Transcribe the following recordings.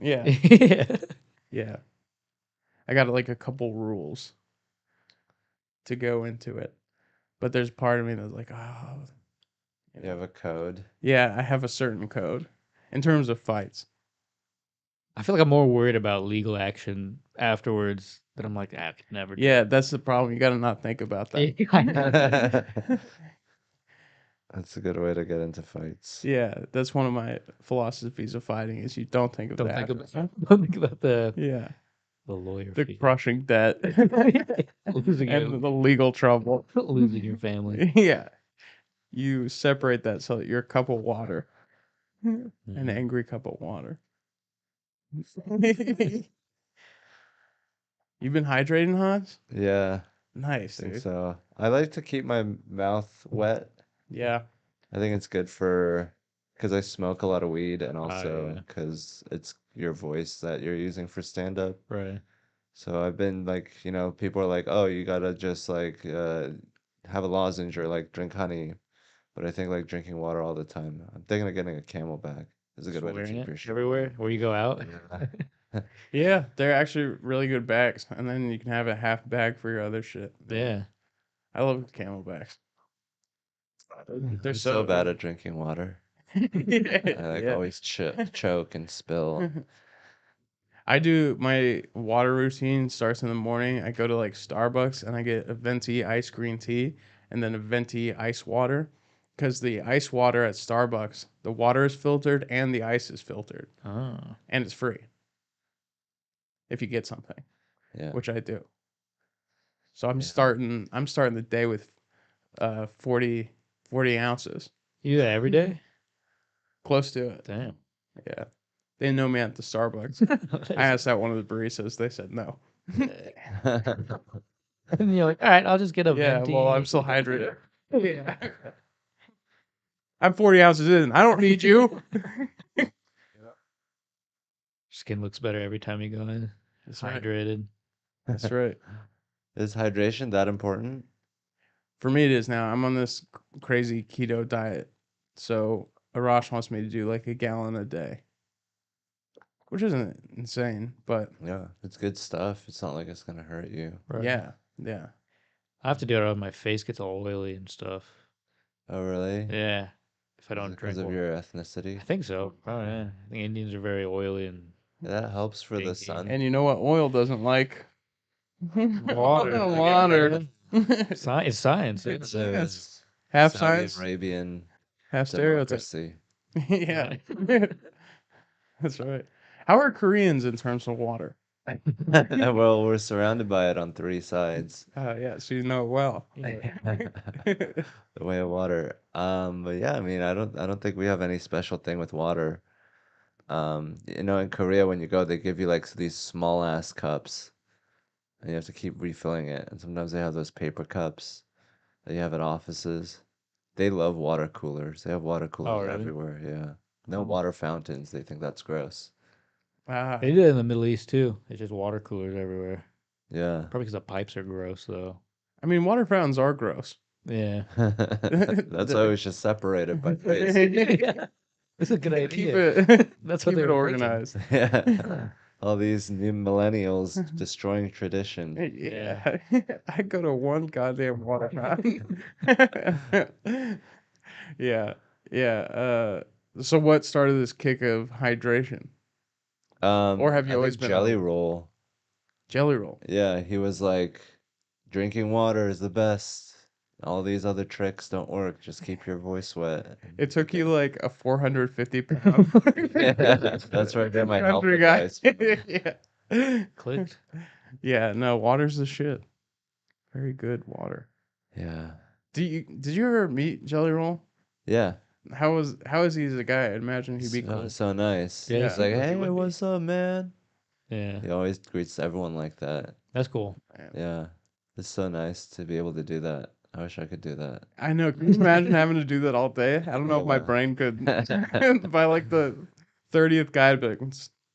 Yeah. Yeah. Yeah. I got like a couple rules to go into it. But there's part of me that's like, oh, You have a code. yeah, I have a certain code in terms of fights. I feel like I'm more worried about legal action afterwards that I'm like, I could never do Yeah, it. that's the problem. You got to not think about that. That's a good way to get into fights. Yeah, that's one of my philosophies of fighting is you don't think of Don't that. think about don't think about Yeah, the lawyer the fee. crushing debt losing and your the legal trouble. losing your family. Yeah, you separate that so that you're a cup of water, an Mhm. angry cup of water. You've been hydrating, Hans? Yeah, Nice, I think dude. so. I like to keep my mouth wet. Yeah, I think it's good for because I smoke a lot of weed and yeah. also because it's your voice that you're using for stand up. Right. So I've been like, people are like, "Oh, you gotta just like have a lozenge or like drink honey." But I think like drinking water all the time. I'm thinking of getting a Camelback. It's a good way to Wearing keep it your shit. everywhere where you go out. Yeah. yeah, they're actually really good bags, and then you can have a half bag for your other shit. Yeah. I love Camelbacks. They're I'm so bad at drinking water. I like yeah. always choke and spill. I do my water routine starts in the morning. I go to like Starbucks and I get a venti ice green tea and then a venti ice water because the ice water at Starbucks, the water is filtered and the ice is filtered Oh. and it's free if you get something, Yeah. which I do. So I'm Yeah. starting the day with 40 ounces, You do that every day? close to it. Damn. Yeah. They know me at the Starbucks. I asked out one of the baristas. They said no. And you're like, all right, I'll just get a Yeah, venti. well, I'm still hydrated. Yeah. I'm 40 ounces in. I don't need you. Skin looks better every time you go in. That's right. Hydrated. That's right. Is hydration that important? For me, it is now. I'm on this crazy keto diet. So Arash wants me to do like a gallon a day, which isn't insane, but Yeah, it's good stuff. It's not like it's gonna hurt you. Right. yeah, yeah. I have to do it or my face gets all oily and stuff. Oh, really? Yeah. If I Is it don't because drink of water. your ethnicity? I think so. Oh yeah. I think Indians are very oily and Yeah, that helps for the stinky. sun. And you know what oil doesn't like? Water. Water. It's science. It's So science. it's Half Saudi science, Arabian half stereotype. democracy. Yeah. That's right. How are Koreans in terms of water? Well, we're surrounded by it on three sides. Yeah, so you know it well. The way of water. But yeah, I mean, I don't think we have any special thing with water. In Korea when you go, they give you like these small ass cups, and you have to keep refilling it. And sometimes they have those paper cups that you have at offices. They love water coolers. They have water coolers really? everywhere. Yeah. No Oh. water fountains. They think that's gross. They do it in the Middle East too. It's just water coolers everywhere. Yeah. Probably because the pipes are gross though. I mean, water fountains are gross. Yeah. That's why we should separate it by face. Yeah. That's a good idea. Keep it. That's what keep they it were thinking. organized. Yeah. All these new millennials destroying tradition. Yeah, I go to one goddamn water fountain. Yeah, yeah. So what started this kick of hydration? Or have you I always think been Jelly a Roll. jelly roll? Yeah, he was like, drinking water is the best. All these other tricks don't work. Just keep your voice wet. It took you like a 450-pound Yeah, that's where I get my health country guy. advice from. Yeah. Clicked. Yeah, no, water's the shit. Very good water. Yeah. Did you ever meet Jelly Roll? Yeah. How is he as a guy? I'd imagine he'd be So, cool. so nice. Yeah, He's like, he hey, would be. what's up, man? Yeah. He always greets everyone like that. That's cool. Yeah. It's so nice to be able to do that. I wish I could do that. I know. Can you imagine having to do that all day? I don't know if my brain could. By like the 30th guy, I'd be like,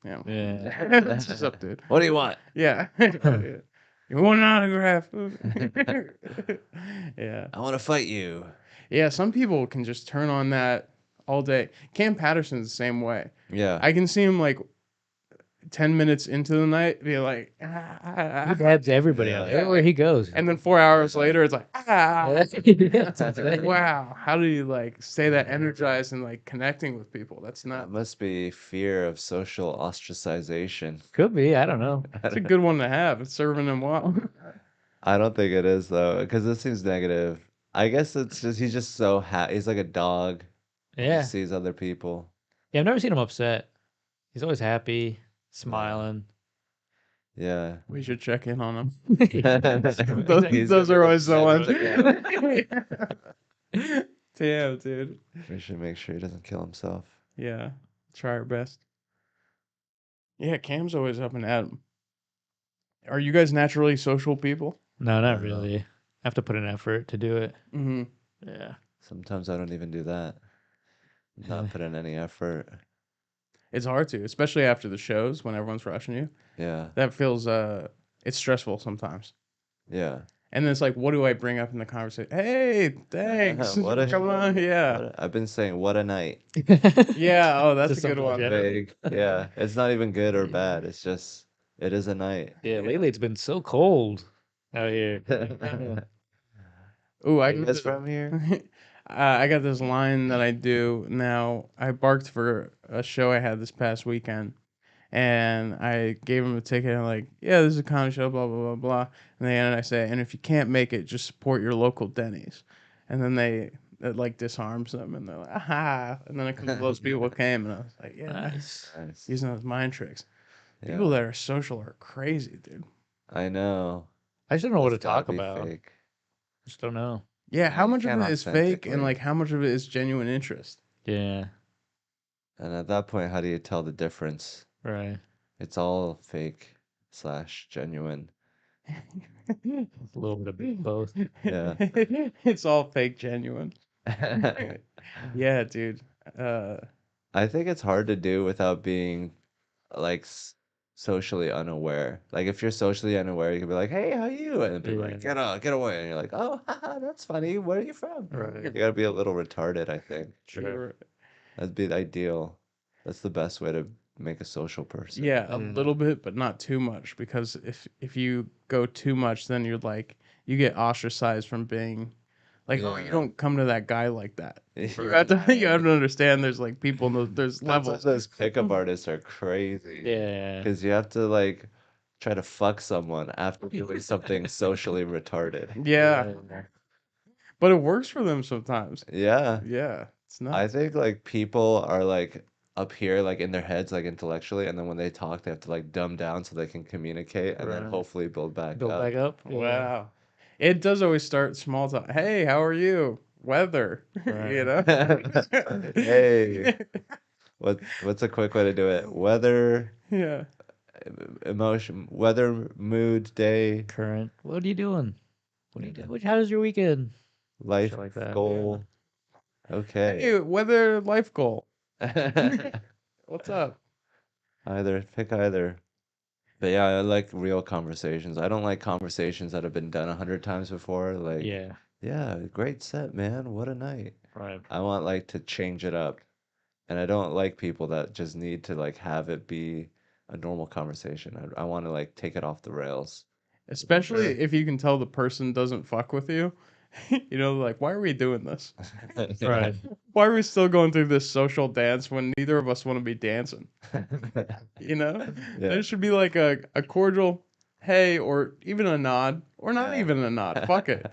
yeah. Yeah. What's up, dude? What do you want? Yeah. You want an autograph? Yeah. I want to fight you. Yeah, some people can just turn on that all day. Cam Patterson's the same way. Yeah. I can see him like 10 minutes into the night, be like, He ah. dabs everybody out Yeah. everywhere he goes. And then 4 hours later, it's like, ah. That's insane. Wow. How do you like stay that energized and like connecting with people? That's That not, must be fear of social ostracization. Could be. I don't know. it's a good one to have. It's serving them well. I don't think it is though, because it seems negative. I guess it's just he's just so he's like a dog when he Yeah. sees other people. Yeah, I've never seen him upset. He's always happy, smiling. Yeah. We should check in on them. He's Those gonna are be always the ones. Yeah. Damn, dude. We should make sure he doesn't kill himself. Yeah. Try our best. Yeah, Cam's always up and at 'em. Are you guys naturally social people? No, not No. really. I have to put an effort to do it. Mm-hmm. Yeah. Sometimes I don't even do that. Not put in any effort. It's hard to, especially after the shows when everyone's rushing you. Yeah. That feels it's stressful sometimes. Yeah. And then it's like, what do I bring up in the conversation? Hey, thanks. What a- Come on, yeah. I've been saying, what a night. Yeah, oh, that's Just a good something one. general. Vague. Yeah. It's not even good or bad. It's just, it is a night. Yeah, lately it's been so cold out here. Ooh, Are you guys from here? I got this line that I do now. I barked for a show I had this past weekend, and I gave him a ticket. And I'm like, yeah, this is a comedy show, blah blah blah blah. And then I say, and if you can't make it, just support your local Denny's. And then it like disarms them, and they're like, aha. And then a couple of those people came, and I was like, yeah, Nice. Nice. using those mind tricks. Yeah. People that are social are crazy, dude. I know. I just don't know what to It's gotta talk be about. fake. Just don't know. Yeah, how You much of can't it is fake, and authentically. like how much of it is genuine interest? Yeah, And at that point, how do you tell the difference? right. It's all fake / genuine. A little bit of both. Yeah. It's all fake, genuine. Yeah, dude. I think it's hard to do without being like socially unaware. Like if you're socially unaware, you can be like, "Hey, how you?" And then people are like, get away," and you're like, "Oh, haha, that's funny. Where are you from?" Right. You gotta be a little retarded, I think. Sure. That'd be the ideal. That's the best way to make a social person. Yeah, a Mm. little bit, but not too much. Because if you go too much, then you're like you get ostracized from being like, oh, you Yeah. don't come to that guy like that. You Right. have to you have to understand. There's like people. There's That's why levels. those pickup artists are crazy. Yeah. Because you have to like try to fuck someone after doing something socially retarded. Yeah, but it works for them sometimes. Yeah. Yeah, it's I nuts. think like people are like up here like in their heads like intellectually, and then when they talk they have to like dumb down so they can communicate and then Right. hopefully build back Build up. back up. Wow. It does always start small talk. Hey, how are you? Weather. Right. You know? Hey. What's a quick way to do it? Weather, Yeah. emotion, weather, mood, day, Current. What are you doing? What are you doing? How's your weekend? life Shit like that. goal. Okay. Hey, weather life goal. What's up? Pick either. But yeah, I like real conversations. I don't like conversations that have been done 100 times before. Like, Yeah. yeah, great set, man. What a night. Right. I want like to change it up. And I don't like people that just need to like have it be a normal conversation. I want to like take it off the rails. Especially if you can tell the person doesn't fuck with you. You know, like, why are we doing this? Right. Why are we still going through this social dance when neither of us want to be dancing? You know? Yeah. There should be like a cordial hey, or even a nod, or not Yeah. even a nod. Fuck it.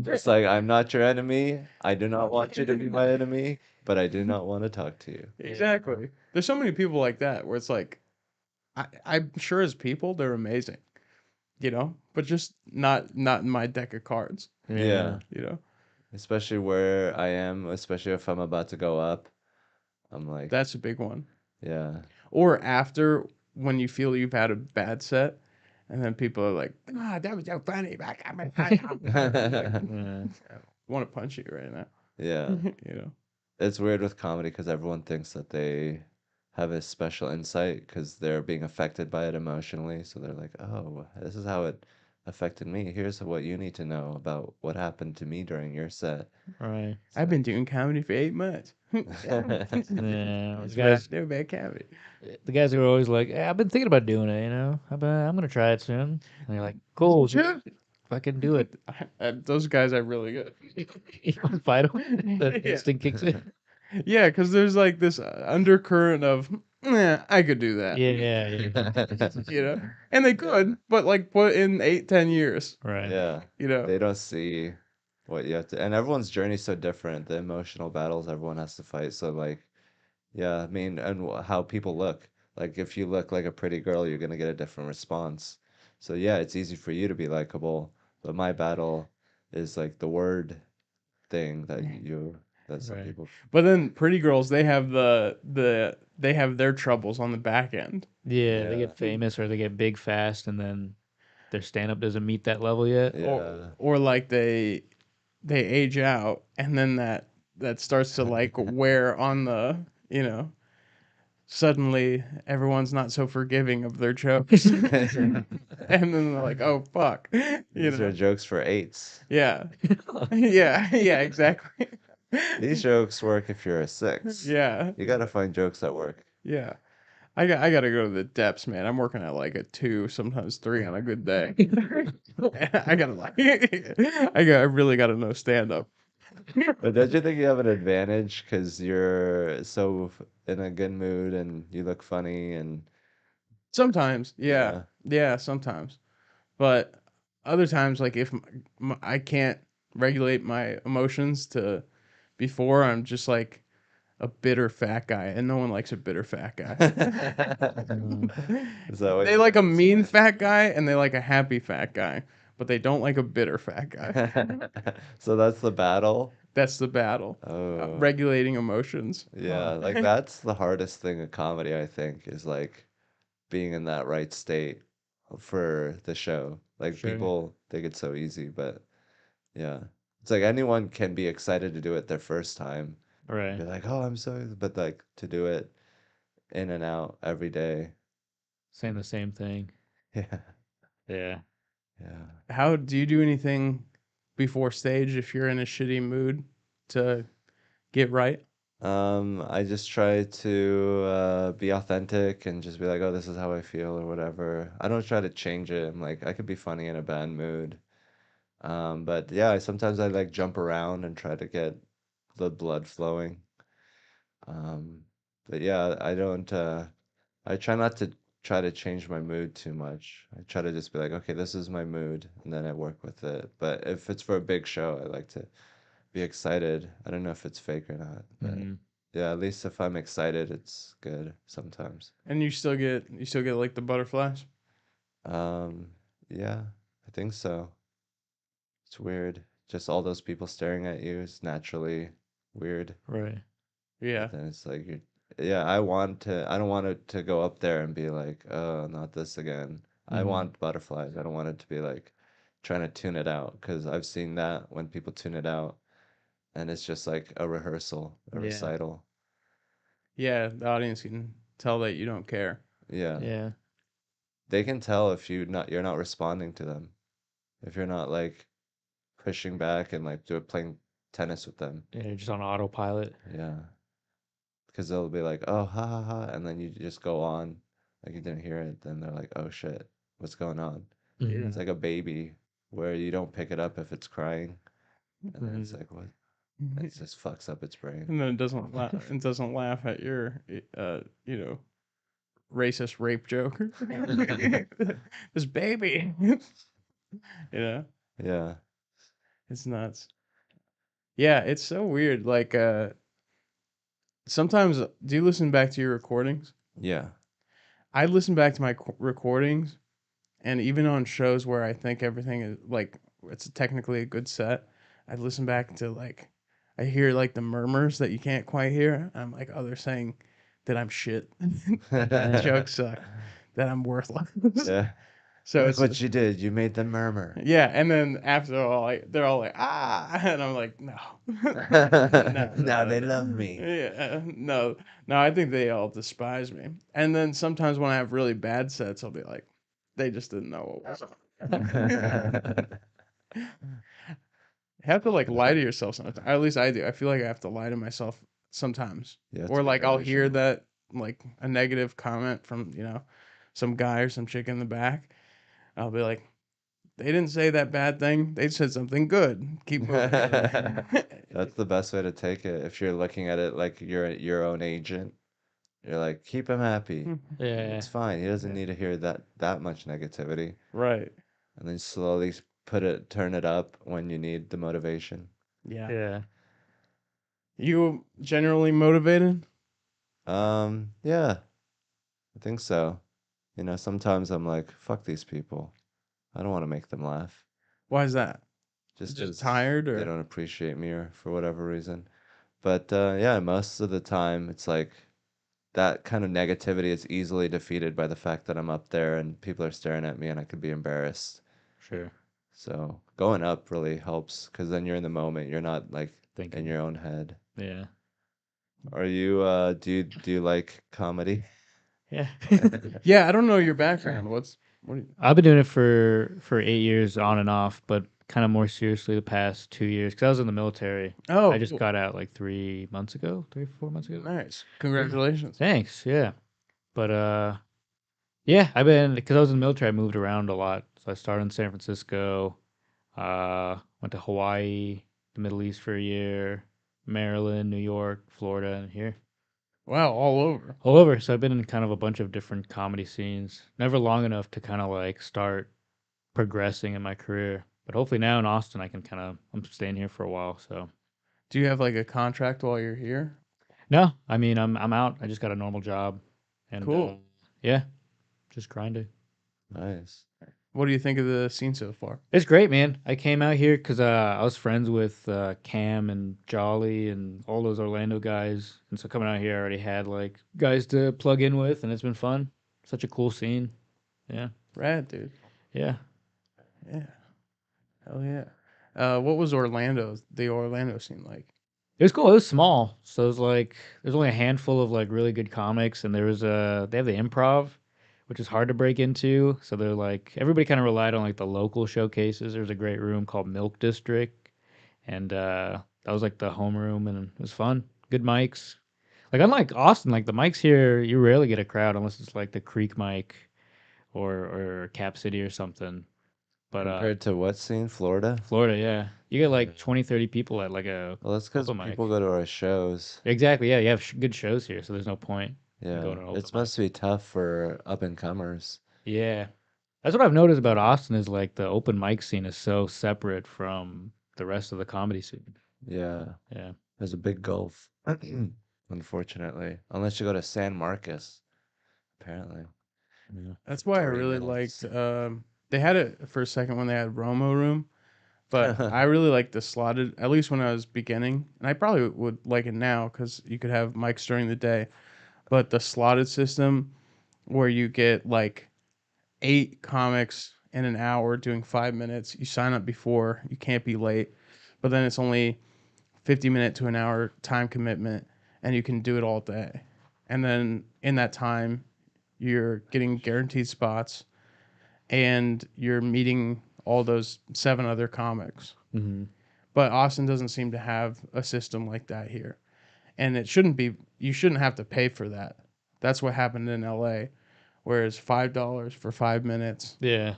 Just like I'm not your enemy. I do not want you to be my enemy, but I do not want to talk to you. Exactly. There's so many people like that where it's like, I'm sure as people they're amazing, you know, but just not in my deck of cards, Yeah. you know. Especially where I am, especially if I'm about to go up. I'm like, That's a big one. yeah. Or after when you feel you've had a bad set, and then people are like, ah, that was so funny. Yeah. I want to punch you right now. Yeah. You know. It's weird with comedy because everyone thinks that they have a special insight because they're being affected by it emotionally. So they're like, oh, this is how it affected me. Here's what you need to know about what happened to me during your set. Right. I've been doing comedy for 8 months. Yeah. It's bad, no bad comedy. The guys are always like, "I've been thinking about doing it. I'm gonna try it soon." And you're like, "Cool, Yeah. fucking do it." Those guys are really good. You want to fight them? The Yeah. instinct kicks in. Yeah, because there's like this undercurrent of, I could do that, Yeah, yeah. and they could, but like put in 8, 10 years, Right. Yeah, you know. they don't see what you have to, and everyone's journey's so different. The emotional battles everyone has to fight. So like, yeah, I mean, and how people look. Like if you look like a pretty girl, you're gonna get a different response. So yeah, it's easy for you to be likable, but my battle is like the word thing that some Right. people. But then pretty girls, they have they have their troubles on the back end, Yeah, they Yeah, get famous or they get big fast, and then their stand up doesn't meet that level yet. yeah. or like they age out, and then that starts to like wear on the, you know, suddenly everyone's not so forgiving of their jokes. And then they're like, oh fuck, you These are know. jokes for eights. Yeah. Yeah, exactly. These jokes work if you're a six. Yeah, You gotta find jokes that work. yeah. I gotta go to the depths, man. I'm working at like a 2, sometimes 3 on a good day. I gotta like, I really gotta know stand up. But don't you think you have an advantage because you're so in a good mood and you look funny and Sometimes, yeah, yeah. yeah, sometimes. But other times, like if I can't regulate my emotions to before, I'm just like a bitter fat guy, and no one likes a bitter fat guy. Mm, Is that what They like a mean fat guy and they like a happy fat guy, but they don't like a bitter fat guy. So that's the battle? That's the battle. Oh, Regulating emotions. yeah. Like that's the hardest thing in comedy, I think, is like being in that right state for the show. Like sure. people think it's so easy, but yeah. It's like anyone can be excited to do it their first time. Be Right. like, "Oh, I'm so," but like to do it in and out every day. Saying the same thing. Yeah. Yeah. Yeah. How do you do anything before stage if you're in a shitty mood to get right? I just try to be authentic and just be like, oh, this is how I feel or whatever. I don't try to change it. I'm like, I could be funny in a bad mood. But yeah, sometimes I like jump around and try to get the blood flowing. Um, but yeah, I don't, I try not to try to change my mood too much. I try to just be like, okay, this is my mood, and then I work with it. But if it's for a big show, I like to be excited. I don't know if it's fake or not, but Hmm. yeah, at least if I'm excited, it's good sometimes. And you still get like the butterflies? Um, yeah, I think so. It's weird. Just all those people staring at you is naturally weird. Right. Yeah. But then it's like you're, yeah, I don't want it to go up there and be like, oh, not this again. I Hmm. want butterflies. I don't want it to be like trying to tune it out because I've seen that when people tune it out and it's just like a rehearsal, a Yeah. recital. Yeah, the audience can tell that you don't care. Yeah. Yeah. They can tell if you're not responding to them. If you're not like pushing back and like playing tennis with them. Yeah. Just on autopilot. Yeah. Because they'll be like, "Oh, ha ha ha," and then you just go on like you didn't hear it. Then they're like, "Oh shit, what's going on?" Hmm. It's like a baby where you don't pick it up if it's crying, and then it's Hmm. like, what? And It just fucks up its brain. then it doesn't laugh at your you know, racist rape joke. This baby. You know, Yeah. it's nuts. Yeah, it's so weird. Like sometimes do you listen back to your recordings? Yeah. I listen back to my recordings, and even on shows where I think everything is like it's technically a good set, I listen back to like I hear like the murmurs that you can't quite hear. I'm like, oh, they're saying that I'm shit, that the jokes suck, that I'm worthless. Yeah. So Look it's what you did. You made them murmur. yeah, and then after all, like they're all like ah, and I'm like no, no, no, Now no, they no, love me. yeah, no, no. I think they all despise me. And then sometimes when I have really bad sets, I'll be like, they just didn't know what was up. You have to like lie to yourself sometimes. At least I do. I feel like I have to lie to myself sometimes. You have to Or be like I'll hear delusional. that like a negative comment from, some guy or some chick in the back. I'll be like, they didn't say that bad thing. They said something good. Keep moving. That's the best way to take it. If you're looking at it like you're your own agent, you're like, keep him happy. Yeah. It's fine. He doesn't Yeah. need to hear that much negativity. Right. And then slowly turn it up when you need the motivation. Yeah. Yeah. You generally motivated? Yeah, I think so. Sometimes I'm like, fuck these people. I don't want to make them laugh. Why is that? Just Just because tired they or? don't appreciate me or for whatever reason. But yeah, most of the time it's like that kind of negativity is easily defeated by the fact that I'm up there and people are staring at me and I could be embarrassed. Sure. So going up really helps because then you're in the moment. You're not like in Thinking. your own head. Yeah. Are you do you like comedy? Yeah. Yeah, I don't know your background. What? I've been doing it for 8 years on and off, but kind of more seriously the past 2 years because I was in the military. I Oh, just cool. got out like 3 months ago, 3 4 months ago. Nice. Yeah. Congratulations. Thanks. Yeah. But yeah, I've been because I was in the military. I moved around a lot. So I started in San Francisco. Went to Hawaii, the Middle East for a year, Maryland, New York, Florida, and here. Wow, all over. All over. So I've been in kind of a bunch of different comedy scenes. Never long enough to kind of like start progressing in my career. But hopefully now in Austin, I'm staying here for a while. So Do you have like a contract while you're here? no, I mean I'm out. I just got a normal job, and Cool. yeah, just grinding. Nice. What do you think of the scene so far? It's great, man. I came out here because I was friends with Cam and Jolly and all those Orlando guys, and so coming out here, I already had like guys to plug in with, and it's been fun. Such a cool scene. Yeah, Rad, dude. yeah. Yeah. Hell yeah. What was the Orlando scene like? It was cool. It was small, so it was like there's only a handful of like really good comics, and they have the improv, which is hard to break into. So they're like everybody kind of relied on like the local showcases. There's a great room called Milk District, and that was like the home room, and it was fun. Good mics. Like unlike Austin, like the mics here, you rarely get a crowd unless it's like the Creek mic or Cap City or something. But Compared to what scene? Florida? Florida, yeah, you get Yeah. like 20, 30 people at like a Well, that's because open mic. people go to our shows. Exactly. Yeah, you have good shows here, so there's no point in Yeah, going to an open it's mic. must be tough for up and comers. Yeah, that's what I've noticed about Austin is like the open mic scene is so separate from the rest of the comedy scene. Yeah, Yeah. there's a big gulf, unfortunately. Unless you go to San Marcos, apparently. Yeah. That's why I 30 really liked minutes. they had it for a second when they had Romo Room, but I really liked the slotted, at least when I was beginning, and I probably would like it now because you could have mics during the day. But the slotted system where you get like 8 comics in an hour doing 5 minutes, you sign up before, you can't be late, but then it's only 50 minute to an hour time commitment, and you can do it all day. And then in that time, you're getting guaranteed spots and you're meeting all those 7 other comics. Hmm. But Austin doesn't seem to have a system like that here. And it shouldn't be, you shouldn't have to pay for that. That's what happened in LA, where it's $5 for 5 minutes. Yeah.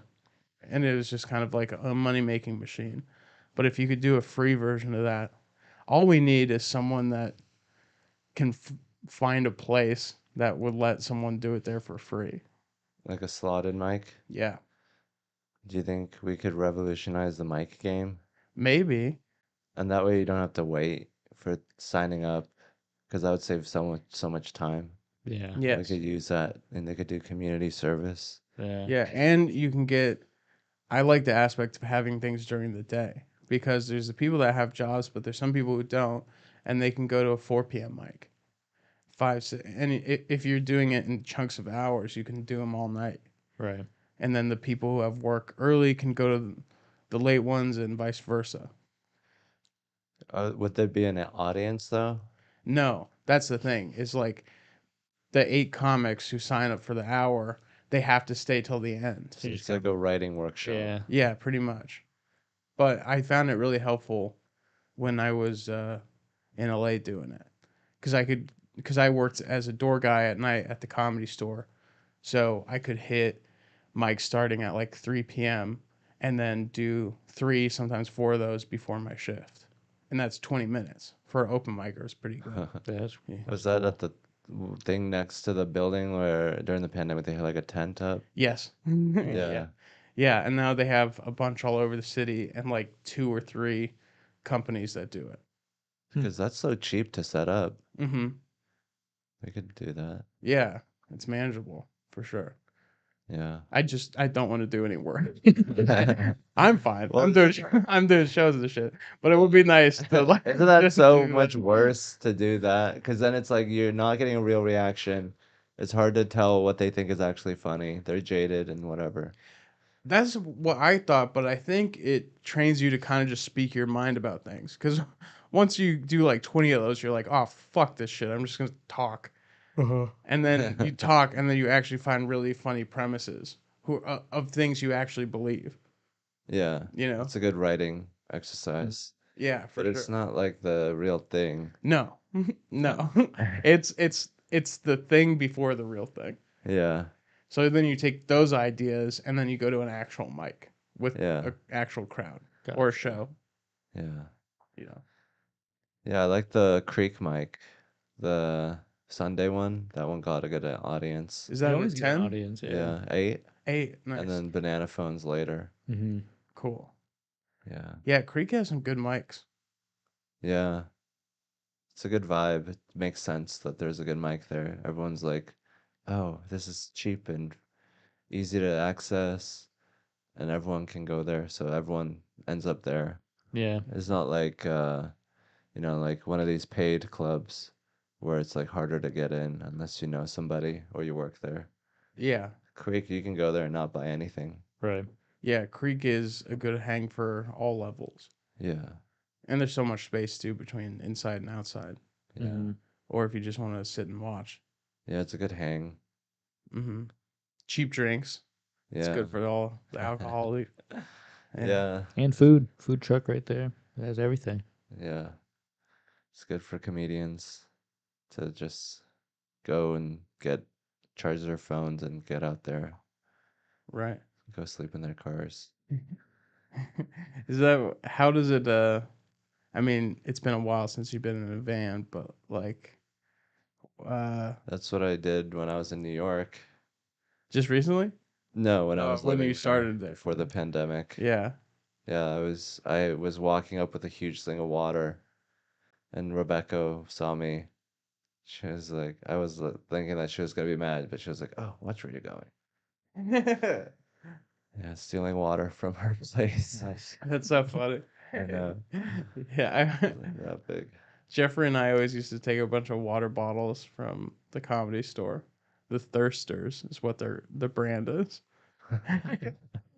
And it was just kind of like a money making machine. But if you could do a free version of that, all we need is someone that can find a place that would let someone do it there for free. Like a slotted mic. Yeah, Do you think we could revolutionize the mic game? maybe. And that way you don't have to wait for signing up, because that would save so much time. Yeah. We Yes. could use that, and they could do community service. Yeah. Yeah, and you can get. I like the aspect of having things during the day because there's the people that have jobs, but there's some people who don't, and they can go to a 4 p.m. mic, and if you're doing it in chunks of hours, you can do them all night. Right. And then the people who have work early can go to the late ones, and vice versa. Would there be an audience though? No, that's the thing. It's like the 8 comics who sign up for the hour, they have to stay till the end. So you It's just like gotta, a writing workshop. yeah. Yeah, pretty much. But I found it really helpful when I was in LA doing it, because I worked as a door guy at night at the Comedy Store, so I could hit mics starting at like 3 p.m. and then do three, sometimes four of those before my shift, and that's 20 minutes for an open micer. It's pretty good. That's, Yeah. Was that's that cool. at the thing next to the building where during the pandemic they had like a tent up? Yes. Yeah. Yeah. Yeah, and now they have a bunch all over the city and like two or three companies that do it. Because that's so cheap to set up. Mm-hmm. We could do that. Yeah, it's manageable for sure. Yeah. I don't want to do any work. Well, I'm fine. I'm doing shows and shit. But it would be nice to like isn't that just so do much that. worse to do that? Because then it's like you're not getting a real reaction. It's hard to tell what they think is actually funny. They're jaded and whatever. That's what I thought, but I think it trains you to kind of just speak your mind about things. Because once you do like 20 of those, you're like, oh fuck this shit. I'm just gonna talk. And then you talk, and then you actually find really funny premises of things you actually believe. Yeah. You know? It's a good writing exercise. Yeah, for But it's sure. not like the real thing. No, no. It's the thing before the real thing. Yeah. So then you take those ideas and then you go to an actual mic with Yeah. an actual crowd or a Gotcha. show. Yeah. You know. Yeah, I like the Creek mic. The Sunday one. That one got a good audience. Is They that a always get an 10? audience, yeah. Yeah, 8. 8. And Nice. then Banana Phones later. Mm-hmm. Cool. Yeah. Yeah, Creek has some good mics. Yeah. It's a good vibe. It makes sense that there's a good mic there. Everyone's like, oh, this is cheap and easy to access, and everyone can go there. So everyone ends up there. Yeah. It's not like, like one of these paid clubs where it's like harder to get in unless you know somebody or you work there. Yeah. Creek, you can go there and not buy anything. Right. Yeah, Creek is a good hang for all levels. Yeah. And there's so much space too between inside and outside. Yeah. Mm-hmm. Or if you just want to sit and watch. Yeah, it's a good hang. Mm-hmm. Cheap drinks. It's Yeah. good for all the alcohol. Yeah. Yeah. And food truck right there. It has everything. Yeah. It's good for comedians to just go and charge their phones and get out there, Right. go sleep in their cars. Is that how does it I mean, it's been a while since you've been in a van, but like That's what I did when I was in New York. just recently? No, when I was When living you there started there. before the pandemic. Yeah. Yeah, I was walking up with a huge thing of water, and Rebecca saw me. She was like, I was thinking that she was gonna be mad, but she was like, "Oh, watch where you're going." Yeah, stealing water from her place. Nice. That's so funny. I know. Yeah, It was like that big. Jeffrey and I always used to take a bunch of water bottles from the Comedy Store. The Thirsters is what the brand is.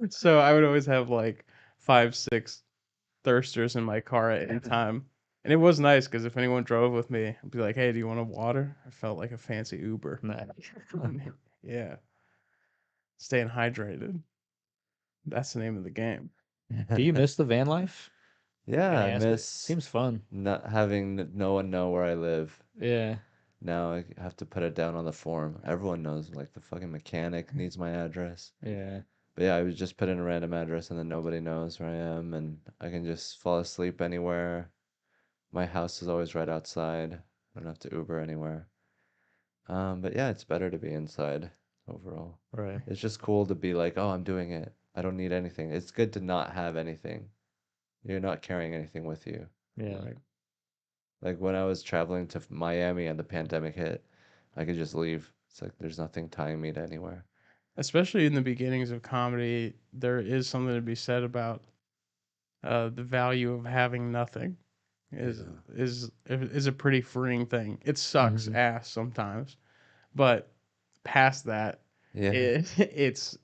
So I would always have like 5, 6 Thirsters in my car at any time. And it was nice because if anyone drove with me, I'd be like, "Hey, do you want a water?" I felt like a fancy Uber. Nice. Yeah, staying hydrated. That's the name of the game. Do you miss the van life? Yeah, Gotta I ask it. miss Seems fun. not having no one know where I live. Yeah. Now I have to put it down on the form. Everyone knows, like the fucking mechanic needs my address. Yeah. But yeah, I would just put in a random address and then nobody knows where I am and I can just fall asleep anywhere. My house is always right outside. I don't have to Uber anywhere. But yeah, it's better to be inside overall. Right. It's just cool to be like, oh, I'm doing it. I don't need anything. It's good to not have anything. You're not carrying anything with you. Yeah. Right. Like when I was traveling to Miami and the pandemic hit, I could just leave. It's like there's nothing tying me to anywhere. Especially in the beginnings of comedy, there is something to be said about the value of having nothing. Is Yeah. is a pretty freeing thing. It sucks Mhm. ass sometimes, but past that, Yeah. it's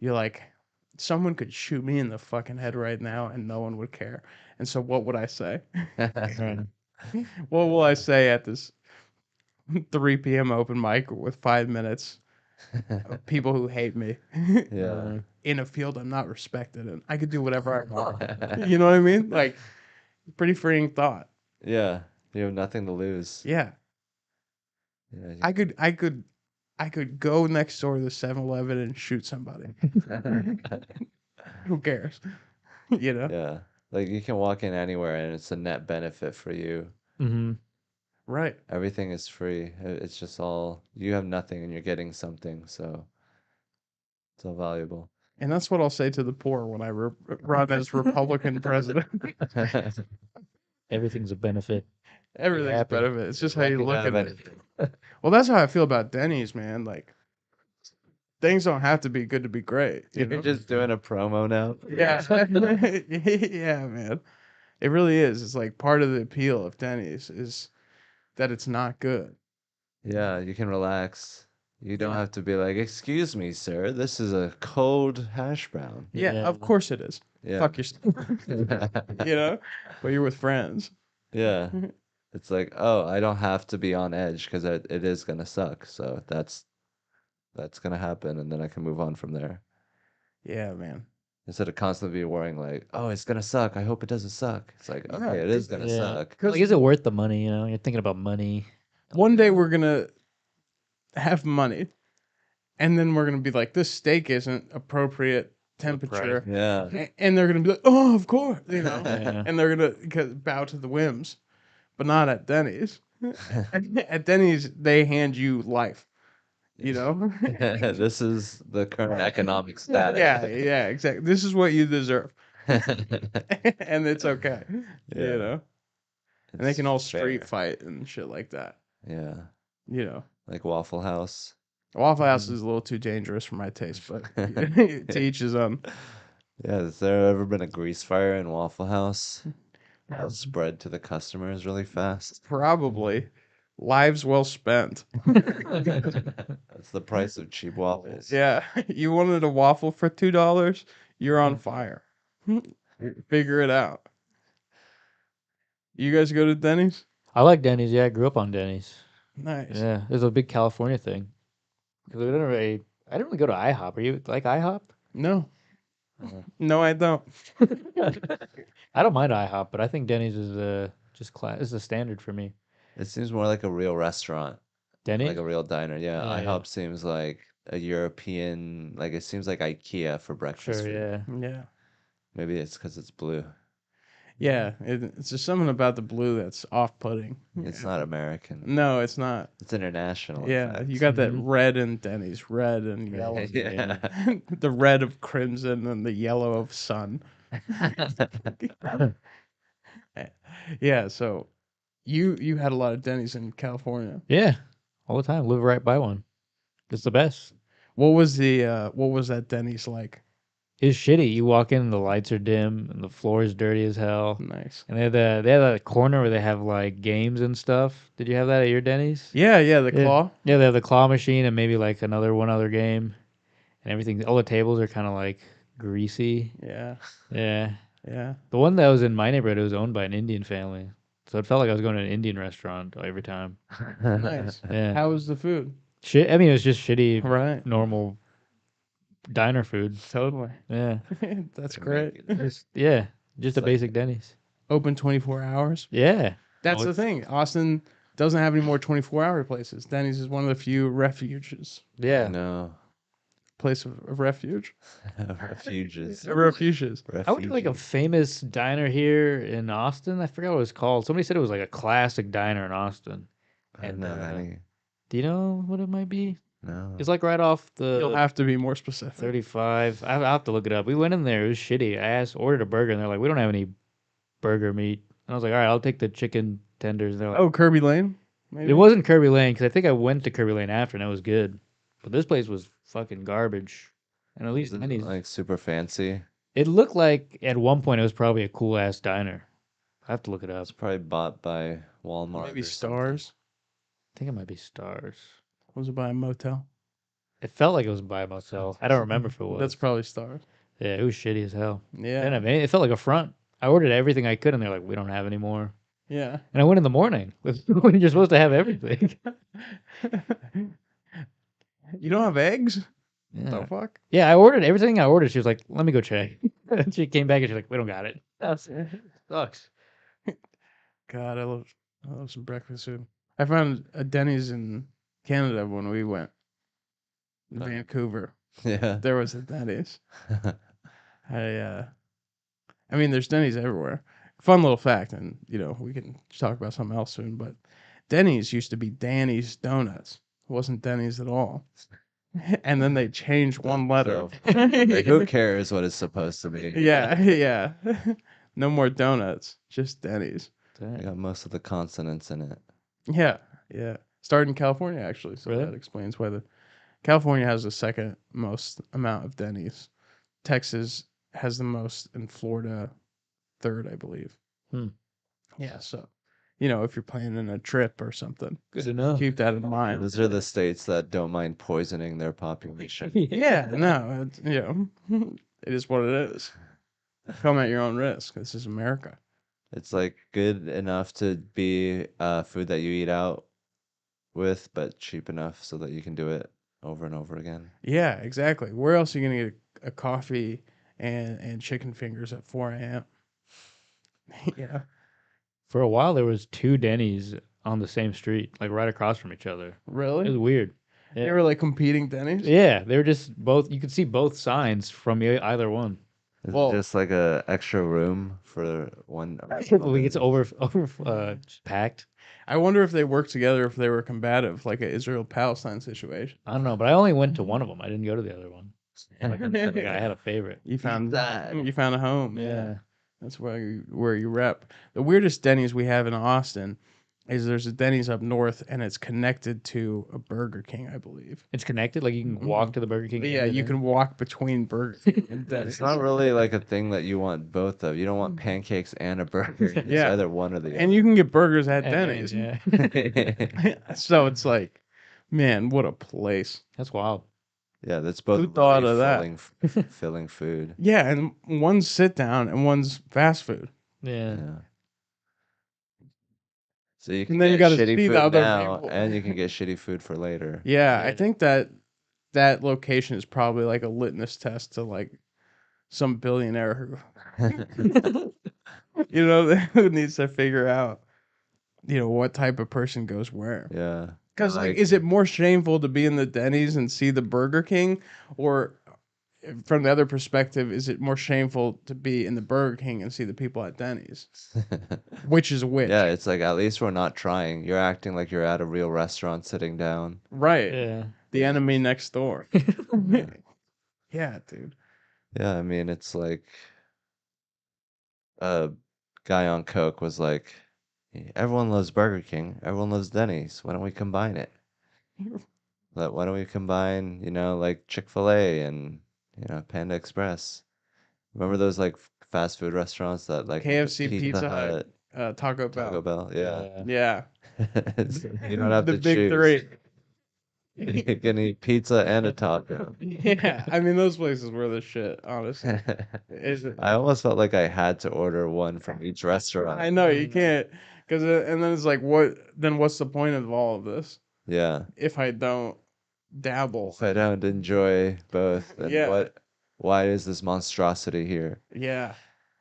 you're like, someone could shoot me in the fucking head right now and no one would care. And so what would I say? Right. What will I say at this 3 p.m. open mic with 5 minutes of people who hate me. Yeah. In a field I'm not respected in. I could do whatever I want. You know what I mean? Like, pretty freeing thought. Yeah. You have nothing to lose. Yeah. Yeah. I could go next door to the 7-Eleven and shoot somebody. Who cares? You know? Yeah. Like you can walk in anywhere and it's a net benefit for you. Mm-hmm. Right. Everything is free. It's just all you have nothing and you're getting something, so it's all valuable. And that's what I'll say to the poor when I run as Republican president. Everything's a benefit. Everything's happy. benefit. It's just how you look at it. it. Well, that's how I feel about Denny's, man. Like, things don't have to be good to be great. You You're know? just doing a promo now. Yeah. Yeah, man. It really is. It's like part of the appeal of Denny's is that it's not good. Yeah, you can relax. You don't Yeah. have to be like, "Excuse me, sir, this is a cold hash brown." Yeah, Yeah. of course it is. Yeah. Fuck your you know? But you're with friends. Yeah. It's like, oh, I don't have to be on edge because it is gonna suck. So that's gonna happen, and then I can move on from there Yeah, man. instead of constantly be worrying like, oh, it's gonna suck. I hope it doesn't suck. It's like, Yeah, okay, it is gonna Yeah. suck. Like, is it worth the money? You know, you're thinking about money. One day we're gonna have money, and then we're gonna be like, this steak isn't appropriate temperature, Yeah. and they're gonna be like, oh, of course, you know, Yeah. and they're gonna bow to the whims, but not at Denny's. At Denny's, they hand you life. You know. This is the current economic status. Yeah, exactly. This is what you deserve, and it's okay. Yeah. You know, and they It's can all street fair. fight and shit like that. Yeah. You know. Like Waffle House. Waffle House is a little too dangerous for my taste, but to each his own. Yeah, has there ever been a grease fire in Waffle House? That'll spread to the customers really fast. Probably lives well spent. That's the price of cheap waffles. Yeah, you wanted a waffle for $2, you're on fire. Figure it out. You guys go to Denny's? I like Denny's. Yeah, I grew up on Denny's. Nice. Yeah, it was a big California thing. 'Cause we didn't really, I didn't really go to IHOP. Are you like IHOP? No, Uh, no, I don't. I don't mind IHOP, but I think Denny's is just class is the standard for me. It seems more like a real restaurant, Denny's? like a real diner. Yeah, Oh, yeah. IHOP seems like a European, like it seems like IKEA for breakfast Sure, food. yeah. Yeah. Maybe it's because it's blue. Yeah, it's just something about the blue that's off-putting. It's not American. No, it's not. It's international. in Yeah, fact. you got that Mhm. red in Denny's, red and yellow. Yeah. The red of crimson and the yellow of sun. Yeah, so you had a lot of Denny's in California. Yeah, all the time. Live right by one. It's the best. What was that Denny's like? It's shitty. You walk in, and the lights are dim, and the floor is dirty as hell. Nice. And they have that corner where they have like games and stuff. Did you have that at your Denny's? Yeah, the Yeah. claw. Yeah, they have the claw machine and maybe like one other game, and everything. All the tables are kind of like greasy. Yeah, Yeah, yeah. the one that was in my neighborhood was owned by an Indian family, so it felt like I was going to an Indian restaurant every time. Nice. Yeah, How was the food? shit. I mean, it was just shitty, Right. normal diner food. Totally. Yeah, That's great. just a It's like- basic Denny's. Open 24 hours. Yeah, That's Oh, the thing. Austin doesn't have any more 24-hour places. Denny's is one of the few refuges. yeah. No. Place of refuge. Refuges. Refuges. I went to like a Refuges. famous diner here in Austin. I forgot what it was called. Somebody said it was like a classic diner in Austin. I don't and, know any. Do you know what it might be? No. It's like right off You'll the have to be more specific. 35. I'll have to look it up. We went in there. It was shitty. Ordered a burger, and they're like, we don't have any burger meat. And I was like, all right, I'll take the chicken tenders. And they're like, Oh, Kirby Lane? Maybe? it wasn't Kirby Lane because I think I went to Kirby Lane after, and it was good. But this place was fucking garbage. And at least Is it, Denny's. like super fancy. It looked like at one point it was probably a cool ass diner. I have to look it up. It's probably bought by Walmart. Maybe or something. Stars. I think it might be Stars. Was it by a motel? It felt like it was by myself. I don't remember if it was. That's probably Stars. Yeah, it was shitty as hell. I Yeah. didn't have any, it felt like a front. I ordered everything I could, and they're like, we don't have any more. Yeah. And I went in the morning when you're supposed to have everything. You don't have eggs? Yeah. The fuck? Yeah, I ordered everything I ordered. She was like, "Let me go check." And she came back and she's like, "We don't got it." That's sucks. God, I love some breakfast food. I found a Denny's in Canada when we went. Vancouver. Yeah. There was a Denny's. I I mean there's Denny's everywhere. Fun little fact, and we can talk about something else soon, but Denny's used to be Danny's Donuts. It wasn't Denny's at all. And then they changed one letter. So, like, who cares what it's supposed to be? Yeah, yeah. No more donuts, just Denny's. You got most of the consonants in it. Yeah, yeah. Started in California actually, so Really? that explains why the California has the second most amount of Denny's. Texas has the most, and Florida third, I believe. Hmm. Yeah, so if you're planning a trip or something, Good to know. keep that in mind. Those are the states that don't mind poisoning their population. Yeah, no, it is what it is. Come at your own risk. This is America. It's like good enough to be food that you eat out with, but cheap enough so that you can do it over and over again. Yeah, exactly. Where else are you gonna get a coffee and chicken fingers at 4 a.m.? Yeah, For a while, there was 2 Denny's on the same street, like right across from each other. It was really? weird. They Yeah. were like competing Denny's. Yeah, they were just both. You could see both signs from either one. It's Well- just like a extra room for one. Like it's just packed. I wonder if they worked together, if they were combative, like an Israel-Palestine situation. I don't know, but I only went to one of them. I didn't go to the other one. Like I had a favorite. You found that. you found a home. Yeah. That's where you rep. The weirdest Denny's we have in Austin is there's a Denny's up north, and it's connected to a Burger King, I believe. It's connected. Like you can walk to the Burger King. But and yeah, you everything. can walk between Burger King and Denny's. It's not really like a thing that you want both of. You don't want pancakes and a burger. It's Yeah. either one or the And you can get burgers at At Denny's. Yeah. other. So it's like, man, what a place. That's wild. Yeah, that's both Who thought really of that? filling food. Yeah, and one's sit down and one's fast food. Yeah. Yeah. So you can And then you get gotta shitty see the food other now, people. and you can get shitty food for later. Yeah, I Yeah. think that location is probably like a litmus test to like some billionaire who who needs to figure out what type of person goes where. Yeah. Because like, is it more shameful to be in the Denny's and see the Burger King, or from the other perspective, is it more shameful to be in the Burger King and see the people at Denny's? Which is which? Yeah, it's like at least we're not trying. You're acting like you're at a real restaurant sitting down. Right. Yeah. The enemy next door. Yeah, dude. Yeah, I mean, it's like a guy on Coke was like, everyone loves Burger King, everyone loves Denny's. Why don't we combine it? Why don't we combine, like Chick-fil-A and, Panda Express? Remember those like fast food restaurants that like KFC, Pizza Hut, Taco Taco Bell. Bell? Yeah. Yeah. You don't have The to big choose. three. You can eat pizza and a taco. Yeah, I mean those places were the shit, honestly. Is it? I almost felt like I had to order one from each restaurant. I know you can't, because and then it's like, what's the point of all of this Yeah. if I don't dabble? If I don't enjoy both, then Yeah. why is this monstrosity here? Yeah,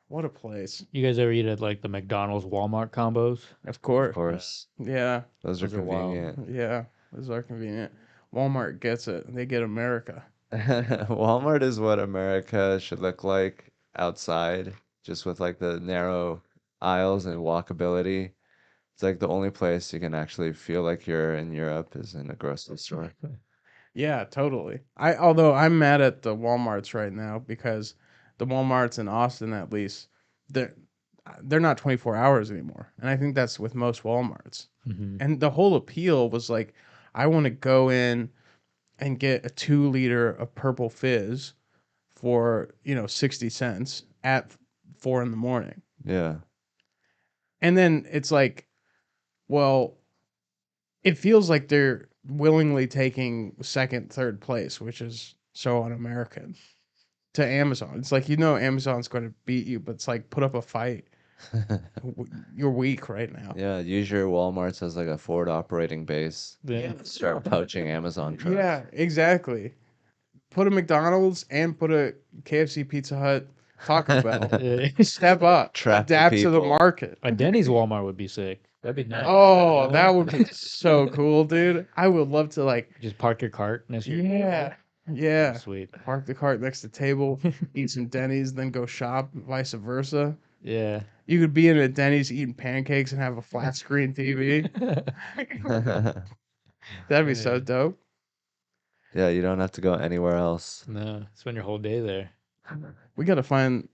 what a place. You guys ever eat at like the McDonald's Walmart combos? Of course. Of course. Yeah, Those are Those are wild. convenient. yeah, those are convenient. Walmart gets it. They get America. Walmart is what America should look like outside, just with like the narrow aisles and walkability. It's like the only place you can actually feel like you're in Europe is in a grocery store. Yeah, totally. Although I'm mad at the Walmarts right now because the Walmarts in Austin, at least, they're not 24 hours anymore, and I think that's with most Walmarts. Mm-hmm. And the whole appeal was like, I want to go in and get a 2 liter of purple fizz for 60 cents at 4 a.m. Yeah. And then it's like, well, it feels like they're willingly taking second, third place, which is so un-American, to Amazon. It's like, Amazon's going to beat you, but it's like, put up a fight. You're weak right now. Yeah, use your Walmarts as like a forward operating base. Yeah. Start poaching Amazon trucks. Yeah, exactly. Put a McDonald's and put a KFC, Pizza Hut, Taco Bell. Yeah. Step up, Trap the adapt to the people. market. A Denny's Walmart would be sick. That'd be nice. Oh, that would be so cool, dude. I would love to like, Just park your cart next to your yeah, yeah. Sweet. Park the cart next to the table, eat some Denny's, then go shop, vice versa. Yeah. You could be in a Denny's eating pancakes and have a flat screen TV. That'd be so Yeah. dope. Yeah, you don't have to go anywhere else. No, spend your whole day there. We got to find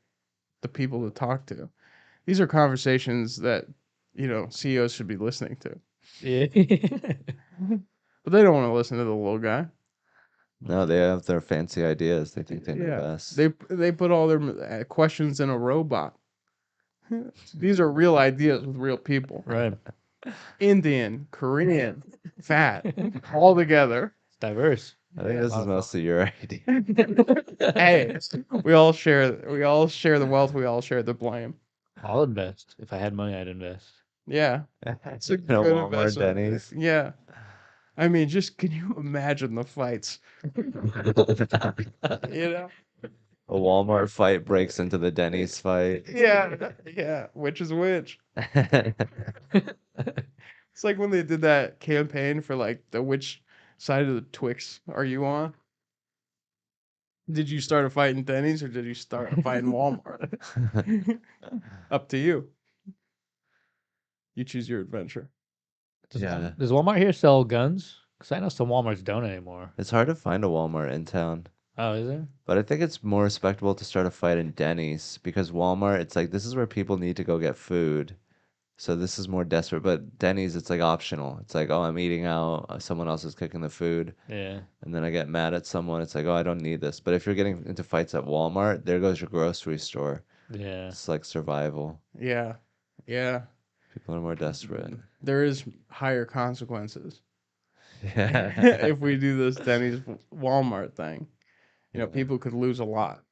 the people to talk to. These are conversations that, CEOs should be listening to. Yeah. But they don't want to listen to the little guy. No, they have their fancy ideas. They think they know Yeah. best. They put all their questions in a robot. These are real ideas with real people. Right. Indian, Korean, fat, all together. It's diverse. I think this is mostly your idea. Hey, we all share the wealth, we all share the blame. I'll invest. If I had money, I'd invest. Yeah. It's a You know, good Walmart, investment. Denny's. Yeah. I mean, just can you imagine the fights? You know? A Walmart fight breaks into the Denny's fight. Yeah. Yeah. Which is which? It's like when they did that campaign for like the which side of the Twix are you on? Did you start a fight in Denny's or did you start a fight in Walmart? Up to you. You choose your adventure. Yeah. Does Walmart here sell guns? Because I know some Walmarts don't anymore. It's hard to find a Walmart in town. Oh, is there? But I think it's more respectable to start a fight in Denny's because Walmart, it's like this is where people need to go get food. So this is more desperate. But Denny's, it's like optional. It's like, oh, I'm eating out. Someone else is cooking the food. Yeah. And then I get mad at someone. It's like, oh, I don't need this. But if you're getting into fights at Walmart, there goes your grocery store. Yeah. It's like survival. Yeah. Yeah. People are more desperate. There is higher consequences Yeah. if we do this Denny's Walmart thing. People could lose a lot.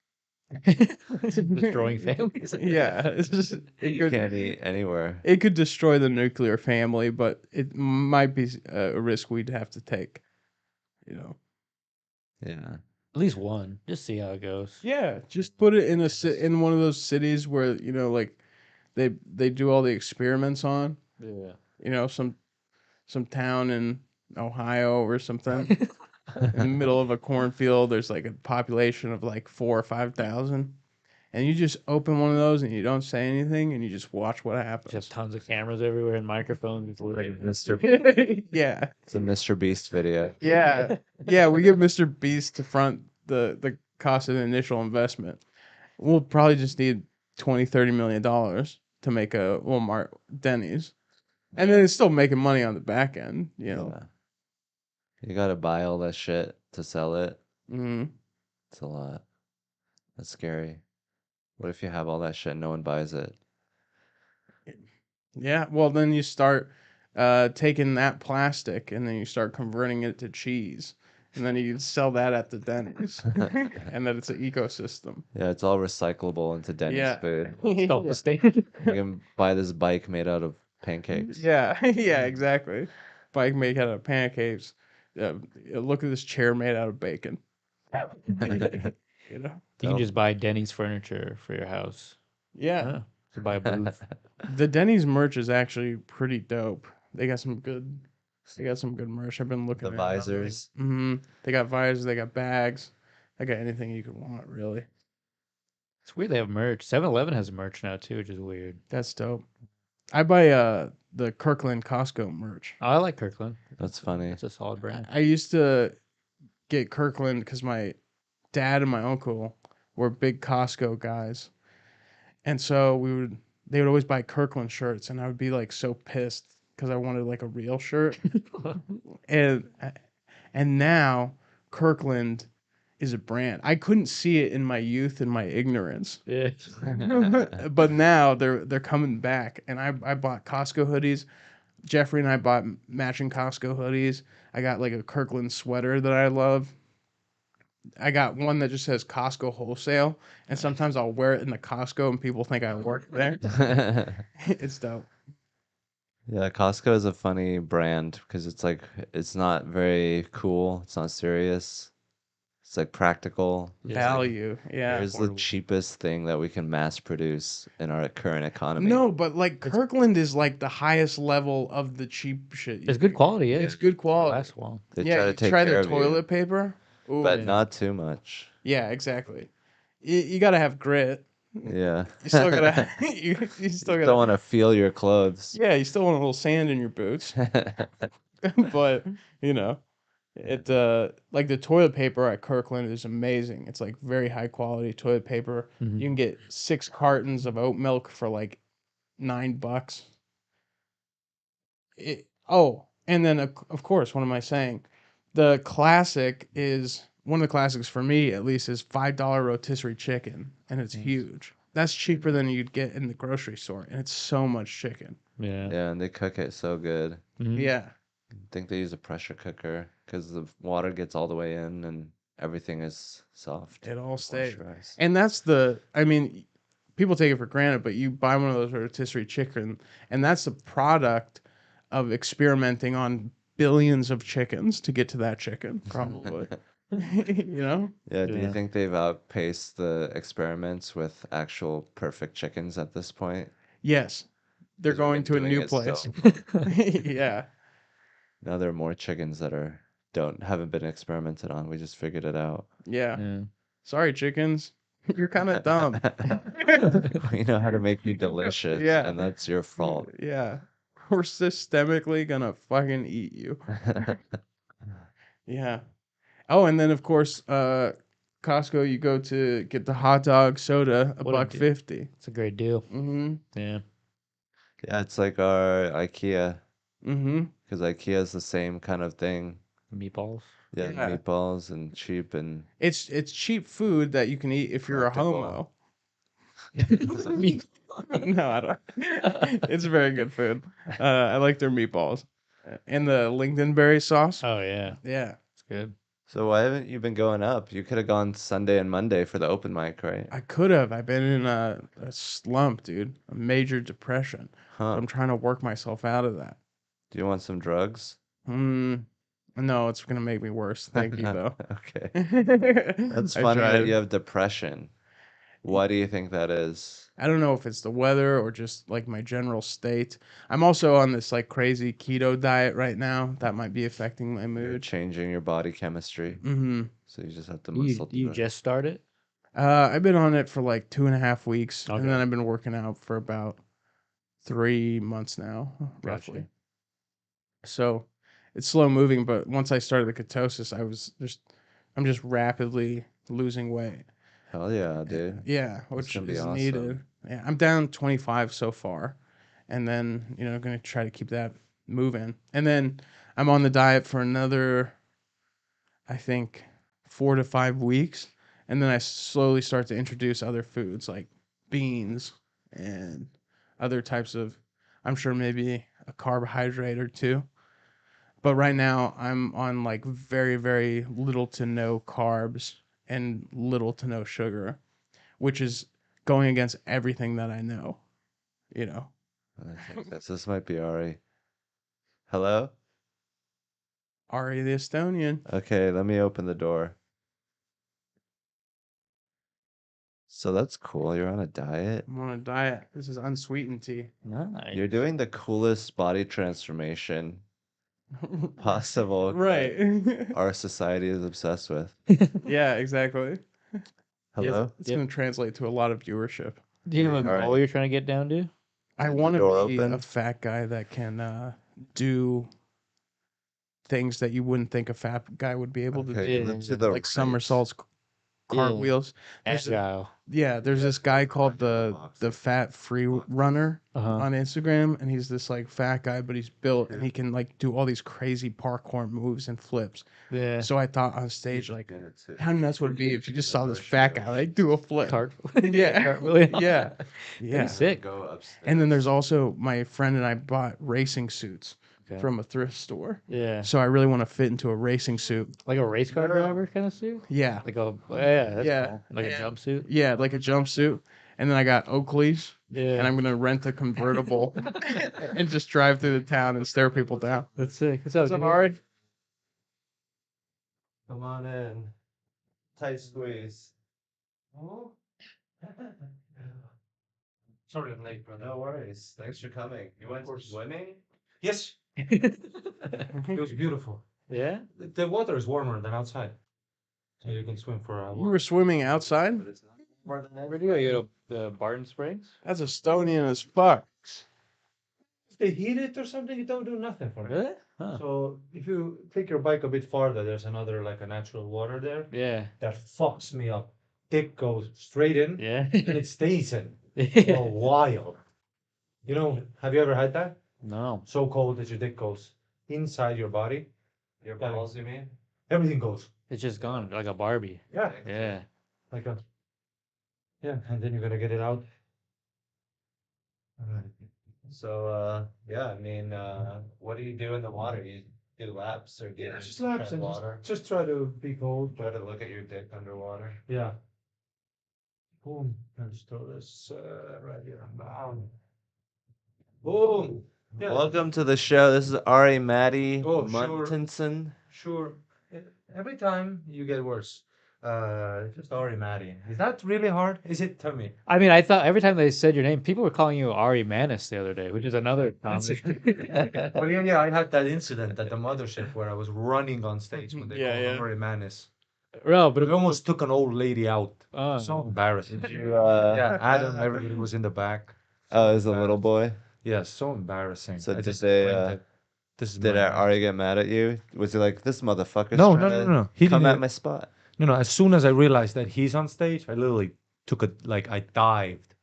Destroying families. Yeah, it's just You can't eat anywhere. it could destroy the nuclear family, but it might be a risk we'd have to take. Yeah. At least one. Just see how it goes. Yeah, just put it in one of those cities where like they do all the experiments on. Yeah. Some town in Ohio or something. In the middle of a cornfield, there's like a population of like 4,000 or 5,000, and you just open one of those and you don't say anything and you just watch what happens. Just tons of cameras everywhere and microphones. Like Mr. Yeah, It's a Mr. Beast video. yeah, yeah. We give Mr. Beast to front the cost of the initial investment. We'll probably just need $20-30 million to make a Walmart Denny's, and then it's still making money on the back end. Yeah. You gotta buy all that shit to sell it. hmm It's a lot. That's scary. What if you have all that shit and no one buys it? Yeah, well, then you start taking that plastic and then you start converting it to cheese. And then you sell that at the Denny's. And then it's an ecosystem. Yeah, it's all recyclable into Denny's Yeah. food. Self-sustained. You can buy this bike made out of pancakes. Yeah, yeah, exactly. Bike made out of pancakes. Look at this chair made out of bacon. You know? You can just buy Denny's furniture for your house. Yeah. Yeah. To buy a booth. The Denny's merch is actually pretty dope. They got some good merch. I've been looking The at visors. They got visors, they got bags. They got anything you could want, really. It's weird they have merch. 7-Eleven has merch now too, which is weird. That's dope. I buy the Kirkland Costco merch. Oh, I like Kirkland. That's funny. It's a solid brand. I used to get Kirkland because my dad and my uncle were big Costco guys. And so they would always buy Kirkland shirts and I would be like so pissed because I wanted like a real shirt. and now Kirkland is a brand. I couldn't see it in my youth and my ignorance. Yeah. But now they're coming back and I bought Costco hoodies. Jeffrey and I bought matching Costco hoodies. I got like a Kirkland sweater that I love. I got one that just says Costco wholesale, and sometimes I'll wear it in the Costco, and people think I work there. It's dope. Yeah, Costco is a funny brand because it's like it's not very cool. It's not serious. It's like practical. It's like Value, yeah. here's the Affordable. cheapest thing that we can mass produce in our current economy. No, but like Kirkland is like the highest level of the cheap shit. It's good quality, yeah. It's good quality. Lasts long. They Yeah, try to you take try care their of you, toilet paper. Ooh, but Yeah. not too much. yeah, exactly. You gotta have grit. Yeah. You still gotta. You still Still gotta. want to feel your clothes. Yeah, you still want a little sand in your boots, but you know, it like the toilet paper at Kirkland is amazing. It's like very high quality toilet paper. Mhm. You can get 6 cartons of oat milk for like $9. Oh, and then of course, what am I saying? The classic is one of the classics for me, at least, is $5 rotisserie chicken, and it's Nice. huge. That's cheaper than you'd get in the grocery store, and it's so much chicken. Yeah. Yeah, and they cook it so good. Mhm. Yeah, I think they use a pressure cooker because the water gets all the way in and everything is soft, it all stays. moisturized. And that's the, I mean, people take it for granted, but you buy one of those rotisserie chicken, and that's the product of experimenting on billions of chickens to get to that chicken, probably. You know? Yeah, do you Yeah. think they've outpaced the experiments with actual perfect chickens at this point? Yes. They're 'Cause we've going been to a doing new it so place. long. Yeah. Now there are more chickens that haven't been experimented on. We just figured it out. Yeah. Yeah. Sorry, chickens. You're kind of dumb. We know how to make you delicious, Yeah. and that's your fault. Yeah. We're systemically gonna fucking eat you. Yeah. Oh, and then of course, Costco, you go to get the hot dog soda, a What a buck deal. 50. It's a great deal. Mm-hmm. Yeah. Yeah, it's like our IKEA, Mm-hmm. because IKEA is the same kind of thing. Meatballs. Yeah, Yeah. meatballs and cheap and It's cheap food that you can eat if you're a practical. homo. No, I don't. It's very good food. I like their meatballs. And the lingonberry sauce. Oh yeah. Yeah. It's good. So why haven't you been going up? You could have gone Sunday and Monday for the open mic, right? I could have. I've been in a slump, dude. A major depression. So Huh. I'm trying to work myself out of that. Do you want some drugs? Hmm. No, it's gonna make me worse. Thank you, though. Okay. That's I funny that tried. you have depression. Why do you think that is? I don't know if it's the weather or just like my general state. I'm also on this like crazy keto diet right now. That might be affecting my You're mood. changing your body chemistry, Mm-hmm. so you just have to You muscle you through it. just started? I've been on it for like 2.5 weeks, and Okay. then I've been working out for about 3 months now, roughly. Gotcha. So it's slow moving, but once I started the ketosis, I'm just rapidly losing weight. Hell yeah, dude. Yeah, That's which gonna be is awesome. needed. Yeah, I'm down 25 so far, and then gonna try to keep that moving. And then I'm on the diet for another, I think, 4 to 5 weeks, and then I slowly start to introduce other foods like beans and other types of, I'm sure maybe a carbohydrate or two. But right now I'm on like very, very little to no carbs and little to no sugar, which is going against everything that I know, you know. I think this might be Ari. Hello? Ari the Estonian. Okay, let me open the door. So that's cool. You're on a diet. I'm on a diet. This is unsweetened tea. Nice. You're doing the coolest body transformation possible Right. that our society is obsessed with. Yeah, exactly. Hello? It's going to translate to a lot of viewership. Do you have a All right. goal you're trying to get down to? I Is the want to door be a open? fat guy that can do things that you wouldn't think a fat guy would be able to Okay, do, you look to the like right. somersaults, cartwheels. There's Agile. there's this guy called the Fat Free Runner Uh-huh. on Instagram, and he's this like fat guy, but he's built and he can like do all these crazy parkour moves and flips. Yeah. So I thought on stage, like, how nuts would it be if you just saw this fat guy like do a flip? Cart. Yeah. Cartwheel. Yeah. That'd Yeah. be sick. Go upstairs. And then there's also my friend and I bought racing suits. Okay. from a thrift store. Yeah. So I really want to fit into a racing suit. Like a race car driver kind of suit? Yeah. Like a yeah, that's Yeah. cool. Like a jumpsuit? Yeah, like a jumpsuit. And then I got Oakleys. Yeah. And I'm gonna rent a convertible and just drive through the town and stare people down. That's sick. What's up, dude? Ari? Come on in. Tight squeeze. Oh. Sorry I'm late, brother. No worries. Thanks for coming. You went course. swimming? Yes, it was beautiful. Yeah? The water is warmer than outside. So you can swim for a You while. were swimming outside? But it's not more than that. Where'd you go? You go to Barton Springs? That's Estonian as fuck. If they heat it or something, it don't do nothing for me. Really? Huh. So if you take your bike a bit farther, there's another like a natural water there Yeah. that fucks me up. Dick goes straight in Yeah. and it stays in for a Yeah. while. You know, have you ever had that? No. So cold that your dick goes inside your body. Your Yeah. balls, you mean? Everything goes. It's just gone like a Barbie. Yeah. Yeah. Like a yeah, and then you gotta get it out. So, yeah, I mean, what do you do in the water? You do laps or get Just laps and water? just try to be cold. Try to look at your dick underwater. Yeah. Boom. Let's throw this right here. Bam. Boom. Yeah. Welcome to the show. This is Ari Matti Oh, sure. Muntinson. Sure. Every time you get worse. Just Ari Matti. Is that really hard? Is it? Tell me. I mean, I thought every time they said your name, people were calling you Ari Manis the other day, which is another comic. Well, yeah, I had that incident at the mothership where I was running on stage when they Yeah, called yeah. Ari Manis. No, but It almost took an old lady out. oh, So embarrassing. You, Yeah, Adam, everybody was in the back. Oh, as a little boy. Yeah, so embarrassing. So I did just they, went uh, there. This is Did my- Ari get mad at you? Was he like, this motherfucker's No, trying no, no, to no. He come didn't at even- my spot? No, as soon as I realized that he's on stage, I literally took a I dived.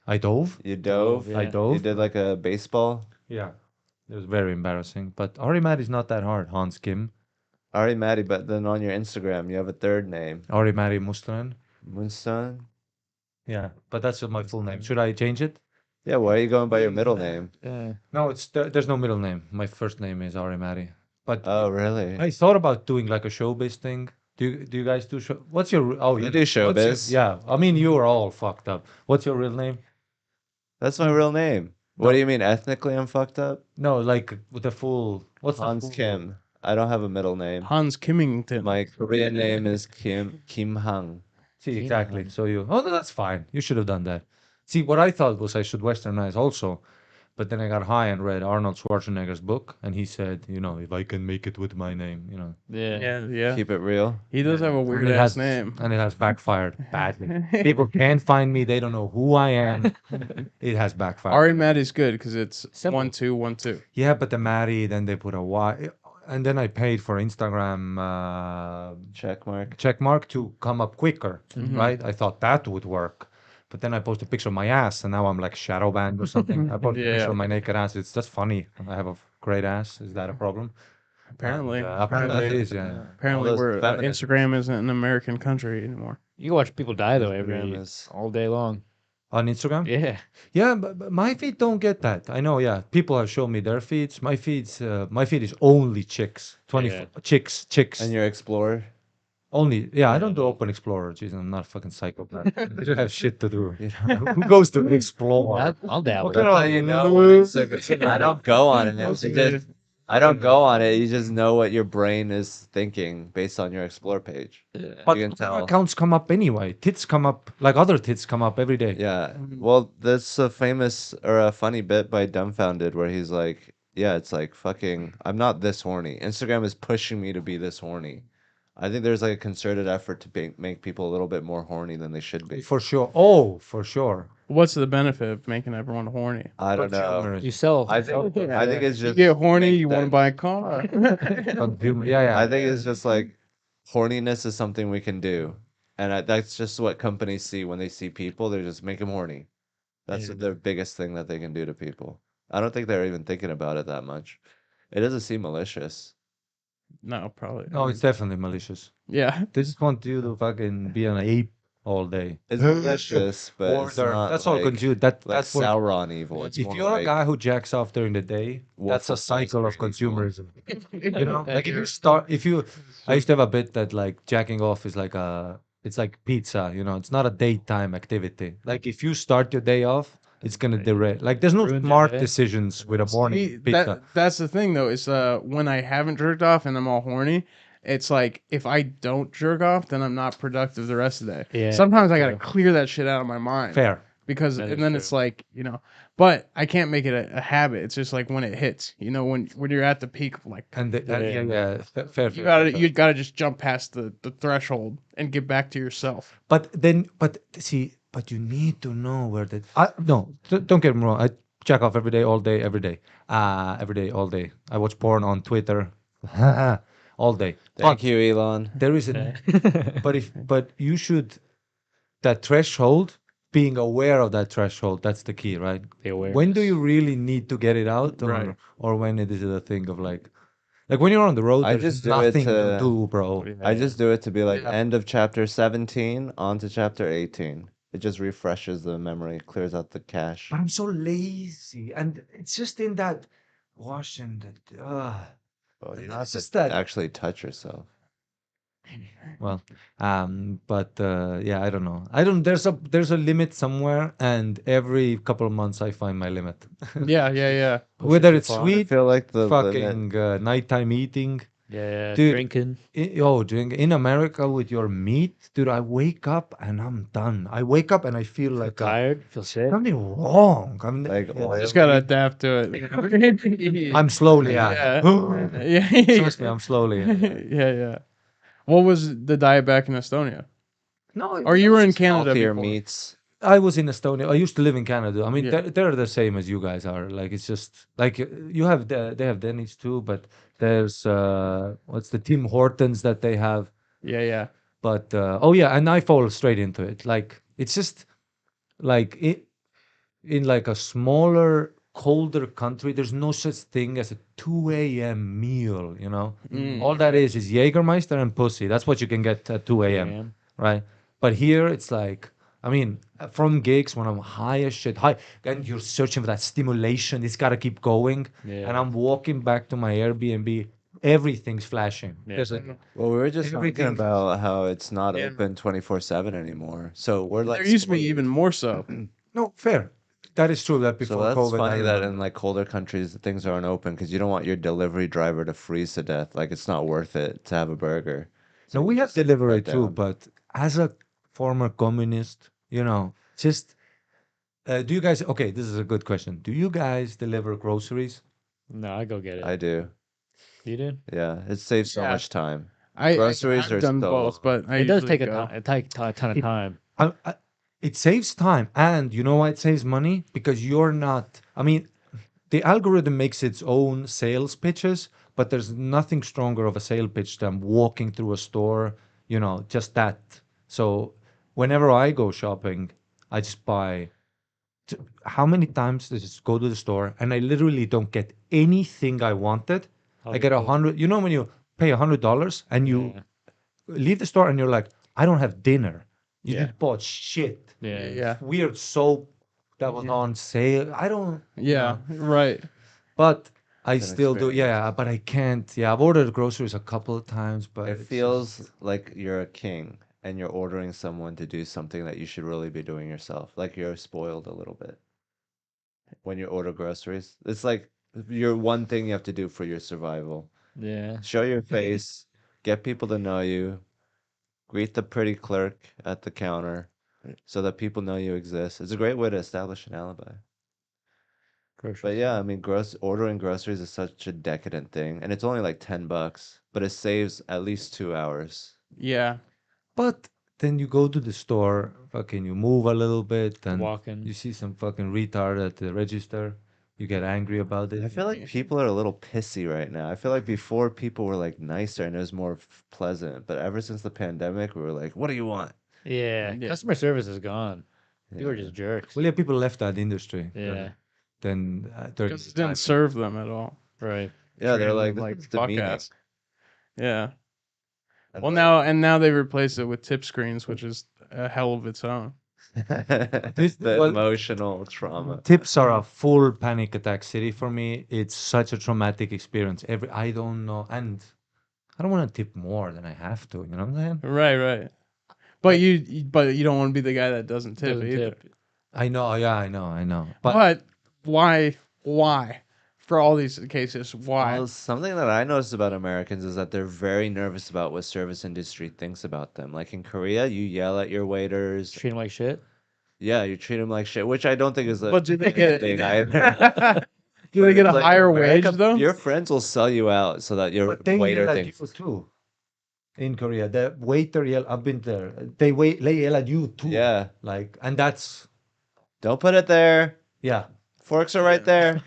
I dove. You dove? I yeah. dove. You did like a baseball? Yeah, it was very embarrassing. But Ari Matti is not that hard. Hans Kim, Ari Matti, but then on your Instagram, you have a third name. Ari Matti Mustonen. Moonstone? Yeah, but that's my full name. Should I change it? Yeah, why are you going by your middle name? yeah. No, there's no middle name. My first name is Ari Matti. But Oh, really? I thought about doing like a showbiz thing. Do you guys do show? What's your We do what's your- showbiz. Yeah, I mean you are all fucked up. What's your real name? That's my real name. What do you mean, ethnically I'm fucked up? No, like with the full. What's the Hans full- Kim. I don't have a middle name. Hans Kimmington. My Korean name is Kim Hang. See, Kim exactly. Han. So you. Oh, no, that's fine. You should have done that. See, what I thought was I should westernize also, but then I got high and read Arnold Schwarzenegger's book, and he said, if I can make it with my name. Yeah. Yeah. Keep it real. He does have a And weird it ass has- name. And it has backfired badly. People can't find me. They don't know who I am. It has backfired. Ari Matti's good because it's Simple. 1-2-1-2. Yeah, but the Maddie, then they put a Y. And then I paid for Instagram Check mark. check mark to come up quicker, Mhm. right? I thought that would work. But then I post a picture of my ass, and now I'm like shadow banned or something. I post a Yeah. picture of my naked ass. It's just funny. I have a great ass. Is that a problem? Apparently. Apparently it is, yeah. Apparently, those we're feminists. Instagram isn't an American country anymore. You can watch people die though Instagram is- all day long. On Instagram? Yeah. Yeah, but my feed don't get that. I know, yeah. People have shown me their feeds. My feed is only chicks. 24 Yeah. chicks. And your Explorer? Only, yeah, I don't do Open Explorer. Jeez, I'm not a fucking psychopath. I just have shit to do. Who goes to explore? I'll dabble. What kind That's how you know when it's a good- I don't go on it. It's just- I don't go on it. You just know what your brain is thinking based on your Explore page. But you can tell. accounts come up anyway. Tits come up, like other tits come up every day. Yeah. Well, that's a famous or a funny bit by Dumbfounded where he's like, yeah, it's like fucking, I'm not this horny. Instagram is pushing me to be this horny. I think there's like a concerted effort to make people a little bit more horny than they should be. For sure. Oh, for sure. What's the benefit of making everyone horny? I don't know. Consumers. You sell. I think it's You just get horny, make you want to that- buy a car. Yeah. I think it's just like horniness is something we can do, and that's just what companies see when they see people. They just make them horny. That's the biggest thing that they can do to people. I don't think they're even thinking about it that much. It doesn't seem malicious. No, probably. No, it's definitely malicious. Yeah. They just want you to fucking be an ape all day. It's delicious, but it's Order. not That's all like consumed. That's what. Sauron evil. It's If more you're a like guy who jacks off during the day, that's a waffle fries cycle of are equal. consumerism. You know, like if you start, if you, I used to have a bit that like jacking off is like it's like pizza. You know, it's not a daytime activity. Like if you start your day off, it's gonna derail. Like there's no Ruins your smart day. decisions with a morning pizza. That's the thing though, is when I haven't jerked off and I'm all horny, it's like if I don't jerk off, then I'm not productive the rest of the day. Yeah, Sometimes I gotta true. clear that shit out of my mind. Fair. Because That and is then true. it's like, but I can't make it a habit. It's just like when it hits, when you're at the peak of like And Yeah. yeah, fair. you gotta just jump past the threshold and get back to yourself. But then, but see, but you need to know where that. No, don't get me wrong. I jack off every day, all day, every day. Every day, all day. I watch porn on Twitter, all day. Thank But you, Elon. there is a. But you should that threshold. Being aware of that threshold, that's the key, right? The When do awareness. you really need to get it out, Right. or when it is a thing of like when you're on the road, I there's just do it nothing to to- do, bro. I just do it to be like Yeah. end of chapter 17 on to chapter 18. It just refreshes the memory, clears out the cache. But I'm so lazy, and it's just in that washing the. Well, you It's don't have just to that. actually touch yourself. Well, but yeah, I don't know. I don't. There's a limit somewhere, and every couple of months I find my limit. Yeah. Whether too it's far. I sweet, feel like the limit. fucking nighttime eating, Yeah, dude. drinking. Drink in America with your meat, dude. I wake up and I'm done. I wake up and I feel Feel like tired. Feel sick. something wrong. Like oil. Just gotta adapt to it. I'm slowly. Yeah. Yeah. Trust me, I'm slowly. Yeah. What was the diet back in Estonia? No, Or you were in Canada Healthier before? meats. I was in Estonia. I used to live in Canada. I mean, Yeah. they're the same as you guys are. Like it's just like you have they have Denny's too, but there's what's the Tim Hortons that they have. Yeah. But oh yeah, and I fall straight into it. Like it's just like in like a smaller, colder country, there's no such thing as a 2 a.m. meal. You know, all that is Jägermeister and pussy. That's what you can get at 2 a.m. Damn. Right? But here it's like, I mean, from gigs when I'm high as shit, high, and you're searching for that stimulation, it's got to keep going. Yeah. And I'm walking back to my Airbnb, everything's flashing. Yeah. There's a, Well, we were just talking Everything- about how it's not Yeah. open 24/7 anymore. So we're like There used to be spoiled. even more so. no, fair. That is true that So before that's COVID, I funny that remember. in like colder countries things aren't open because you don't want your delivery driver to freeze to death. Like it's not worth it to have a burger. So you we have just, like, delivery cut too, down. but as a former communist, just do you guys? Okay, this is a good question. Do you guys deliver groceries? No, I go get it. I do. You did? Yeah, it saves so Yeah. much time. I've Groceries are done so- both, but I It does usually take go. a ton of time. It saves time, and you know why it saves money? Because you're not. I mean, the algorithm makes its own sales pitches, but there's nothing stronger of a sales pitch than walking through a store. Just that. So whenever I go shopping, I just buy. How many times does just go to the store and I literally don't get anything I wanted? I get 100. You know when you pay $100 and you Yeah. leave the store and you're like, I don't have dinner. You Yeah. just bought shit. Yeah. Yeah. Weird soap that was on sale. I don't. Yeah. Right. But I An still do. Yeah, but I can't. Yeah, I've ordered groceries a couple of times, but It it's feels just- like you're a king and you're ordering someone to do something that you should really be doing yourself. Like you're spoiled a little bit when you order groceries. It's like your one thing you have to do for your survival. Yeah. Show your face, get people to know you, greet the pretty clerk at the counter so that people know you exist. It's a great way to establish an alibi. But yeah, I mean, ordering groceries is such a decadent thing, and it's only like $10, but it saves at least 2 hours. Yeah. But then you go to the store, fucking, you move a little bit, and Walking. you see some fucking retard at the register. You get angry about it. I feel like people are a little pissy right now. I feel like before people were like nicer and it was more pleasant, but ever since the pandemic, we were like, "What do you want?" Yeah. Yeah. Customer service is gone. People are Yeah. just jerks. Well, yeah, people left that industry. Yeah. Then during Because the it time. didn't serve them at all. Right. Yeah, they're Treated like, them "This is fuck demeaning." ass. Yeah. And Well, like- now they replaced it with tip screens, which is a hell of its own. The well, emotional trauma. tips are a full panic attack city for me. It's such a traumatic experience. I don't know, and I don't want to tip more than I have to. You know what I'm saying? Right, right. But you don't want to be the guy that doesn't tip Doesn't either. tip. I know. Yeah, I know. But why? For all these cases, why? Well, something that I noticed about Americans is that they're very nervous about what service industry thinks about them. Like in Korea, you yell at your waiters. Treat him like shit. Yeah, you treat them like shit, which I don't think is a But do they good get thing either. do they get a Like, higher America, wage though? your friends will sell you out so that your But they waiter yell at thinks. you too. In Korea, the waiter yell. I've been there. They yell at you too. Yeah, Like, and that's don't put it there. yeah. Forks are right there.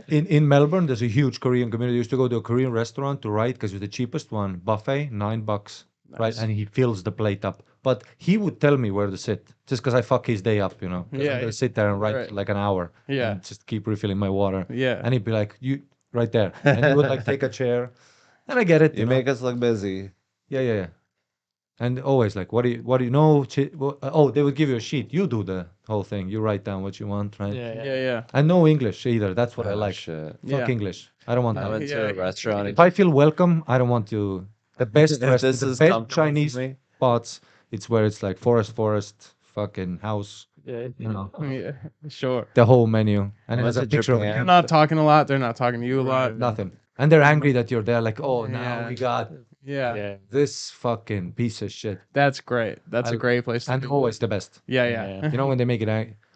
In Melbourne, there's a huge Korean community. I used to go to a Korean restaurant to write because it was the cheapest one, buffet, $9, right? Nice. And he fills the plate up. But he would tell me where to sit, just because I fuck his day up, you know. 'Cause Yeah, I'm gonna sit there and write right. for like an hour, Yeah. and just keep refilling my water. Yeah. And he'd be like, "You right there," and he would like take a chair, and I get it. You know? make us look busy. Yeah. And always like, what do you know? Oh, they would give you a sheet. You do the whole thing. You write down what you want, right? Yeah. And no English either. That's what I Oh, like. shit. Fuck Yeah. English. I don't want I that. went to Yeah. a restaurant. If I feel welcome, I don't want to. The best If this the is best comfortable for Chinese me. spots, it's where it's like forest, fucking house, Yeah. you know, Yeah. Sure. the whole menu, and it I has went a to picture of Japan. They're you. not talking a lot. They're not talking to you a lot. Nothing, and they're angry that you're there. Like, oh, now Yeah. we got Yeah. Yeah. this fucking piece of shit, That's great. That's a I- great place to and be. always the best. Yeah. Yeah. You know when they make it,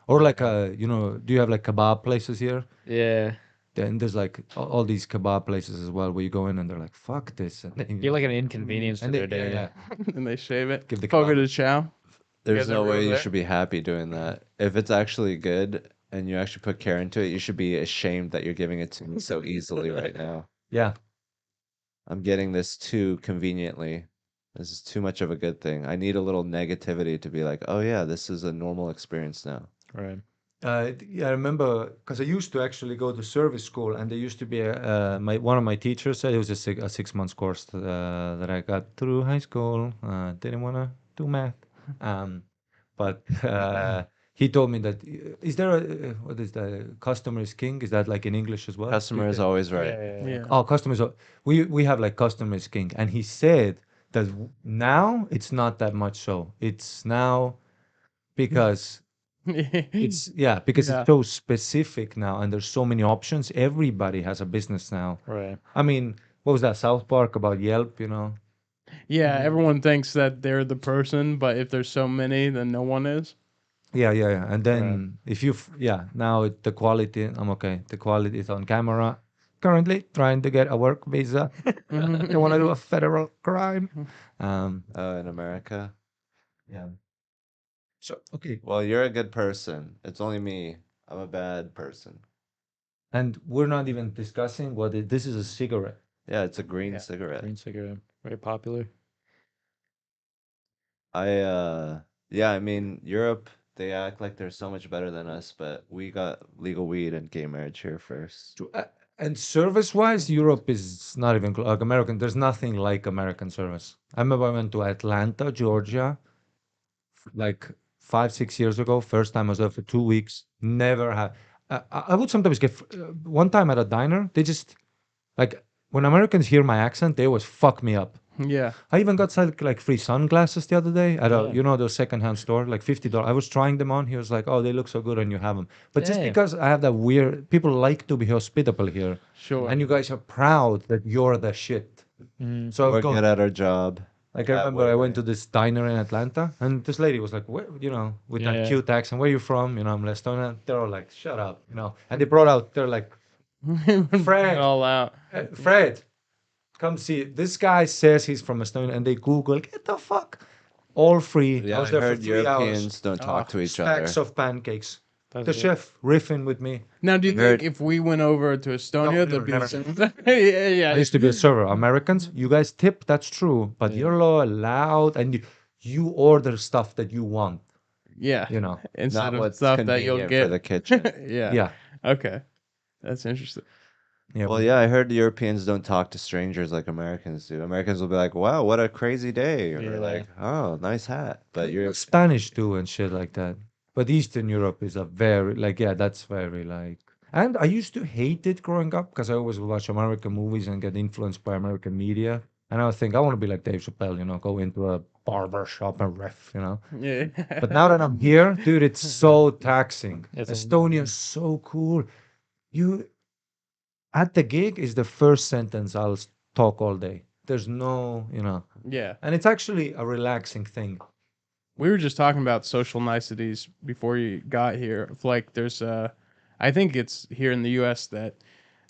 or like do you have like kebab places here? Yeah. Then there's like all these kebab places as well where you go in and they're like, fuck this, and then You're like an inconvenience to and their they, day. yeah, and they shave it. Give the Fogo kebab. de chow. There's guys no ever way over you there? should be happy doing that. If it's actually good and you actually put care into it, you should be ashamed that you're giving it to me so easily right now. yeah. I'm getting this too conveniently. This is too much of a good thing. I need a little negativity to be like, oh yeah, this is a normal experience now. Right. Yeah, I remember because I used to actually go to service school, and there used to be one of my teachers said it was a 6 months course that I got through high school. Didn't want to do math, but he told me that is there what is that? Customer is king? Is that like in English as well? Customer is always right. Yeah. Oh, customers. We have like customer is king, and he said that now it's not that much so. It's now because because Yeah. it's so specific now, and there's so many options. Everybody has a business now. Right. I mean, what was that South Park about Yelp? You know? Yeah. Everyone thinks that they're the person, but if there's so many, then no one is. Yeah. And then if you, now the quality, I'm okay. The quality is on camera. Currently trying to get a work visa. Don't want to do a federal crime. In America. Yeah. So okay, Well, you're a good person. It's only me. I'm a bad person. and we're not even discussing this is a cigarette. Yeah, it's a green cigarette. Green cigarette. Very popular. I mean, Europe, they act like they're so much better than us, but we got legal weed and gay marriage here first. And service-wise, Europe is not even like American. There's nothing like American service. I remember I went to Atlanta, Georgia, like 5, 6 years ago. First time I was there for 2 weeks. Never had. I would sometimes get one time at a diner. They just like when Americans hear my accent, they always fuck me up. Yeah. I even got like free sunglasses the other day at Yeah. those secondhand store, like $50. I was trying them on. He was like, "Oh, they look so good, and you have them." But just Yeah. because I have that weird, people like to be hospitable here, Sure. and you guys are proud that you're the shit. Mm. So I We're would go, good at our job. like I that remember I way. went to this diner in Atlanta, and this lady was like, "Where, with that Yeah. cute accent, where you from?" I'm Estonian. They're all like, "Shut up," And they brought out, they're like, Fred. All out. Fred, come see. This guy says he's from Estonia, and they Google, get the fuck. All free. Yeah, I was I there for heard 3 hours. Europeans don't talk to each other. Stacks of pancakes. That's The it. chef riffing with me. Now, do you Heard- think if we went over to Estonia, No, there'd be never. the same thing? Yeah. I used to be a server. Americans, you guys tip, that's true, but Yeah. you're allowed, and you order stuff that you want. Yeah. Instead Not of what's stuff that you'll convenient get for the kitchen. yeah. Yeah. Okay. That's interesting. Yeah, Well, yeah, I heard Europeans don't talk to strangers like Americans do. Americans will be like, "Wow, what a crazy day," or Yeah. like, "Oh, nice hat." But you're Spanish too and shit like that. But Eastern Europe is a very like yeah, that's very like. And I used to hate it growing up because I always would watch American movies and get influenced by American media. And I would think I want to be like Dave Chappelle, go into a barber shop and riff, Yeah. But now that I'm here, dude, it's so taxing. It's a Estonia's so cool. You at the gig is the first sentence talk all day. There's no, Yeah. and it's actually a relaxing thing. We were just talking about social niceties before you got here. Of like, there's I think it's here in the U.S. that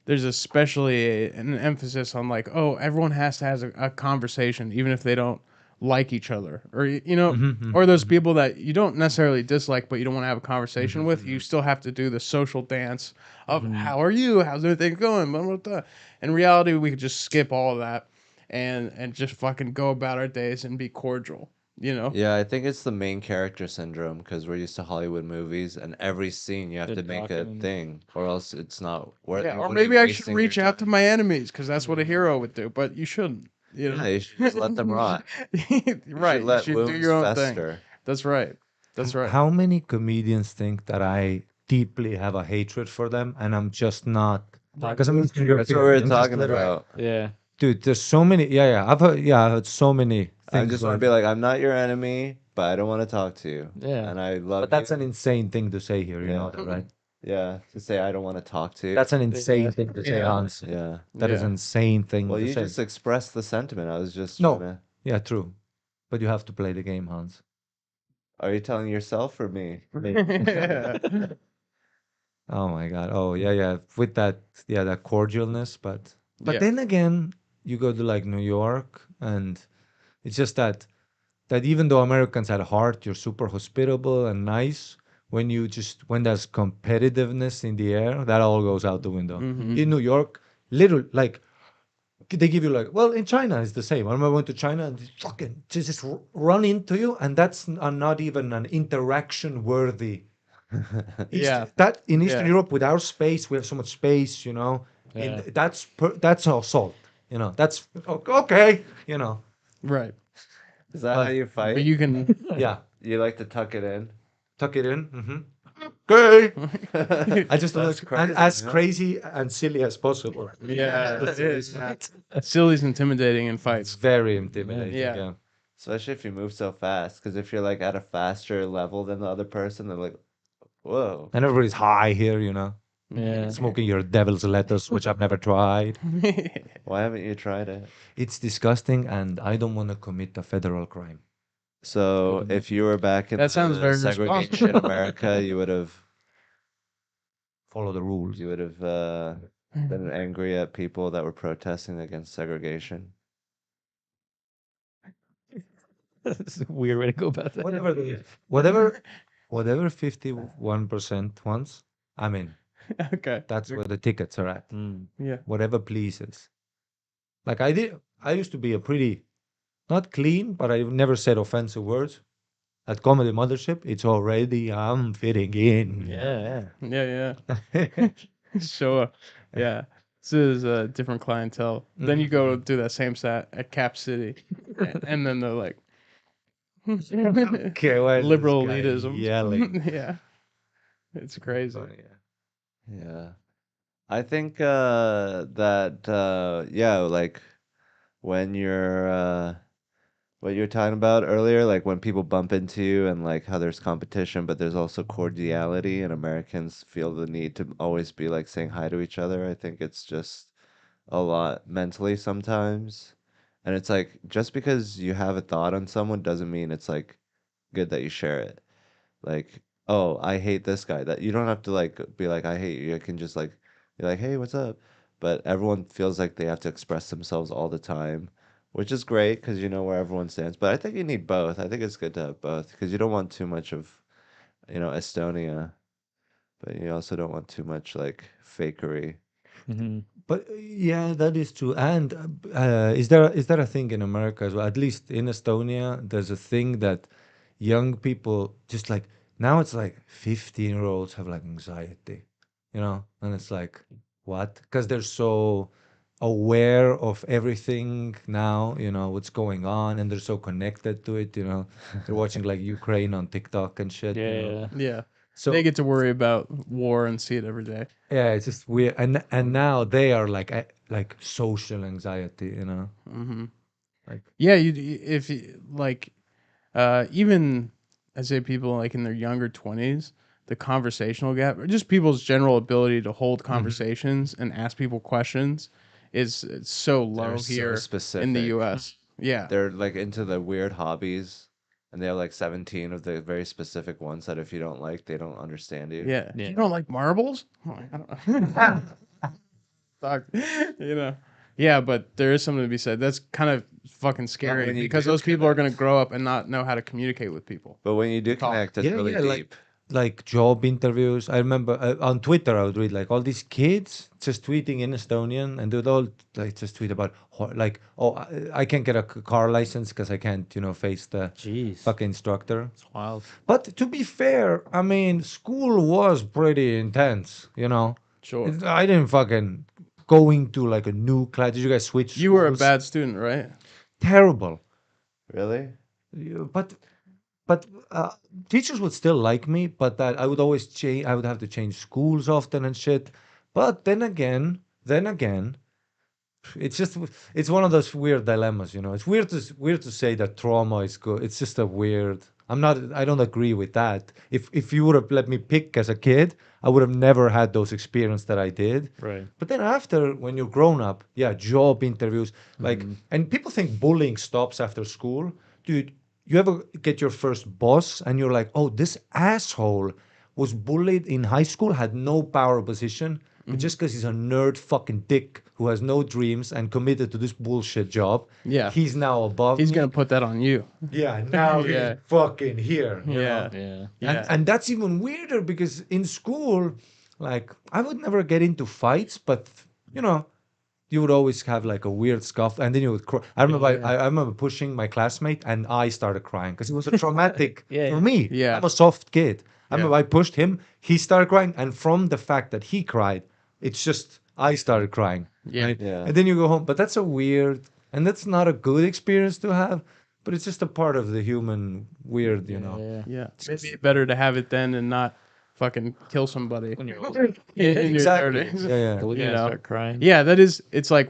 there's especially an emphasis on like, oh, everyone has to have a conversation, even if they don't like each other, or Mhm, or those mhm, people that you don't necessarily dislike, but you don't want to have a conversation mhm, with. You mhm. still have to do the social dance of Mhm. how are you, how's everything going, blah, blah, blah. In reality, we could just skip all of that and just fucking go about our days and be cordial. You know? Yeah, I think it's the main character syndrome because we're used to Hollywood movies, and every scene you have They're to make a talking. thing, or else it's not worth. Yeah, or What are you maybe I should wasting your reach out to time? my enemies because that's what a hero would do. But you shouldn't, Yeah, you should just let them rot. You should Right, you let should do wounds your own thing. fester. That's right. That's right. How many comedians think that I deeply have a hatred for them and I'm just not? Because I'm Eastern That's what we were European. I'm just talking literally, about. Yeah. dude. There's so many. Yeah, I've heard so many I things just want to like. be like, I'm not your enemy, but I don't want to talk to you, Yeah. and I But love that's an you. insane thing to say here. You know Yeah, that, right? yeah. To say I don't want to talk to you. That's an Yeah. insane thing to say, Yeah. Hans. Yeah. That is Yeah. an insane thing Well, to you say. just expressed the sentiment. I was just trying No. to. Yeah, true. But you have to play the game, Hans. Are you telling yourself or me? Me. Oh my God. Oh yeah, yeah. With that, yeah, that cordialness. But Yeah. then again, you go to like New York, and it's just that even though Americans at heart, you're super hospitable and nice. When there's competitiveness in the air, that all goes out the window. Hmm. In New York, literally, like they give you like, well, in China it's the same. I remember I went to China and they fucking just run into you, and that's not even an interaction worthy. Yeah. That in Eastern Yeah. Europe with our space, we have so much space, and Yeah. that's assault. That's okay, Right. Is that how but you But fight? you can. yeah, You like to tuck it in? tuck it in. Okay. I just That's look and crazy, as huh? crazy and silly as possible. Yeah. That's It it. is. Silly's intimidating in fights. Very Yeah. intimidating. Yeah. Yeah. Especially if you move so fast, because if you're like at a faster level than the other person, they're like, "Whoa." And everybody's high here, Yeah. smoking your devil's lettuce, which I've never tried. Why haven't you tried it? It's disgusting, and I don't want to commit a federal crime. So if you were back in That sounds the very segregation responsible. America, Follow the rules. you would have been angry at people that were protesting against segregation. That's a weird way to go about that. Whatever, whatever 51% wants, I mean, Okay. that's where the tickets are at. Mm. Yeah. Whatever pleases. Like I used to be a pretty, not clean, but I never said offensive words. At Comedy Mothership, it's already, I'm fitting in. Yeah. Yeah. Yeah. Sure. Yeah. This is a different clientele. Then you go Mhm. do that same set at Cap City, and then they're like, Okay, why is this liberal guy elitism. yelling? Yeah. It's crazy. Funny, yeah. Yeah. I think that yeah, like when you're what you were talking about earlier, like when people bump into you and like how there's competition, but there's also cordiality, and Americans feel the need to always be like saying hi to each other. I think it's just a lot mentally sometimes. And it's like just because you have a thought on someone doesn't mean it's like good that you share it. Like, oh, I hate this guy. That you don't have to like be like I hate you. You can just like be like, hey, what's up? But everyone feels like they have to express themselves all the time, which is great because you know where everyone stands. But I think you need both. I think it's good to have both because you don't want too much of, Estonia, but you also don't want too much like fakery. Hmm. But yeah, that is true. And is there a thing in America as well? At least in Estonia, there's a thing that young people just like now it's like 15-year-olds have like anxiety, and it's like, what? Because they're so aware of everything now, what's going on, and they're so connected to it, They're watching like Ukraine on TikTok and shit. Yeah. Yeah. They So get to worry about war and see it every day. yeah, it's just weird. And now they are like social anxiety. Hmm. Like Yeah, if you, like even I say people like in their younger 20s, the conversational gap, or just people's general ability to hold conversations and ask people questions is it's so They're low so here in the specific. US. Yeah. They're like into the weird hobbies, and they have like 17 of the very specific ones that if you don't like, they don't understand you. Yeah. Yeah. You don't like marbles? Oh, I don't Fuck. You know. Yeah, but there is something to be said. That's kind of fucking scary when you because do those people are going to connect, grow up and not know how to communicate with people. but when you do Talk. connect, it's yeah, really yeah, deep. like job interviews. I remember on Twitter I would read like all these kids just tweeting in Estonian, and they'd all like just tweet about like, oh, I can't get a car license because I can't face the Jeez. fucking instructor. It's wild. But to be fair, I mean, school was pretty intense. Sure. I didn't fucking going to like a new class. Did you guys switch You were a schools? bad student, right? Terrible. Really? But teachers would still like me, but that I would always change. I would have to change schools often and shit. But then again, it's just it's one of those weird dilemmas. It's weird to say that trauma is good. It's just a weird. I don't agree with that. If you would have let me pick as a kid, I would have never had those experiences that I did. Right. But then after, when you're grown up, yeah, job interviews, like, and people think bullying stops after school. Dude, you ever get your first boss and you're like, oh, this asshole was bullied in high school, had no power position, but just because he's a nerd fucking dick who has no dreams and committed to this bullshit job, Yeah. he's now above He's me. going to put that on you. Yeah, now Yeah. he's fucking here. Yeah. Yeah. Yeah. And that's even weirder because in school, like, I would never get into fights, but you know, you would always have like a weird scuff, and then you would cry. I remember, Yeah. I remember pushing my classmate, and I started crying because it was a traumatic Yeah. for me. Yeah. I'm a soft kid. I Yeah. remember I pushed him, he started crying, and from the fact that he cried, it's just I started crying. Yeah. Right? Yeah. And then you go home, but that's a weird, and that's not a good experience to have, but it's just a part of the human weird. Yeah. Yeah. Maybe better to have it then and not fucking kill somebody When you're older. in your Exactly. 30s. Yeah, yeah. We're You gonna know. start crying. Yeah, that is. It's like,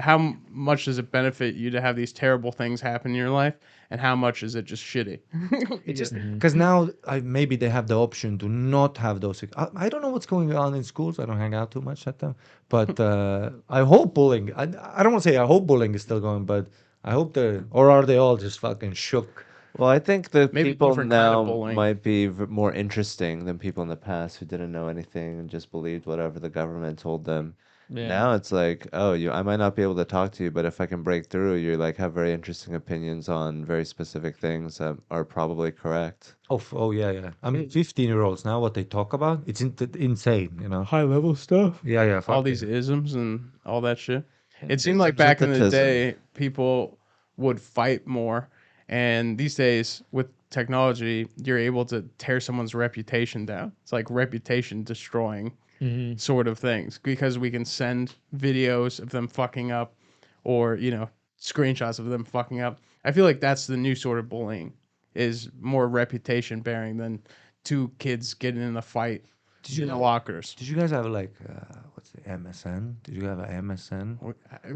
how much does it benefit you to have these terrible things happen in your life, and how much is it just shitty? It just because now maybe they have the option to not have those. I don't know what's going on in schools. I don't hang out too much at them, but I hope bullying. I don't want to say I hope bullying is still going, but I hope or are they all just fucking shook? Well, I think the Maybe people different kind of now bullying. might be more interesting than people in the past who didn't know anything and just believed whatever the government told them. Yeah. Now it's like, oh, I might not be able to talk to you, but if I can break through, you like have very interesting opinions on very specific things that are probably correct. Oh yeah, yeah. I mean, 15-year-olds now, what they talk about, it's insane. High level stuff. Yeah, yeah. All fuck these it. isms and all that shit. It seemed like back in the day, people would fight more, and these days with technology, you're able to tear someone's reputation down. It's like reputation destroying sort of things because we can send videos of them fucking up, or screenshots of them fucking up. I feel like that's the new sort of bullying, is more reputation bearing than two kids getting in a fight in the lockers. Did you guys have like what's the MSN? Did you have an MSN?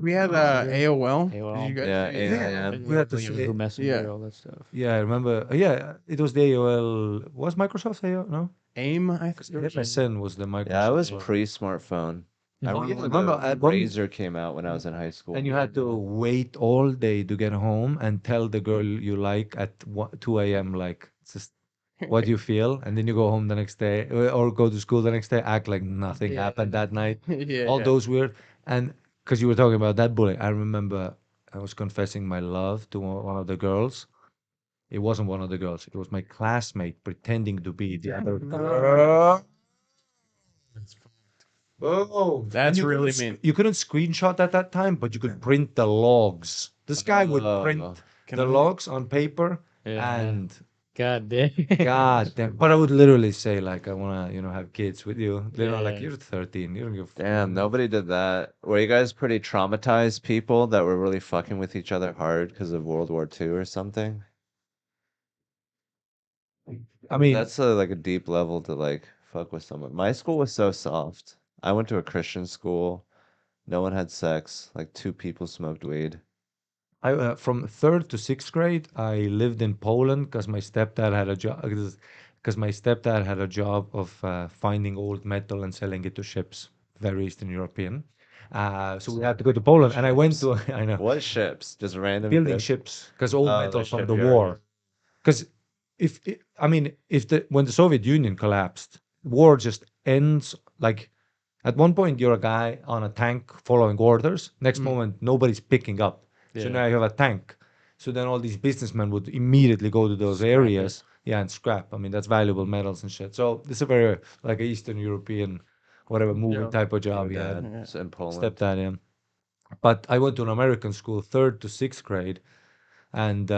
We had AOL. Did AOL. you guys? Yeah, Yeah. yeah. We had to Yahoo Messenger, yeah. all that stuff. Yeah, I remember. Yeah, it was the AOL. Was Microsoft AOL? No, AIM, I think. MSN was the Microsoft. Yeah, I was AOL. pre-smartphone. I Oh, yeah, remember remember when the at one- Razor came out when I was in high school. And you had to wait all day to get home and tell the girl you like at 2 a.m. like just what do you feel, and then you go home the next day or go to school the next day, act like nothing happened that night. Yeah, All yeah. those weird, and because you were talking about that bullying, I remember I was confessing my love to one of the girls. It wasn't one of the girls. It was my classmate pretending to be the other girl. Oh, That's really mean. You couldn't screenshot at that time, but you could print the logs. This guy would print Oh. Can the I- logs on paper Yeah. and God damn. God damn. But I would literally say, like, I want to, have kids with you. Like, Yeah. you're 13. You don't give a Damn, nobody did that. Were you guys pretty traumatized people that were really fucking with each other hard because of World War II or something? I mean, That's like a deep level to like fuck with someone. My school was so soft. I went to a Christian school. No one had sex. Like 2 people smoked weed. from third to sixth grade, I lived in Poland because my stepdad had a job. Because my stepdad had a job of finding old metal and selling it to ships, very Eastern European. So we had to go to Poland, and I went to I know What ships? Just random building ships? ships because old Oh, metal like from the shipyard. war. Because if when the Soviet Union collapsed, war just ends. Like at one point, you're a guy on a tank following orders. Next moment, nobody's picking up. So Yeah. now you have a tank. So then all these businessmen would immediately go to those Scrap areas, yeah, and scrap. I mean, that's valuable metals and shit. So this is a very like a Eastern European, whatever movie Yeah. type of job Your he had. dad Yeah. is in Poland. Stepdad, yeah. But I went to an American school, third to sixth grade, and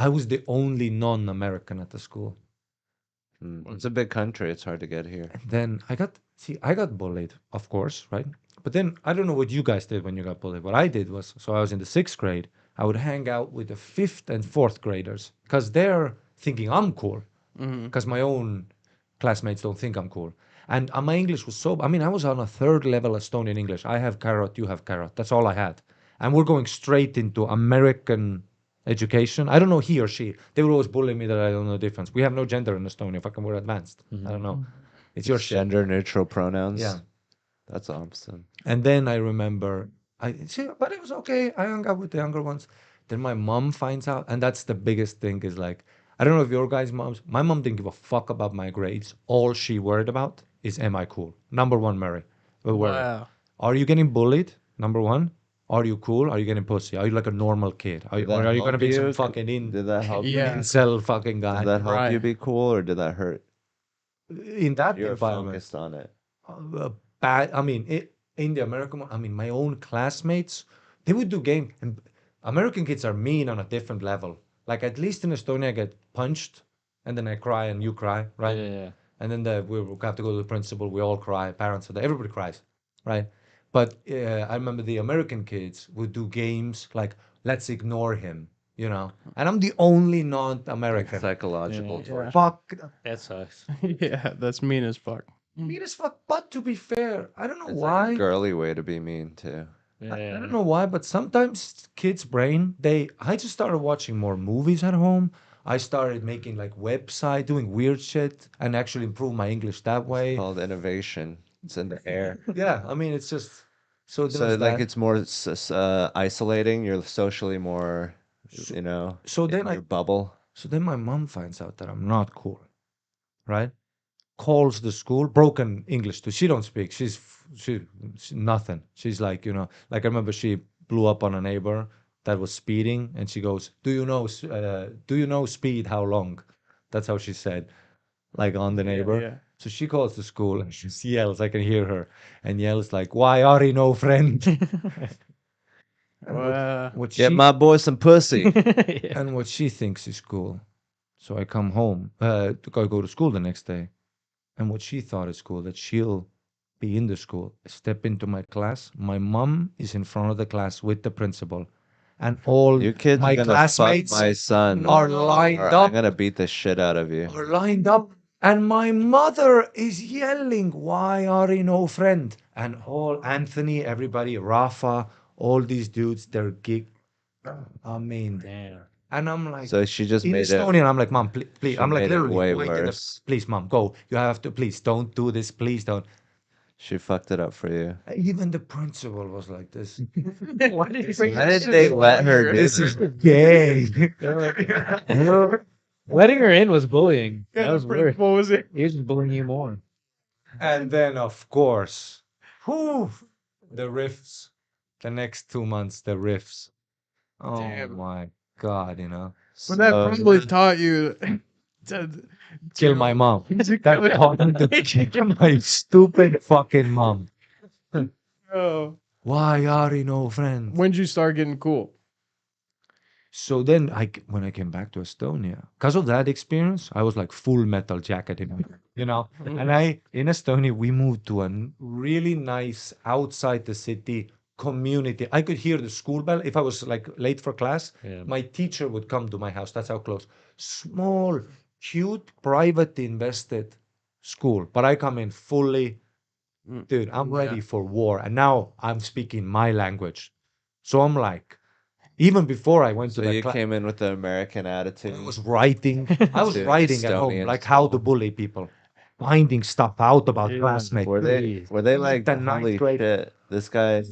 I was the only non-American at the school. It's a big country. It's hard to get here. And then I got bullied, of course, right? But then I don't know what you guys did when you got bullied. What I did was, so I was in the sixth grade, I would hang out with the fifth and fourth graders because they're thinking I'm cool because my own classmates don't think I'm cool. And my English was so, I mean, I was on a third level Estonian English. I have carrot, you have carrot. That's all I had. And we're going straight into American education. I don't know he or she. They will always bully me that I don't know the difference. We have no gender in Estonia. Fucking we're advanced. I don't know. It's your shit. Gender neutral pronouns. Yeah. That's awesome. And then I remember, but it was okay. I hung out with the younger ones. Then my mom finds out, and that's the biggest thing is like, I don't know if your guys' moms, my mom didn't give a fuck about my grades. All she worried about is, am I cool? Number one, Mary. Worried. Wow. Are you getting bullied? Number one. Are you cool? Are you getting pussy? Are you like a normal kid? Did Or that are you gonna help be some you? fucking Did that help you? Yeah. incel fucking Did guy? that help you Right. be cool or did that hurt? In that You were environment, focused on it. bad. I mean, in the American, I mean, my own classmates, they would do game, and American kids are mean on a different level. Like at least in Estonia, I get punched, and then I cry, and you cry, right? Yeah. And then we have to go to the principal. We all cry. Parents are there. Everybody cries, right? But I remember the American kids would do games like let's ignore him, And I'm the only non-American. Psychological Yeah. torture. Fuck, That sucks. Yeah, that's mean as fuck. mean as fuck. But to be fair, I don't know It's why. like a girly way to be mean too. I don't know why, but sometimes kids' brain, I just started watching more movies at home. I started making like website, doing weird shit, and actually improve my English that way. Called innovation. It's in the air. Yeah, I mean, it's just so So there's like that. it's more isolating. You're socially more, So then in your bubble. so then my mom finds out that I'm not cool, right? Calls the school, broken English too. She don't speak. She nothing. She's like, like I remember she blew up on a neighbor that was speeding, and she goes, do you know speed? How long?" That's how she said, like on the neighbor. Yeah. So she calls the school and she yells. I can hear her and yells like, "Why are you no friend?" And Wow. what Get she my boy some pussy. Yeah. and what she thinks is cool. So I come home to go to school the next day. And what she thought is cool, that she'll be in the school, step into my class. My mom is in front of the class with the principal. And all You kids my are gonna classmates fuck my son. are lined Or up. I'm gonna beat the shit out of you. Are lined up. And my mother is yelling, "Why are you no friend?" And all Anthony, everybody, Rafa, all these dudes, they're gig. I mean, Damn. and I'm like, So she just in made it. Estonian, I'm like, "Mom, please." She I'm like, made it literally, way wait in the, worse. please, Mom, go. You have to, please, don't do this. Please don't. She fucked it up for you. Even the principal was like this. Why did you bring Why that did shit they up? let her do This this? is gay. Letting her in was bullying. Yeah, That the was worse. principal was it? He was just bullying you more. And then, of course, whew, the riffs. The next 2 months, the riffs. Oh Damn. my God, But that So- probably taught you to Kill my mom. to That kill taught me to kill my stupid fucking mom. Oh. Why are you no friends? When'd you start getting cool? So then when I came back to Estonia, because of that experience, I was like full metal jacket in me, you know. And in Estonia, we moved to a really nice outside the city community. I could hear the school bell if I was like late for class. Yeah. My teacher would come to my house. That's how close. Small, cute, private invested school, but I come in fully, dude. I'm ready for war, and now I'm speaking my language. So I'm like, even before I went to So the you class, came in with the American I attitude was writing. I was to writing at home, Estonian like how to school. bully people, finding stuff out about Yeah, classmates. please. Were they Like like, the ninth holy grade. shit, this guy?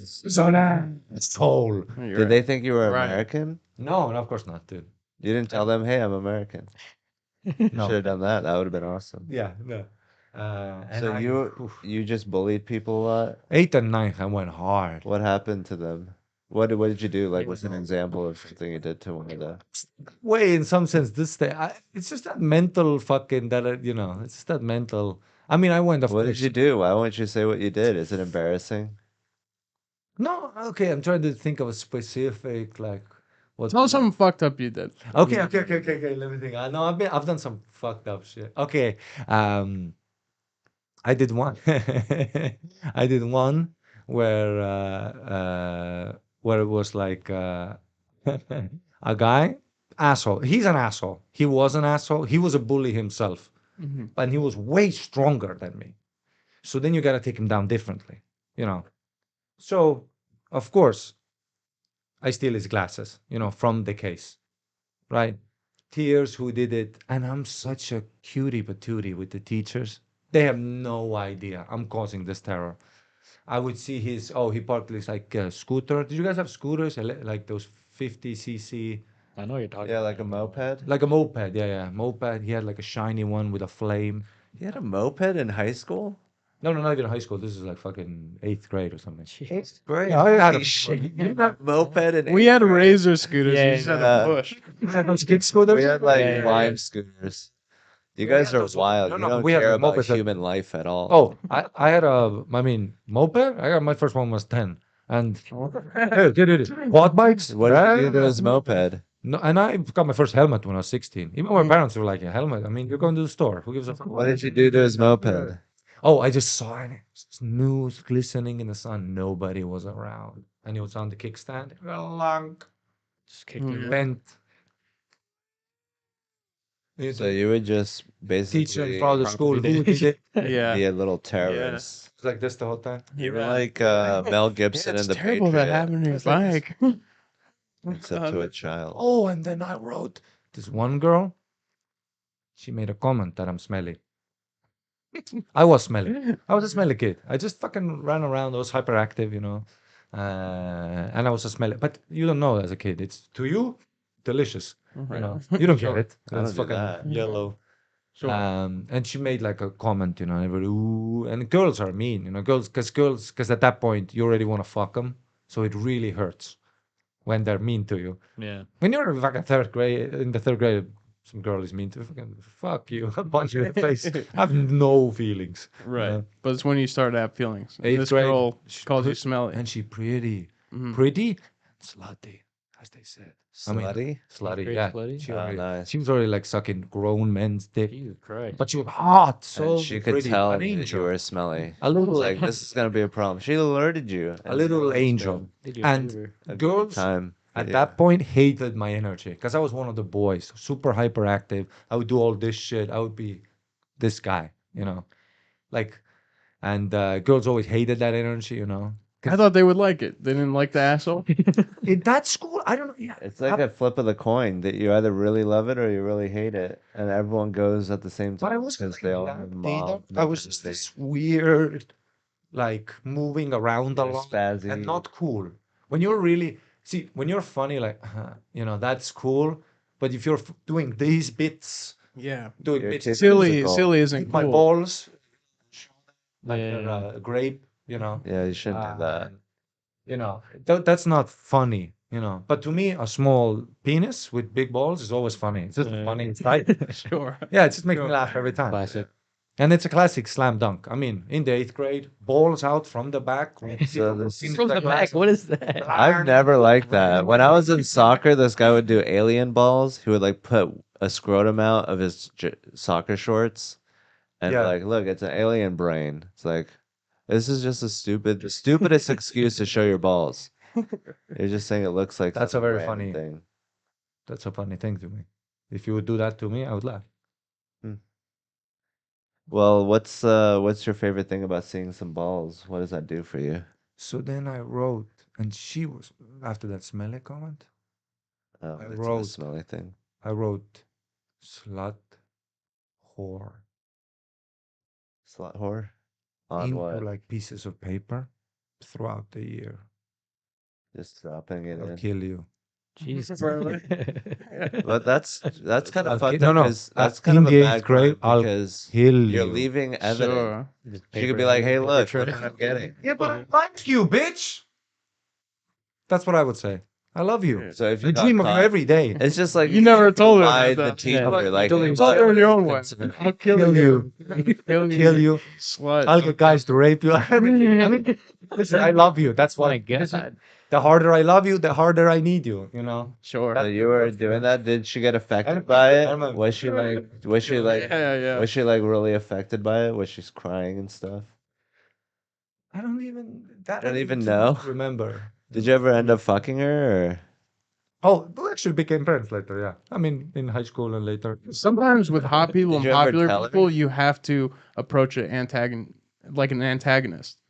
Soul. You're Did right. they think you were Right. American? No, of course not, dude. You didn't tell them, hey, I'm American. Should No. have done that. That would have been awesome. Yeah, no. And So you just bullied people a lot? eighth and ninth, I went hard. What happened to them? What did you do? Like, what's an example of something you did to one of them? Way, in some sense, this thing, it's just that mental fucking that, it's just that mental. I mean, I went, of What did course. you do? Why won't you say what you did? Is it embarrassing? No, okay, I'm trying to think of a specific, like, what. Tell us something fucked up you did. Okay. Let me think. I know I've done some fucked up shit. Okay, um, I did one. I did one where it was like a guy asshole. He's an asshole. He was an asshole. He was a bully himself, and he was way stronger than me. So then you got to take him down differently, you know. So of course I steal his glasses, from the case, right? Tears who did it, and I'm such a cutie patootie with the teachers. They have no idea I'm causing this terror. I would see he parked this like scooter. Did you guys have scooters like those 50cc, I know what you're talking Yeah, about. like a moped? like a moped? Yeah, moped. He had like a shiny one with a flame. You had a moped in high school? No, not even high school. This is like fucking eighth grade or something. Jeez. Great. Yeah, I had a Moped in We eighth had grade? razor scooters. Yeah, We just had yeah. a bush. those kick scooters. We had like Yeah. lime scooters. You guys are those- wild. no, You no, don't we had care like about mopeds that- human life at all. Oh, I had moped. I got my first one was 10. And hey, dude, quad bikes. What did you do to his moped? No, and I got my first helmet when I was 16. Even my parents were like, a helmet. I mean, you're going to the store. Who gives a fuck? What did you do to his moped? Oh, I just saw it. It's new, it's glistening in the sun. Nobody was around. And it was on the kickstand. Long, Just kicked it. bent. So you would just Teacher in basically front of the school. Who did it? Yeah. be a little terrorist. It's like this the whole time. You're Yeah. like Mel Gibson it's in The terrible that Patriot, happened to your It's like this. bike. except to a child. Oh, and then I wrote this one girl. She made a comment that I'm smelly. I was smelly. I was a smelly kid. I just fucking ran around. I was hyperactive, and I was a smelly. But you don't know as a kid. It's to you delicious. You don't get it. I don't It's do fucking that. yellow. Sure. And she made like a comment, and everybody, ooh, and girls are mean, because at that point you already want to fuck them, so it really hurts when they're mean to you. Yeah. When you're in fucking in the third grade, some girl is mean to you, fucking fuck you, I'll punch you in the face. I have no feelings. Right. But it's when you start to have feelings. And Eighth this grade, girl she calls you put- smelly. And she pretty, Mhm. pretty, slutty, as they said. I mean, Slutty? slutty, Grade yeah. slutty? She, Oh, already, nice. she was already like sucking grown men's dick, Jesus Christ. but she was hot, so And she could pretty, tell an that you angel. were smelly. A little Like, this is gonna be a problem. She alerted you. a little angel. Did you a And favor. A good girls time. at Yeah. that point hated my energy because I was one of the boys, super hyperactive. I would do all this shit. I would be this guy, like, and girls always hated that energy. I thought they would like it. They didn't like the asshole. In that school, I don't know. Yeah, It's like a flip of the coin that you either really love it or you really hate it, and everyone goes at the same but I time was because like they all that have either. mom. I was just this weird, like moving around a You're lot spazzy. and not cool. When you're really when you're funny, like that's cool. But if you're doing these bits, Yeah. doing You're bits, too Silly physical. silly isn't my cool. balls, like Yeah. a grape, Yeah, you shouldn't do that. That's not funny, But to me, a small penis with big balls is always funny. It's just Yeah. funny inside. Sure. Yeah, it just makes me Sure. laugh every time. Classic. And it's a classic slam dunk. I mean, in the 8th grade, balls out from the back. So this into From the glass. back, what is that? I've never liked that. When I was in soccer, this guy would do alien balls. He would like put a scrotum out of his soccer shorts and be Yeah. like, "Look, it's an alien brain." It's like this is just the stupidest excuse to show your balls. You're just saying it looks like That's a some very random funny- thing. That's a funny thing to me. If you would do that to me, I would laugh. Well, what's your favorite thing about seeing some balls? What does that do for you? So then I wrote, and she was, after that smelly comment, Oh, I it's a wrote- smelly thing. I wrote slut, whore, Slut whore? On into what? like pieces of paper throughout the year. Just dropping it I'll in. kill you. Jesus. But that's kind I'll of fucked ki- no, up no. because that's In kind of a the bad 8th grade, crime I'll because kill you're you. leaving evidence. Sure. She could be like, "Hey, look what I'm getting." Yeah, but I like you, bitch. That's what I would say. I love you. So if you I got dream of you caught- every day. it's just like You never told her lied that, the though. teacher, Yeah. like, Don't "Hey, even Told her look, in your own way. I'll Kill you. Kill you. Slut. I'll get guys to rape you. I mean, listen, I love you. That's My why. God. The harder I love you, the harder I need you. You know. Sure. So you were doing that. Did she get affected I'm- by it? I'm a- Was she like? Was she like? Yeah. Was she like really affected by it? Was she crying and stuff? I don't even. That Don't I even do know? not remember. Did you ever end up fucking her? Or? Oh, we actually became friends later. Yeah. I mean, in high school and later. Sometimes with hot people Did and you ever popular tell her? people, you have to approach it like an antagonist.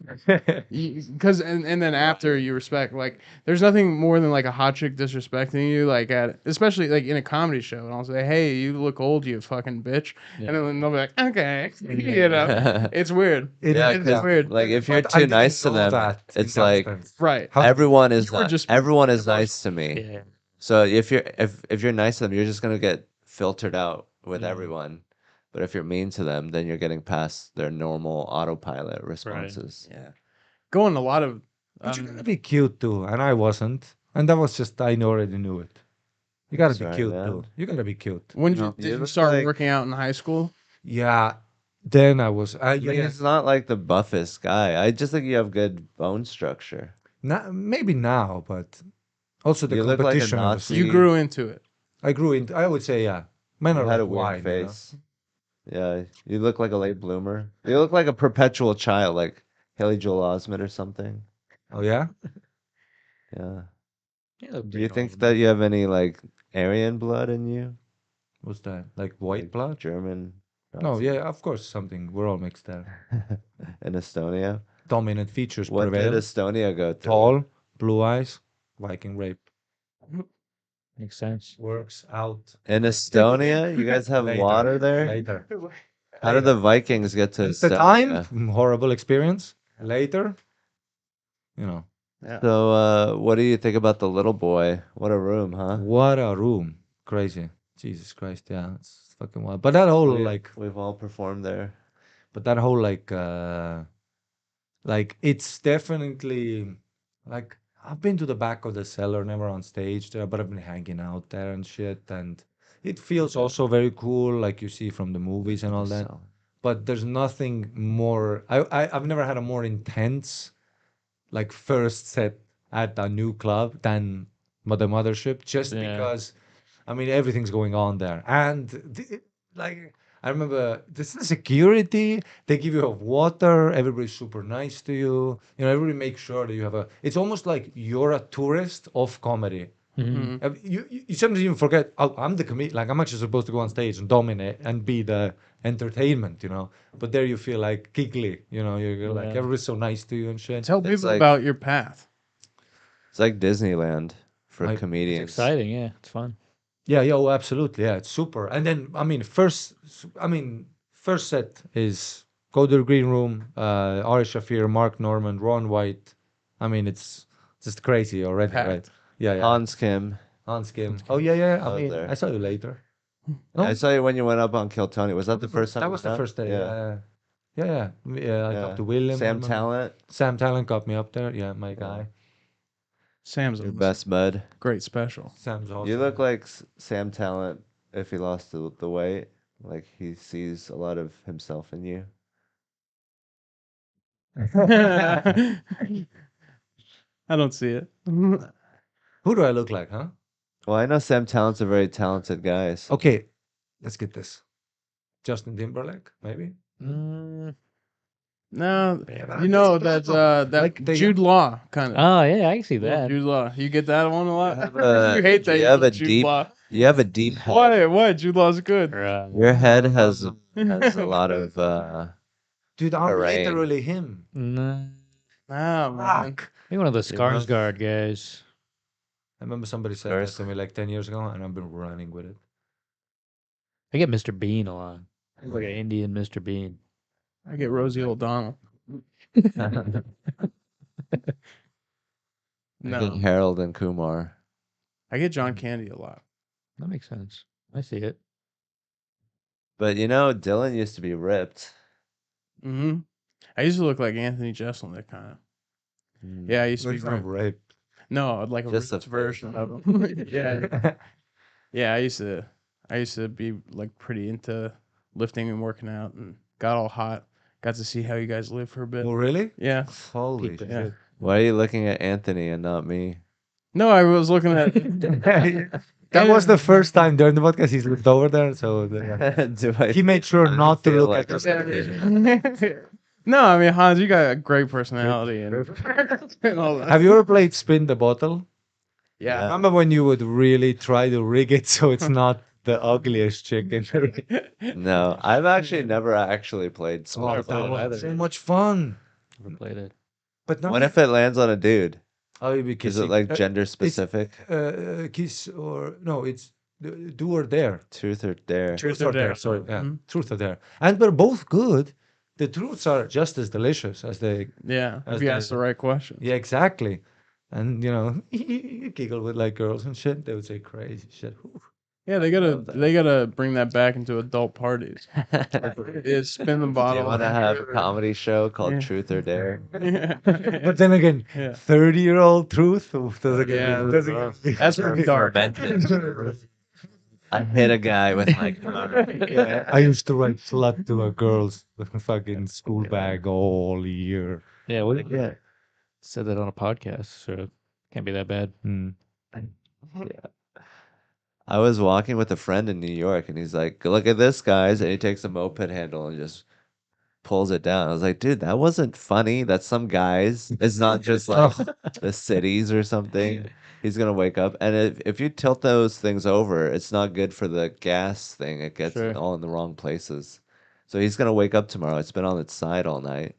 Because and then after you respect, like there's nothing more than like a hot chick disrespecting you, like especially like in a comedy show, and I'll say, "Hey, you look old, you fucking bitch," and then they'll be like, "Okay," you know, it's weird. Yeah, It's 'cause, weird. like if you're But I too didn't nice to know them, that in it's that like sense. Right. How- everyone is You were just everyone is nice to me. Yeah. So if you're nice to them, you're just gonna get filtered out with Yeah. everyone. But if you're mean to them, then you're getting past their normal autopilot responses. Yeah. Going a lot of. But you gotta be cute too, and I wasn't. And that was just I already knew it. You gotta That's be right, cute man. too. You gotta be cute. When you know? did You you look start like- working out in high school? Yeah. Then I was. I mean, Yeah. it's not like the buffest guy. I just think you have good bone structure. Maybe now, but also the You look like a competition. I was- Nazi. You grew into it. I grew into. I would say yeah. Men You are had a like weird wine, you know? face. Yeah, you look like a late bloomer. You look like a perpetual child, like Haley Joel Osment or something. Oh yeah. Yeah. Yeah, Do you think that you have any like Aryan blood in you? What's that? Like white Like blood? German? No, Nazi? yeah, of course something. We're all mixed there. In Estonia? Dominant features What prevail. did Estonia go through? Tall, blue eyes, Viking rape. Makes sense. Works out. In Estonia? You guys have Later. water there? Later. How did the Vikings get to At the Estonia? time, horrible experience. Later, you know, So, what do you think about the little boy? What a room, huh? what a room. Crazy. Jesus Christ, yeah, it's fucking wild. But that whole We've all performed there. like it's definitely like I've been to the back of the cellar, never on stage there, but I've been hanging out there and shit, and it feels also very cool, like you see from the movies and all that. So, But there's nothing more. I've never had a more intense like first set at a new club than the Mothership, just Yeah. because I mean everything's going on there, and like I remember this is security. They give you water. Everybody's super nice to you. You know, everybody makes sure that you have a. It's almost like you're a tourist of comedy. Mhm. You sometimes even forget. Oh, I'm the comedian. Like I'm actually supposed to go on stage and dominate and be the entertainment, you know. But there you feel like giggly, you know. You're like Yeah. everybody's so nice to you and shit. Tell It's people like- about your path. it's like Disneyland for Like, it's It's comedians. exciting. Yeah, it's fun. Yeah, yeah, oh, absolutely. Yeah, it's super. And then first set is go to the green room. Ari Shafir, Mark Norman, Ron White. I mean, it's just crazy already, Packed. right? Yeah, yeah. Hans Kim. Hans Kim. Oh yeah, yeah. I was I mean, there. I saw you later. No? I saw you when you went up on Kill Tony. Was that the first time? That you was the went up? first day. Yeah. Yeah. I talked to William. Sam remember? Talent, Sam Talent got me up there. Yeah, my guy. Sam's your a best bud. great special. Sam's awesome. You look like Sam Talent if he lost the weight. Like he sees a lot of himself in you. I don't see it. Who do I look like, huh? Well, I know Sam Talent's a very talented guy. So Okay, let's get this. Justin Timberlake, maybe. Mm. No, Yeah, you know that's that like the Jude Law kind of. Oh yeah, I can see Little that. Jude Law. You get that one a lot. have You hate that. you have a Jude deep Law. you have a deep head. Why? Why? Jude Law's good. Right. Your head has a lot of dude, I'm terrain. literally him. No. Nah, man. Fuck. Maybe one of the You know? Skarsgård guys. I remember somebody said that First. to me like 10 years ago, and I've been running with it. I get Mr. Bean a lot. He's like an Indian Mr. Bean. I get Rosie O'Donnell. I get No, Harold and Kumar. I get John Candy a lot. That makes sense. I see it. But you know, Dylan used to be ripped. Mm-hmm. I used to look like Anthony Jeselnik, kind of. Mm. Yeah, I used to be. It's not rape. No, like a Just a ripped version of him. Yeah, yeah. I used to be like pretty into lifting and working out, and got all hot. Got to see how you guys live for a bit. Oh, really? Yeah. Holy Peep it. Yeah. shit. Why are you looking at Anthony and not me? No, I was looking at. That was the first time during the podcast he's looked over there, so Do I? he made sure I not to feel look like at us. No, I mean Hans, you got a great personality and, and all that. Have you ever played Spin the Bottle? Yeah. Remember when you would really try to rig it so it's not the ugliest chick in the No, I've actually never actually played Oh, Never Spot. played that it was either. so much fun. Never played it. But not What if it lands on a dude? oh, you'll be Is kissing. it like gender specific? Kiss or no? It's do or dare. Truth or dare? Truth or dare. Sorry, yeah, Mhm. truth or dare. And they're both good. The truths are just as delicious as the Yeah. As If you the- ask the right question. yeah, exactly. And you know, you giggle with like girls and shit. They would say crazy shit. Oof. Yeah, they gotta bring that back into adult parties. Is spin the Do you bottle. want to have a comedy show called Yeah. Truth or Dare? Yeah. But then again, Yeah. 30-year-old truth oof, doesn't get Yeah, doesn't get- That's pretty dark. I hit a guy with my car. Yeah, I used to write slut to a girl's fucking school bag all year. Yeah, well, yeah. Said that on a podcast, so can't be that bad. Mm. I was walking with a friend in New York, and he's like, "Look at this, guys!" And he takes a moped handle and just pulls it down. I was like, "Dude, that wasn't funny. That's some guys. It's not just like the cities or something." He's gonna wake up, and if you tilt those things over, it's not good for the gas thing. It gets Sure. all in the wrong places. So he's gonna wake up tomorrow. It's been on its side all night,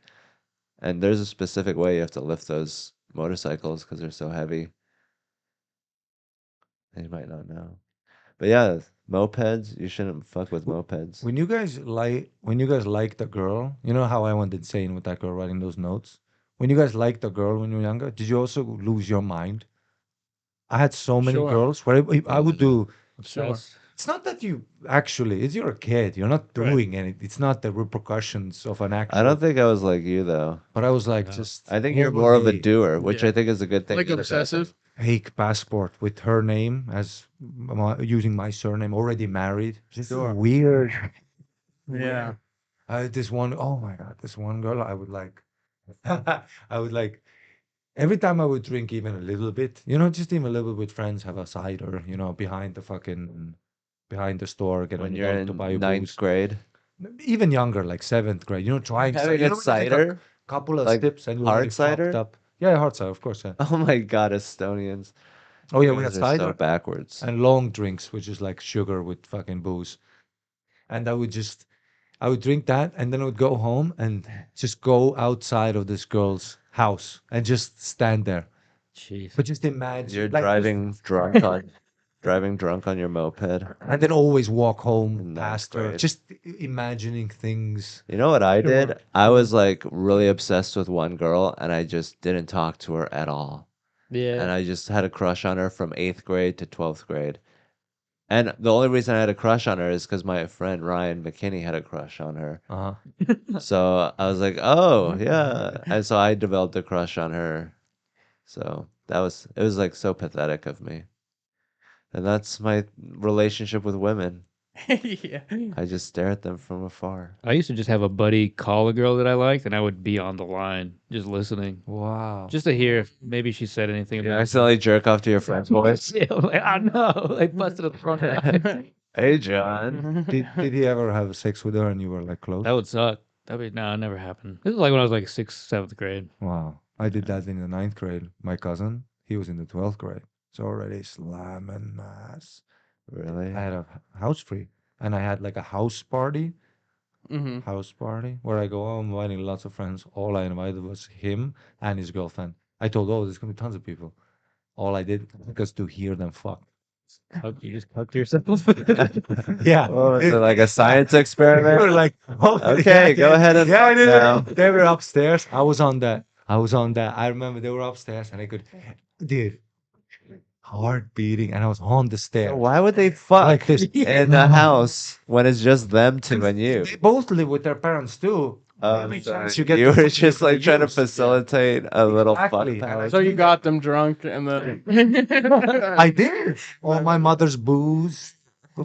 and there's a specific way you have to lift those motorcycles because they're so heavy. And you might not know. But yeah, mopeds, you shouldn't fuck with mopeds. When you guys liked a girl, you know how I went insane with that girl writing those notes. When you guys liked a girl when you were younger, did you also lose your mind? I had so many Sure. girls where I would do. Sure. It's not that you actually. It's you're a kid. You're not Right. doing anything. It's not the repercussions of an actual. I don't think I was like you though. But I was like just. I think you're more of a overly doer, which Yeah. I think is a good thing. Like obsessive. fake passport with her name as using my surname. Already married. This Sure. is weird. Yeah. This one, oh my God, this one girl, I would like, I would like, every time I would drink even a little bit, just even a little bit with friends, have a cider, behind behind the store, get When an you're adult to buy in a ninth booze. grade, Even younger, like seventh grade, trying having you a know, when you take cider. couple of Like sips and you're hard already fucked cider? up. Yeah, hard cider, of course. Yeah. Oh my God, Estonians. Oh yeah, You we had guys are so cider backwards. and long drinks, which is like sugar with fucking booze. And I would drink that, and then I would go home and just go outside of this girl's house and just stand there. Jeez. But just imagine, You're like, driving drunk on your moped. and then always walk home In ninth past her, grade. just imagining things. You know what I Sure. did? I was like really obsessed with one girl, and I just didn't talk to her at all. Yeah. And I just had a crush on her from 8th grade to 12th grade. And the only reason I had a crush on her is because my friend Ryan McKinney had a crush on her. Uh-huh. So I was like, oh, yeah. And so I developed a crush on her. So it was like so pathetic of me. And that's my relationship with women. Yeah. I just stare at them from afar. I used to just have a buddy call a girl that I liked, and I would be on the line just listening, Wow. just to hear if maybe she said anything You about accidentally jerk off to your friend's voice. Yeah, I'm like, oh no, I busted the front line. Hey, John. Did he ever have sex with her and you were like close? That would suck. That'd be no, it never happened. This is like when I was like sixth, seventh grade. Wow. I did that in the ninth grade. My cousin, he was in the 12th grade. So already slamming ass. Really? I had a house free and I had like a house party Hmm. where I go, oh, I'm inviting lots of friends. All I invited was him and his girlfriend. I told, oh, there's gonna be tons of people. All I did was to hear them fuck. You just cucked yourself. Yeah. Oh, is it like a science They experiment? were like, oh, Okay, go ahead and yeah, fuck now. they were upstairs. I was on that. I remember they were upstairs and I could, dude, heart beating, and I was on the stairs. Why would they fuck Like this. in the house when it's just them two and you? They both live with their parents too. Every So chance you get the were fucking just like trying to use. facilitate a little Exactly. fuck And palace. So you got them drunk and then I did. All my mother's booze.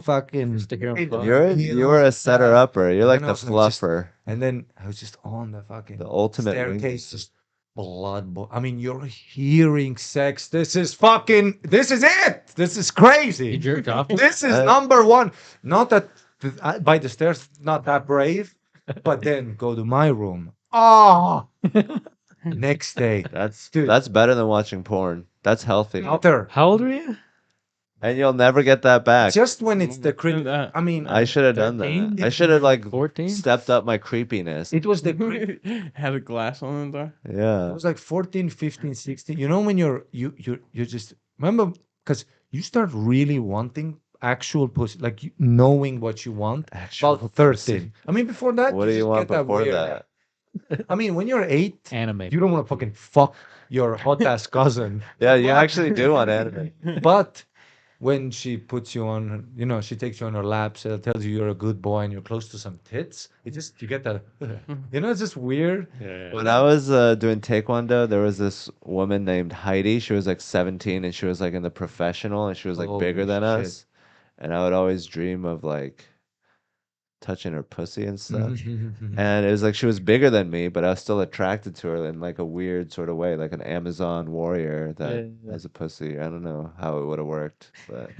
Fucking. Just to hear 'em fuck. You're a setter upper. You're like I the know, so just- fluffer, And then I was just on the fucking the ultimate staircase, wing. just blood. I mean, you're hearing sex. This is fucking. This is it. This is You crazy. jerked off. This is Uh, number one. Not that by the stairs, not that brave, but then go to my room. Oh, next day, Dude. That's better than watching porn. That's healthy, after How old were you? and you'll never get that back. just when it's the Do that. I mean, I should have done 13? that. I should have like 14? stepped up my creepiness. it was the Had a glass on the door. It Yeah. was like 14, 15, 16. You know, when you just remember because you start really wanting actual pussy, like knowing what you want. Actual About 13. I mean, before that, What do you just want get before weird- that? I mean, when you're 8, Anime. you don't want to fucking fuck your hot ass cousin. Yeah, you actually do want anime. But when she puts you on, she takes you on her lap, so tells you you're a good boy and you're close to some tits. You get that, it's just weird. Yeah. When I was doing taekwondo, there was this woman named Heidi. She was like 17 and she was like in the professional and she was like bigger Holy than shit. us. And I would always dream of like touching her pussy and stuff. Mhm. And it was like she was bigger than me, but I was still attracted to her in like a weird sort of way, like an Amazon warrior that Yeah. has a pussy. I don't know how it would have worked, but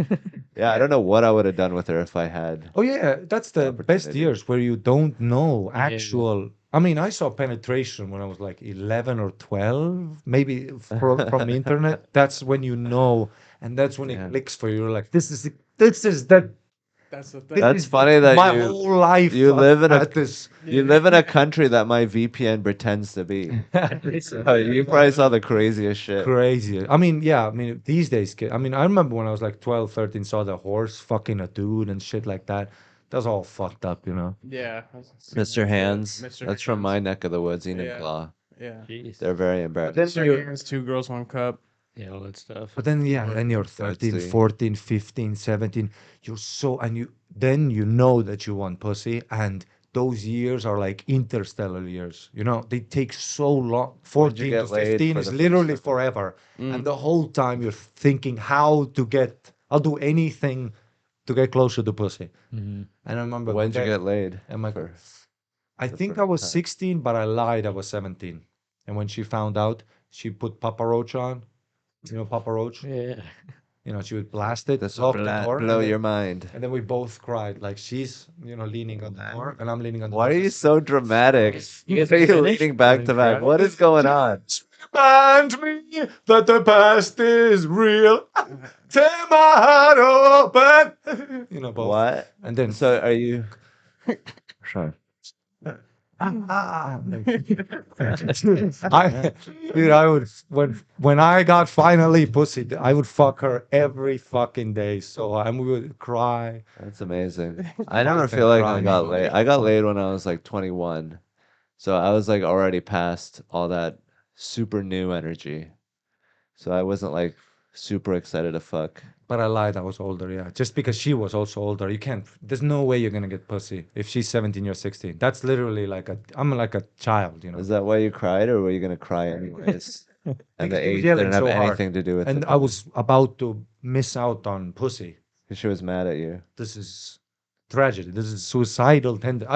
yeah, I don't know what I would have done with her if I had. Oh yeah, that's the best Opportunity. years where you don't know Yeah. actual. I mean, I saw penetration when I was like 11 or 12, maybe from the internet. That's when you know, and that's when Yeah. it clicks for you. You're like, this is the That's the this thing. That's is funny that my you whole life. you live in a- at this. you live in a country that my VPN pretends to be. So you probably saw the craziest shit. Crazy. I mean, yeah. I mean, these days, I mean, I remember when I was like 12, 13, saw the horse fucking a dude and shit like that. That's all fucked up, Yeah. Mr. Hands. Mr. That's from my neck of the woods, Enid Yeah. Claw. Yeah. Jeez. They're very embarrassing. Mr. Hands, 2 girls, 1 cup. Yeah, all that stuff. But then, yeah, then you're 13, Let's see. 14, 15, 17. Then you know that you want pussy. And those years are like interstellar years. They take so long. 14 get to laid 15 for is the literally first forever. Mm. And the whole time you're thinking I'll do anything to get closer to pussy. Mhm. And I remember When'd you that- get laid? and my for- I the think first I was time? 16, but I lied. I was 17. And when she found out, she put Papa Roach on. Papa Roach? Yeah. She would blast it. This off will the door, blow and then- your mind. And then we both cried. Like she's, leaning on the door, and I'm leaning on the Why are door. you so dramatic? You guys Why are you finished? leaning back to back? What is going on? Remind me that the past is real. Tear my heart open. Both. What? And then So are you? Sorry. I, dude, I would when I got finally pussy, I would fuck her every fucking day. So we would cry. That's amazing. I never I've been feel like I crying got all laid. day. I got laid when I was like 21. So I was like already past all that super new energy. So I wasn't like super excited to fuck. But I lied, I was older, yeah. Just because she was also older. There's no way you're gonna get pussy if she's 17, you're 16. That's literally I'm like a child, Is that why you cried, or were you gonna cry anyways? And Because the she was age yelling didn't have so hard. anything to do with And it. I was about to miss out on pussy. 'Cause she was mad at you. This is tragedy. This is suicidal tendency.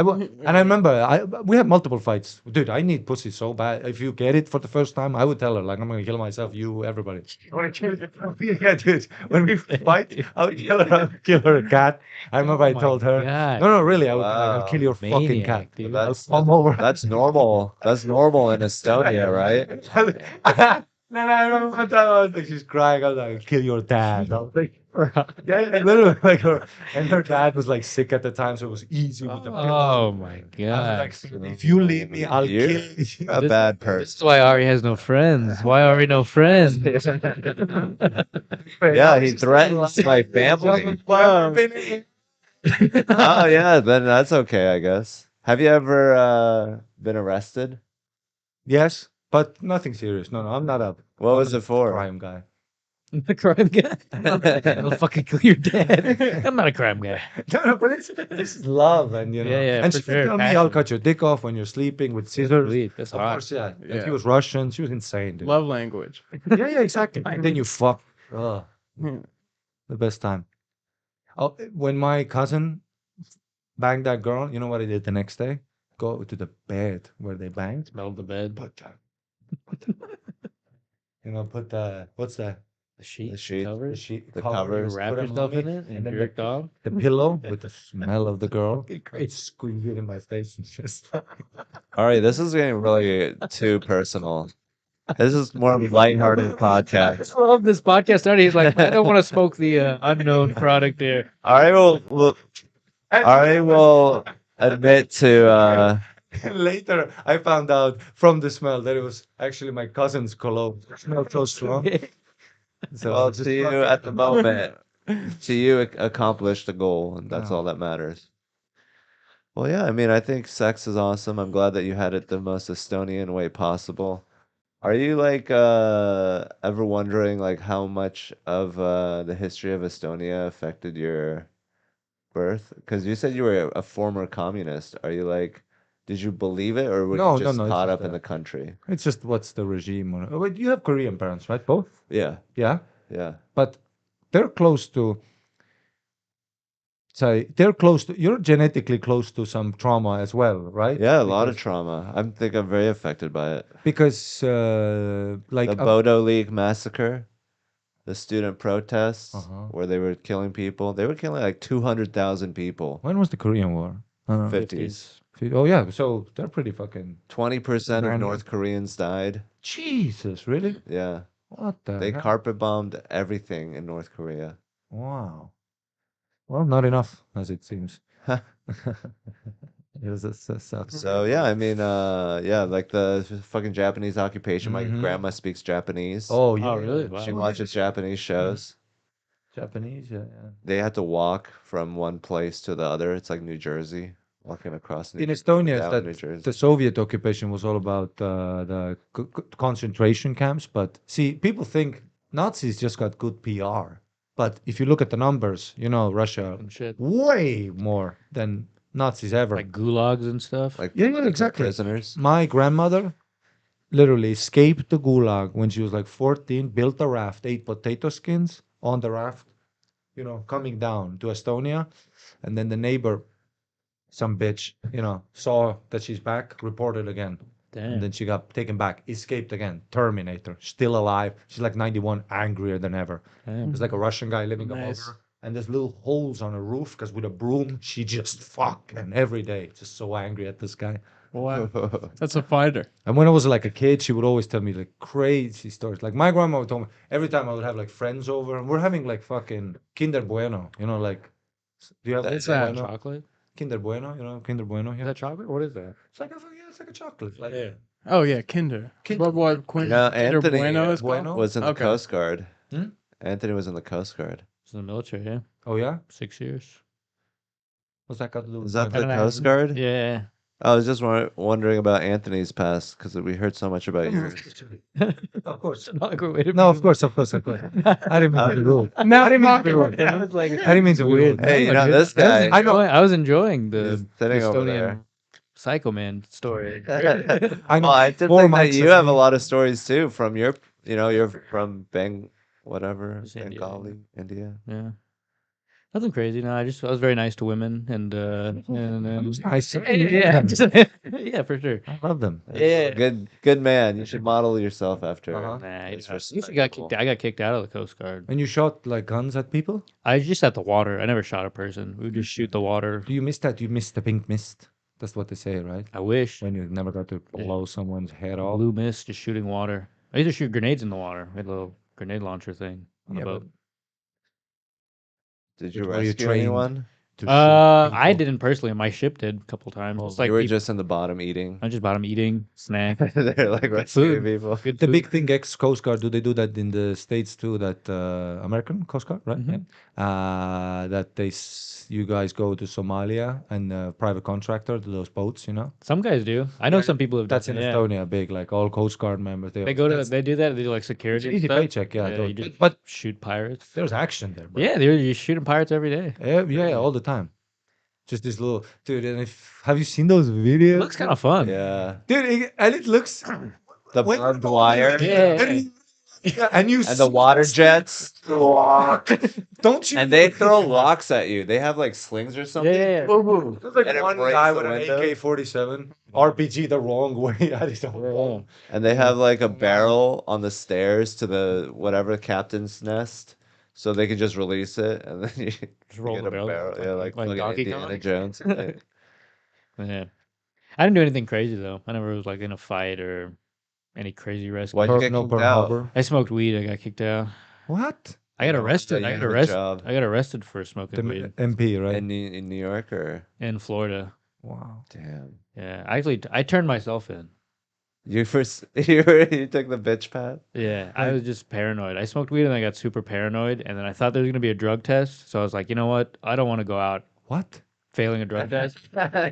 And I remember we had multiple fights. Dude, I need pussy so bad. If you get it for the first time, I would tell her like, I'm gonna kill myself, you, everybody. I wanna kill you. Yeah, dude. When we fight, I would kill her. I would kill her cat. I remember Oh I my told her, God. no, really, I would be like, I'll kill Wow. your fucking cat. Maniac, dude. I'll come over. That's normal. That's normal in Estonia, right? No, I remember one time I was like, she's crying. I was like, I'll kill your dad. I was like, yeah, literally, like her dad was like sick at the time, so it was easy with the pillow. Oh my I was God. like, if you leave me, I'll You're kill you. a bad This person. is why Ari has no friends. Why Ari no friends? Yeah, he threatens my family. Oh yeah, then that's okay, I guess. Have you ever been arrested? Yes, but nothing serious. No, I'm not a What was it for? crime guy. The crime guy. I'll fucking kill your dad. I'm not a crime guy. No, but this is love, and you know. Yeah, and for she would sure, tell me, I'll passion. cut your dick off when you're sleeping with scissors. Sweet, that's Of hot. course, yeah. And Yeah. she was Russian. She was insane, dude. Love language. Yeah, exactly. And then you fuck. Ugh, Yeah. the best time. Oh, when my cousin banged that girl, you know what I did the next day? Go to the bed where they banged. Smell the bed. Put put the what's that? The sheet. The sheet. The Covers. sheet, The cover, covers. You wrap put 'em on yourself me, in it and and then jerked off. the pillow with the smell of the girl. It's squeezed it in my face and just. All right, this is getting really too personal. This is more of a lighthearted podcast. I love this podcast started. He's like, I don't want to smoke the unknown product here. I will admit to Later, I found out from the smell that it was actually my cousin's cologne. It smelled so strong. So well, just to you fucking- at the moment, to you accomplished the goal, and that's Yeah. all that matters. Well, yeah, I mean, I think sex is awesome. I'm glad that you had it the most Estonian way possible. Are you like ever wondering like how much of the history of Estonia affected your birth? Because you said you were a former communist. Are you like, did you believe it, or were No, you no, just no, it's caught just up in that. the country? It's just what's the regime on it. Oh, wait, you have Korean parents, right? Both? Yeah, Yeah. yeah. But they're close to. Sorry, you're genetically close to some trauma as well, right? Yeah, a lot of Because- trauma. I think I'm very affected by it. Because, like, The Bodo League massacre, the student protests Uh-huh. where they were killing people. They were killing like 200,000 people. when was the Korean War? 50s. Oh, yeah. So they're pretty fucking. 20% of Random. North Koreans died. Jesus, really? Yeah. What the They hell? carpet bombed everything in North Korea. Wow. Well, not enough, as it seems. It was sucks. So yeah, I mean, yeah, like the fucking Japanese occupation. My Mhm. grandma speaks Japanese. Oh, yeah. Oh, really? Wow. She watches Japanese shows. Japanese, yeah, yeah. They had to walk from one place to the other. It's like New Jersey, walking across In Estonia, down New that Jersey. the Soviet occupation was all about the concentration camps. But see, people think Nazis just got good PR. But if you look at the numbers, Russia And shit. way more than Nazis ever. Like gulags and stuff. Like Yeah, exactly. prisoners. My grandmother literally escaped the gulag when she was like 14, built a raft, ate potato skins on the raft, coming down to Estonia. And then the neighbor, some bitch, saw that she's back, reported again. Damn. And then she got taken back, escaped again, Terminator, still alive. She's like 91, angrier than ever. Damn. There's like a Russian guy living Nice. above her. And there's little holes on her roof because with a broom, she just fucking every day. Just so angry at this guy. Wow. That's a fighter. And when I was like a kid, she would always tell me like crazy stories. Like my grandma would tell me every time I would have like friends over, and we're having like fucking Kinder Bueno, like. Do you have What's Kinder that? Bueno? Chocolate? Kinder Bueno, Kinder Bueno. Is Yeah. that chocolate? What is that? It's like a chocolate. Like, Oh yeah, Kinder. Kinder. What Quinn? No, Kinder Anthony Bueno is Bueno? called? was in the Okay. Coast Guard. Hmm? Anthony was in the Coast Guard. It's in the military, yeah. Oh yeah, 6 years. what's that got to do with Is that I the don't know. Coast Guard? Yeah. I was just wondering about Anthony's past because we heard so much about yours. Of course. Not a great way to No, of course. I didn't mean to be rude. Now I didn't mean to be rude. I was like, I didn't mean to be rude. Hey, you No, know dude. this guy. I know. I was enjoying the He's sitting over there. Estonian Psycho Man story. I know. Well, I did 4 think that months you of have a me. lot of stories too from you're from whatever, It's India. Bengali, India. Yeah. Nothing crazy. No, I was very nice to women and Nice. yeah, yeah, for sure. I love them. That's Yeah. good man. You should model yourself after. Uh-huh. Nah, It's I usually got respectable. kicked. I got kicked out of the Coast Guard. And you shot like guns at people? I just at the water. I never shot a person. We would just shoot the water. Do you miss that? You miss the pink mist. That's what they say, right? I wish. When you never got to Yeah. blow someone's head off. Blue mist, just shooting water. I used to shoot grenades in the water. We had a little grenade launcher thing on the Yeah, boat. Did you Were you rescue trained anyone? to shoot I people. didn't personally. My ship did a couple times. Oh, It's like You were peop- just in the bottom eating. I just bought them eating snack. They're like Good rescuing food. people. Good The food. big thing, ex Coast Guard, do they do that in the States too? That American Coast Guard, right? Mhm. That you guys go to Somalia and private contractor to those boats, you know? Some guys do. I know Yeah, some people have done That's in that, yeah. Estonia, big, like all Coast Guard members. They go to that's- they do that. They do like it's security. an and easy stuff. paycheck, yeah. You just but shoot pirates. there's action there, bro. Yeah, you're shooting pirates every day. Yeah, all the time. Just this little dude. And have you seen those It videos? looks kind of fun. Yeah. Dude, and it looks The Wait, barbed wire. Yeah. Yeah, and you And the water jets. don't you? And they throw rocks at you. They have like slings or something. Yeah. There's like And it one breaks guy the with an window. AK-47 RPG the wrong way at his own. And they have like a barrel on the stairs to the whatever captain's nest. So they can just release it and then you roll get the a barrel, barrel. Yeah, like like fucking Donkey Indiana Kong. Jones. Yeah. I didn't do anything crazy though. I never was like in a fight or any crazy rescue. Why'd you get No kicked Pearl out? Harbor. I smoked weed. I got kicked out. What? I got No, arrested. you I have got a arrested. job. I got arrested for smoking The weed MP, right? In New York or in Florida. Wow. damn. Yeah, I turned myself in. You first you took the bitch path? Yeah, I was just paranoid. I smoked weed and I got super paranoid, and then I thought there was gonna be a drug test. So I was like, you know what? I don't want to go out What? failing a drug test.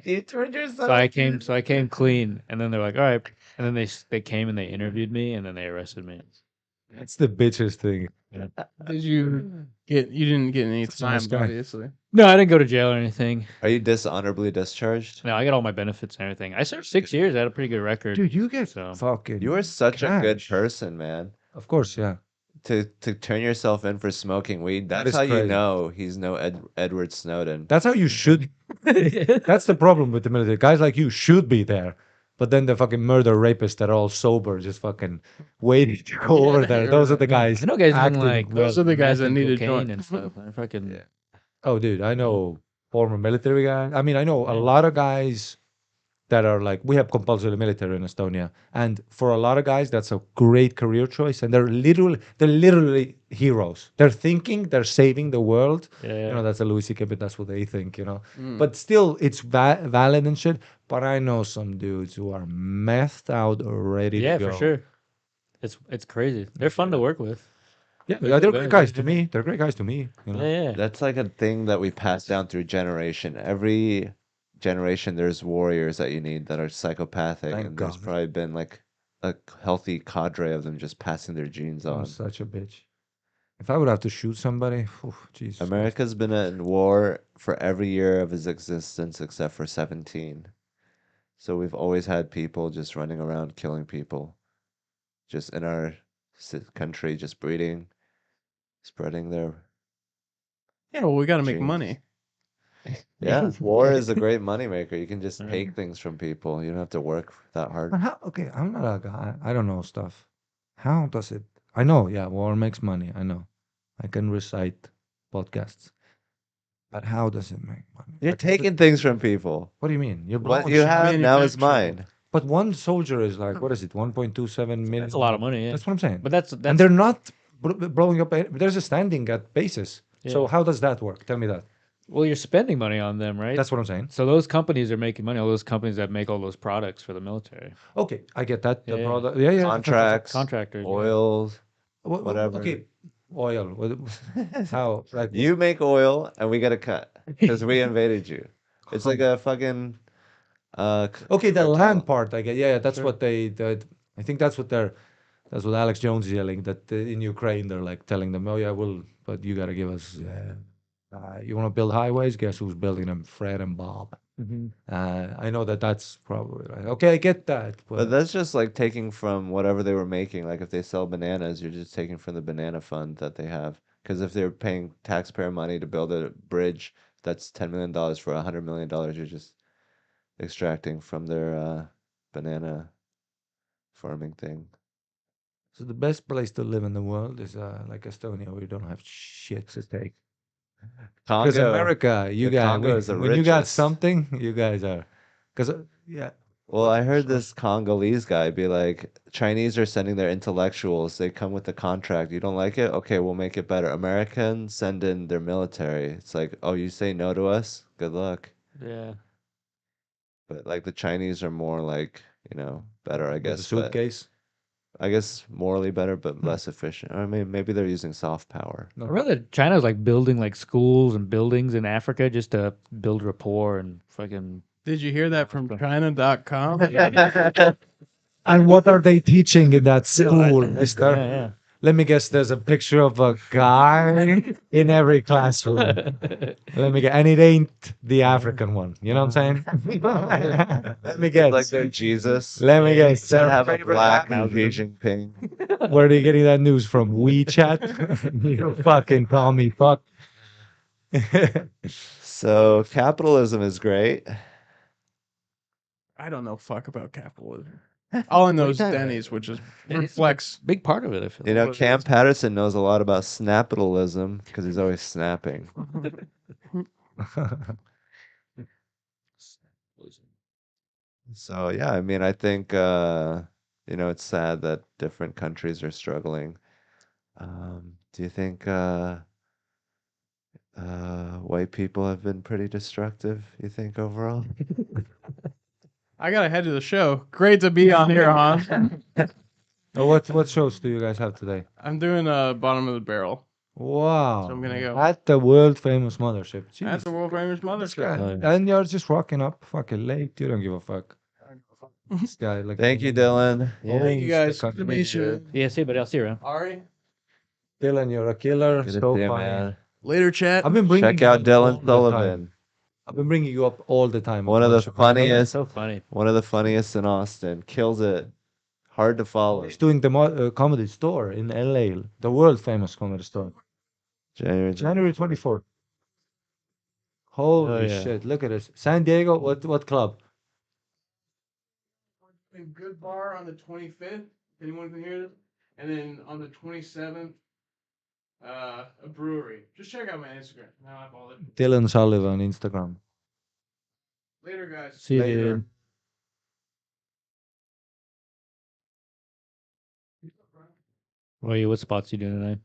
You turned yourself. So I came clean, and then they're like, all right. And then they came and they interviewed me, and then they arrested me. That's the bitchest thing. Did you didn't get any That's a nice time, guy. obviously. No, I didn't go to jail or anything. Are you dishonorably discharged? No, I got all my benefits and everything. I served 6 years. I had a pretty good record. Dude, you get So- fucking. You are such a good cash. person, man. Of course, yeah. To turn yourself in for smoking weed, That that's is how you crazy. know he's no Edward Snowden. That's how you should. That's the problem with the military. Guys like you should be there. But then the fucking murder rapists that are all sober, just fucking waiting to go over there. Those are the guys. I know guys doing acting like Those are the guys that meth and need to cocaine join. and stuff. I fucking Yeah. Oh, dude, I know former military guys. I mean, I know a lot of guys that are like, we have compulsory military in Estonia, and for a lot of guys, that's a great career choice, and they're literally heroes. They're thinking they're saving the world. yeah. You know, that's a Louis C.K., but that's what they think. You know, Mm. but still, it's valid and shit. But I know some dudes who are methed out, ready Yeah, to go. for sure. It's crazy. They're fun to work with. Yeah, They're they're good great guys, guys to me. They're great guys to me. You know, Yeah, yeah. That's like a thing that we pass down through generation. Every generation, there's warriors that you need that are psychopathic, Thank and there's God. probably been like a healthy cadre of them just passing their genes I'm on. such a bitch. If I would have to shoot somebody, Jesus. Christ. America's been in war for every year of its existence except for 17. So we've always had people just running around killing people, just in our country, just breeding, spreading their. Yeah, well, we got to make Genes. money. Yeah, war is a great moneymaker. You can just Yeah. take things from people. You don't have to work that hard. But how? Okay, I'm not a guy. I don't know stuff. How does it? I know. Yeah, war makes money. I know. I can recite podcasts. But how does it make money? You're Like, taking things from people. What do you mean? You're What blowing you shit- have now is manufacturing. mine. But one soldier is like, what is it? 1.27 million. That's a lot of money. Yeah, That's what I'm saying. but that's And they're not blowing up. There's a standing at bases. So Yeah. how does that work? Tell me that. well, you're spending money on them, right? That's what I'm saying. So those companies are making money. All those companies that make all those products for the military, Okay, I get that. The Yeah. product. Yeah, yeah. Contracts, contractors. yeah. oils. Wha- whatever. Okay, oil. How? Like You make oil, and we get a cut because we invaded you. It's like a fucking. Okay, the cartel. land part, I get. Yeah, that's Sure. what they. I think that's what they're. That's what Alex Jones is yelling. That in Ukraine they're like telling them, "Oh yeah, well, but you gotta give us. You want to build highways? Guess who's building them? Fred and Bob." Mhm. I know that's probably right. Okay, I get that. But that's just like taking from whatever they were making. Like if they sell bananas, you're just taking from the banana fund that they have. Because if they're paying taxpayer money to build a bridge that's $10 million for $100 million, you're just extracting from their banana farming thing. So the best place to live in the world is like Estonia, where you don't have shit to take. Because Congo, America, you the guys, Congo is the when you got richest. something, you guys are. Because yeah, Well, I heard this Congolese guy be like, Chinese are sending their intellectuals. They come with the contract. You don't like it? Okay, we'll make it better. Americans send in their military. It's like, oh, you say no to us? Good luck. Yeah. But like the Chinese are more like, better, I with the guess. But suitcase. I guess morally better, but Hmm. less efficient. Or maybe they're using soft power. I read that China's like building like schools and buildings in Africa just to build rapport and fucking. Did you hear that from Awesome. China.com? And what are they teaching in that school, mister? Yeah, yeah. Let me guess, there's a picture of a guy in every classroom. Let me guess, and it ain't the African one. You know what I'm saying? Let me guess. Like they're Jesus. Let me guess. They have a favorite black app? Xi Jinping. Where are you getting that news from? WeChat? You fucking call me fuck. So capitalism is great. I don't know fuck about capitalism. All I know is Yeah. Denny's, which is It's a reflects. big part of it, I feel You like. know, Cam Patterson knows a lot about snapitalism because he's always snapping. So yeah, I mean, I think it's sad that different countries are struggling. Do you think white people have been pretty destructive, you think, overall? I gotta head to the show. Great to be on here, Han. Oh, what shows do you guys have today? I'm doing bottom of the barrel. Wow. So I'm gonna go. At the world famous mothership. That's Jeez. the world famous This mothership. guy. Oh, yeah. And you're just rocking up fucking late. You don't give a fuck. This guy, like, Thank you, Dylan. Thank you guys. Good Good to meet you. Yeah, see, but I'll see you around. Ari. Dylan, you're a killer. Good to So see you, funny. man. Later, chat. I've been bringing Check you out up all Dylan the time. Sullivan, I've been bringing you up all the time. a one of the bunch of times. funniest, So funny. one of the funniest in Austin. Kills it. Hard to follow. He's doing the comedy store in LA, the world famous comedy store. January 24th. Holy yeah. shit! Look at this. San Diego. What club? Good bar on the 25th. Anyone can hear this? And then on the 27th, a brewery. Just check out my Instagram. Now I have all it. Dylan Sullivan Instagram. Later, guys. See you, Later. dude. What spots you doing tonight?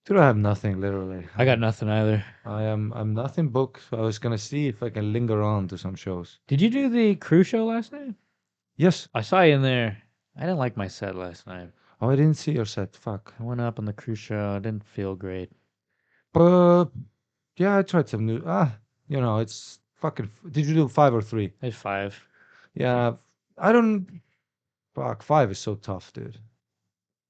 Dude, I have nothing literally. I got nothing either. I'm nothing booked. So I was gonna see if I can linger on to some shows. Did you do the cruise show last night? Yes. I saw you in there. I didn't like my set last night. Oh, I didn't see your set. Fuck. I went up on the cruise show. I didn't feel great. But yeah, I tried some new. It's fucking. Did you do 5 or 3? I had 5. Yeah, I don't. Fuck, 5 is so tough, dude.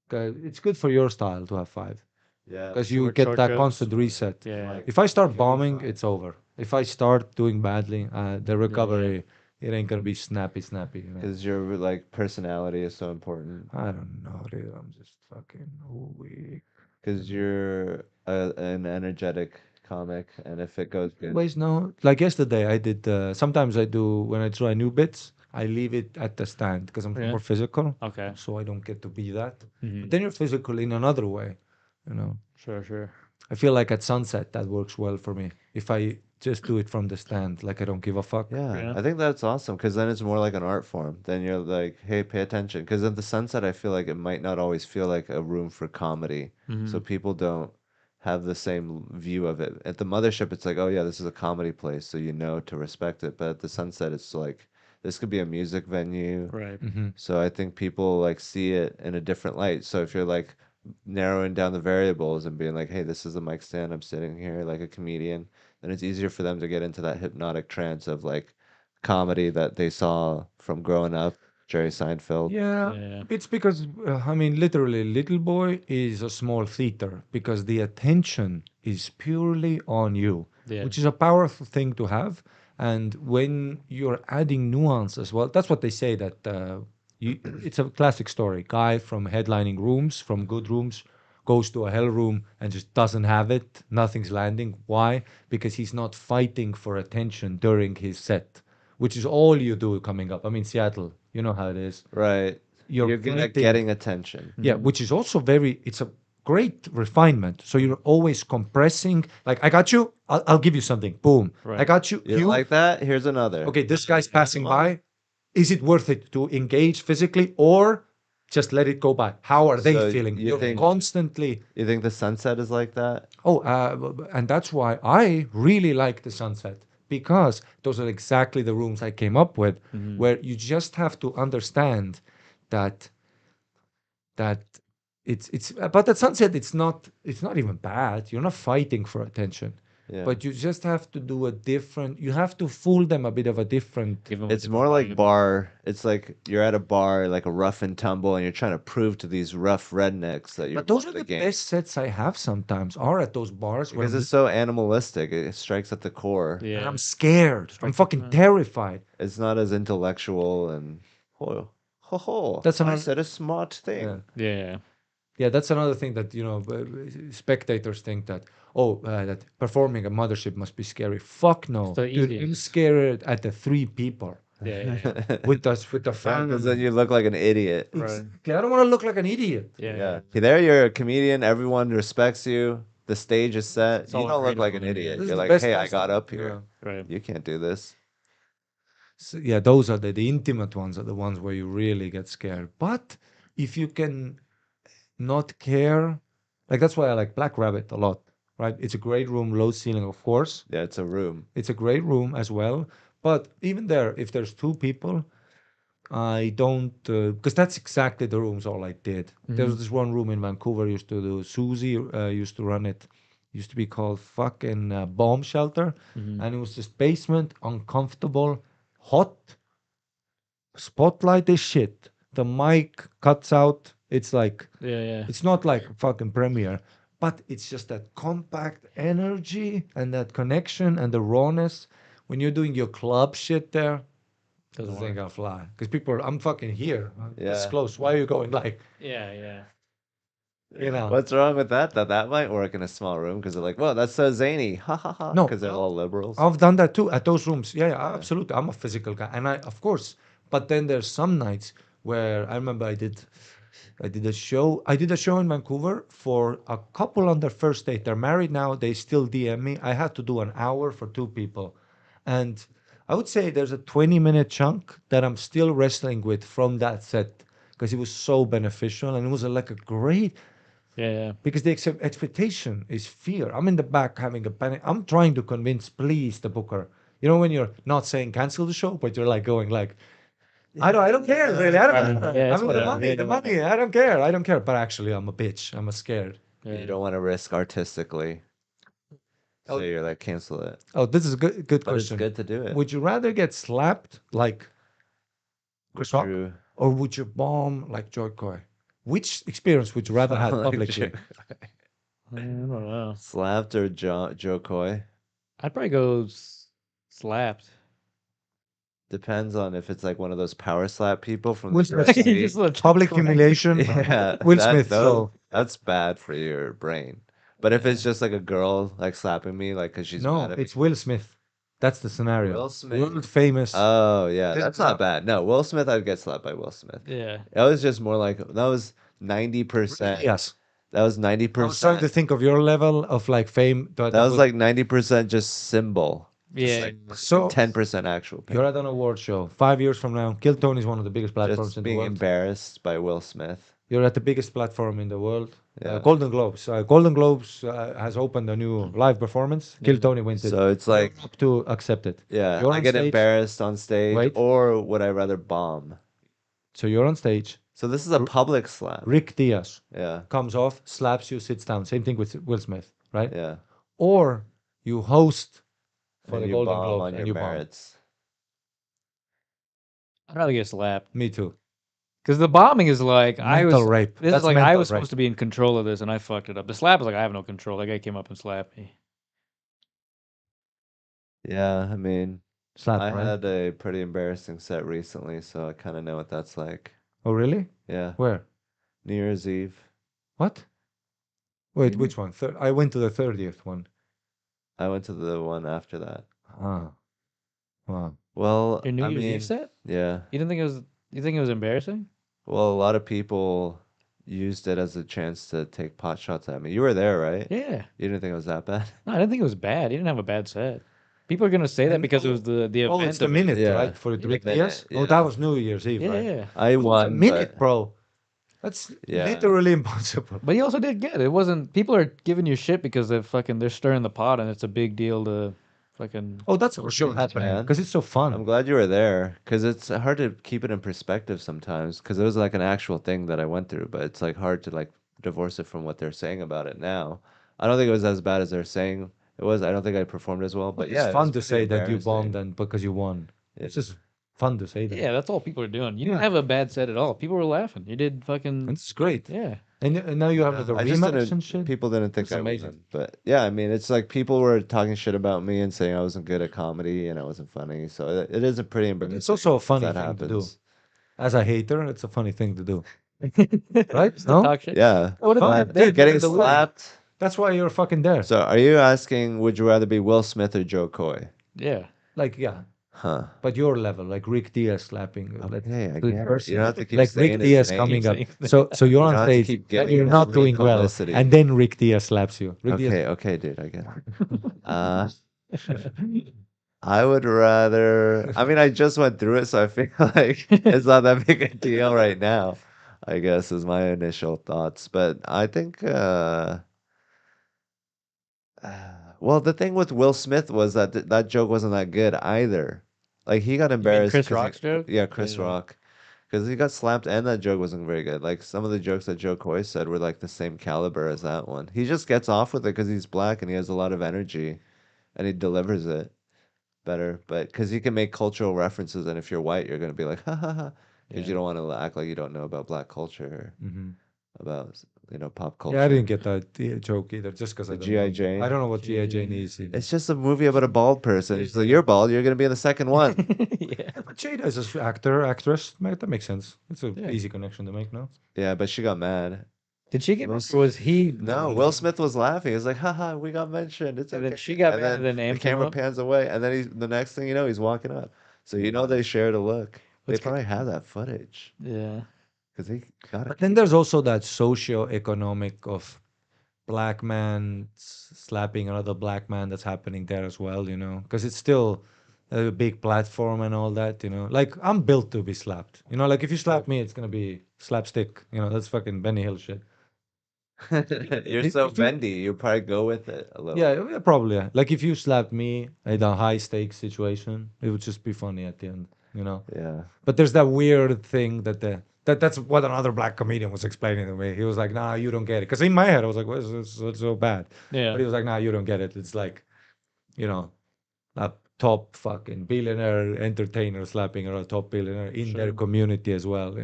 'Cause it's good for your style to have 5, Yeah. because you Short- get short that trips. constant reset. Yeah. If I start bombing, it's over. If I start doing badly, the recovery, it ain't gonna be snappy. Because your like personality is so important. I don't know, dude. I'm just fucking weak. Because you're an energetic comic, and if it goes good, Ways no. Like yesterday, I did. Sometimes I do when I try new bits. I leave it at the stand because I'm Yeah. more physical, Okay. so I don't get to be that. Mhm. But then you're physical in another way, you know. Sure. I feel like at sunset that works well for me. If I just do it from the stand, like I don't give a fuck. yeah, Yeah. I think that's awesome. Because then it's more like an art form. Then you're like, hey, pay attention. Because at the sunset, I feel like it might not always feel like a room for comedy. So Mhm. people don't have the same view of it. At the mothership, it's like, oh yeah, this is a comedy place, so you know to respect it. But at the sunset, it's like this could be a music venue. Right. Hmm. So I think people like see it in a different light. So if you're like narrowing down the variables and being like, hey, this is the mic stand, I'm sitting here like a comedian, then it's easier for them to get into that hypnotic trance of like comedy that they saw from growing up, Jerry Seinfeld. Yeah, Yeah. it's because I mean, literally, Little Boy is a small theater because the attention is purely on you, Yeah. which is a powerful thing to have. And when you're adding nuance as well, that's what they say that it's a classic story. Guy from headlining rooms, from good rooms, goes to a hell room and just doesn't have it. Nothing's landing. Why? Because he's not fighting for attention during his set, which is all you do coming up. I mean, Seattle, you know how it is. Right. You're You're good at fighting. getting attention. Yeah, which is also it's a great refinement. So you're always compressing. Like, I got you. I'll give you something. Boom. I Right. got you. You don't like that? Here's another. Okay, this guy's passing by. Is it worth it to engage physically or just let it go by? How are they So feeling? you You're think- constantly. You think the sunset is like that? Oh, and that's why I really like the sunset because those are exactly the rooms I came up with, where you just have to understand that that it's but at sunset it's not even bad. You're not fighting for attention, Yeah. but you just have to do a different. You have to fool them a bit of a different. Give 'em a It's different more like vibe. bar. It's like you're at a bar, like a rough and tumble, and you're trying to prove to these rough rednecks that you're But those part are of the game. best sets I have sometimes are at those bars where Because it's so animalistic. It strikes at the core. Yeah. and I'm scared. I'm Strike fucking the- terrified. It's not as intellectual and ho ho ho. That's I another- said a smart thing. Yeah. Yeah. Yeah, that's another thing that spectators think that that performing a mothership must be scary. Fuck no, So dude. easy. I'm scared at the 3 people Yeah. Yeah. with the family. Because then you look like an idiot. Right. Exactly. I don't want to look like an idiot. Yeah. Yeah. There you're a comedian. Everyone respects you. The stage is set. It's You all don't look agreed like an upon, yeah. idiot. This is You're the like, best hey, I person. got up here. Right. You can't do this. So, yeah, those are the intimate ones are the ones where you really get scared. But if you can not care, like that's why I like Black Rabbit a lot, right? It's a great room, low ceiling, of course. Yeah, it's a room. It's a great room as well. But even there, if there's 2 people, I don't, because that's exactly the rooms all I did. There was this one room in Vancouver used to do, Susie used to run it. Used to be called fucking bomb shelter. And it was just basement, uncomfortable, hot, spotlight is shit. The mic cuts out. It's like, Yeah. Yeah. it's not like fucking Premiere, but it's just that compact energy and that connection and the rawness. When you're doing your club shit there, Doesn't this ain't work. gonna fly. Because people I'm fucking here. This Yeah. close. Why are you going like, Yeah. Yeah. you know? What's wrong with that? That might work in a small room because they're like, whoa, that's so zany. Ha ha ha. No, Because they're all liberals. I've done that too at those rooms. Yeah, yeah, absolutely. I'm a physical guy, and of course. But then there's some nights where I remember I did a show. I did a show in Vancouver for a couple on their first date. They're married now. They still DM me. I had to do an hour for 2 people, and I would say there's a 20-minute chunk that I'm still wrestling with from that set because it was so beneficial and it was like a great Yeah. because the expectation is fear. I'm in the back having a panic. I'm trying to convince, please, the booker. You know, when you're not saying cancel the show, but you're like going like, I don't care really. I don't care. Yeah, I it's mean, whatever. the money. I don't care. I don't care. But actually, I'm a bitch. I'm a scared. Yeah. You don't want to risk artistically. So Oh. you're like, cancel it. Oh, this is a good But question. it's good to do it. Would you rather get slapped like Chris Rock, True. or would you bomb like Joy Coy? Which experience would you rather have Like publicly? I don't know. Slapped or Joe Coy? I'd probably go slapped. Depends on if it's like one of those power slap people from Will the Smith. UFC. Just let- Public humiliation. Yeah, Will Smith. those- So that's bad for your brain. But if it's just like a girl like slapping me, like because she's no, mad at me. it's Will Smith. That's the scenario. Will Smith. World famous. Oh yeah, This that's is how- not bad. No, Will Smith, I'd get slapped by Will Smith. Yeah. That was just more like that was 90%. Yes. That was I was trying to 90%. think of your level of like fame. That was like 90% just symbol. Yeah. so. 10% actual pain. You're at an award show. 5 years from now, Kill Tony is one of the biggest platforms Just in the being world. embarrassed by Will Smith. You're at the biggest platform in the world. Yeah. Golden Globes. Golden Globes has opened a new live performance. Kill Tony wins it. So it's like, You're up to accept it. yeah, You're I on get stage. embarrassed on stage, Wait. or would I rather bomb? So you're on stage. So this is a public slap. Rick Diaz Yeah, comes off, slaps you, sits down. Same thing with Will Smith, right? yeah. Or you host for And the you Golden bomb Globes on and your you bomb. merits. I'd rather get slapped. Me too. Because the bombing is like I Mental was. rape. This That's is like I mental was rape. supposed to be in control of this, and I fucked it up. The slap is like I have no control. That guy came up and slapped me. Yeah, I mean, Slap, I right? had a pretty embarrassing set recently, so I kind of know what that's like. Oh, really? Yeah, Where? New Year's Eve. What? Wait, which one? I went to the 30th one. I went to the one after that. Ah, wow. Well, Your New I Year's Eve mean, set? yeah. You didn't think it was? You think it was embarrassing? Well, a lot of people used it as a chance to take pot shots at me. You were there, right? Yeah. You didn't think it was that bad? No, I didn't think it was bad. You didn't have a bad set. People are gonna say that And because it was the oh, it's event the of it. minute, Yeah, right? For the Rick minute. Diaz? Oh, that Yeah, was New Year's Eve, Yeah, right? yeah. I It's a won, minute, but bro. That's yeah, literally impossible. But he also did good. It wasn't. People are giving you shit because they're stirring the pot and it's a big deal to fucking. Oh, that's for sure thanks, happening man. because it's so I'm fun. glad you were there because it's hard to keep it in perspective sometimes because it was like an actual thing that I went through, but it's like hard to like divorce it from what they're saying about it now. I don't think it was as bad as they're saying it was. I don't think I performed as well, but It's yeah, it was fun to pretty say that you bombed embarrassing. and because you won. Yeah. It's just fun to say that. Yeah, that's all people are doing. You didn't Yeah. have a bad set at all. People were laughing. You did And fucking it's great. yeah. And now you have like a I just rematch didn't. and shit. People didn't think That's I amazing. won, but yeah, I mean, it's like people were talking shit about me and saying I wasn't good at comedy and I wasn't funny. So it is a pretty But it's embarrassing also a if funny that thing to do. happens. As a hater, it's a funny thing to do. Right? Just to No? talk shit. Yeah, What did Fun. they, Dude, getting that's the way. slapped. That's why you're fucking there. So are you asking, would you rather be Will Smith or Joe Coy? Yeah. Like, yeah. Huh. But your level, like Rick Diaz slapping. Like, Okay, I the get it. person. You don't have to keep Like saying Rick his Diaz name. coming up. saying his So you're You on don't have to stage keep and giving you're his not free doing well, publicity. and then Rick Diaz slaps you. Rick Diaz. Okay, dude, I get it. Uh, I would rather. I mean, I just went through it, so I feel like it's not that big a deal right now. I guess is my initial thoughts, but I think. Well, the thing with Will Smith was that that joke wasn't that good either. Like he got You mean embarrassed Chris because Rock's joke? yeah, Chris Yeah. Rock, because he got slapped and that joke wasn't very good. Like some of the jokes that Joe Coy said were like the same caliber as that one. He just gets off with it because he's black and he has a lot of energy, and he delivers it better. But because he can make cultural references, and if you're white, you're gonna be like ha ha ha, because you Yeah. don't want to act like you don't know about black culture, Hmm. about pop Yeah, I culture. didn't get that joke either, just because The I don't G.I. know. Jane. I don't know what G.I. G.I. Jane Jane. is either. It's just a movie about a bald person. He's like, you're bald. You're gonna be in the second one. Yeah. But Jada is an actor, actress. That makes sense. It's an Yeah. easy connection to make, no? Yeah, but she got mad. Did she get Will mad, or was he? No, Will Smith was laughing. He's like, haha, we got mentioned. It's And okay. then she got And mad and then then the amped him camera up. pans away, and then the next thing you know, he's walking up. So you know they shared a look. They What's probably have that footage Yeah. because they got But it. then there's also that socio-economic of black man slapping another black man that's happening there as well, because it's still a big platform and all that, Like I'm built to be slapped, like if you slap me, it's gonna be slapstick, that's fucking Benny Hill shit. You're If so if you, bendy. You probably go with it a little. yeah, probably. Yeah. Like if you slapped me in a high stakes situation, it would just be funny at the end. Yeah. But there's that weird thing that's what another black comedian was explaining to me. He was like, "Nah, you don't get it." Because in my head, I was like, what's so bad?" Yeah. But he was like, "Nah, you don't get it. It's like, you know, a top fucking billionaire entertainer slapping a top billionaire in their Sure. community as well.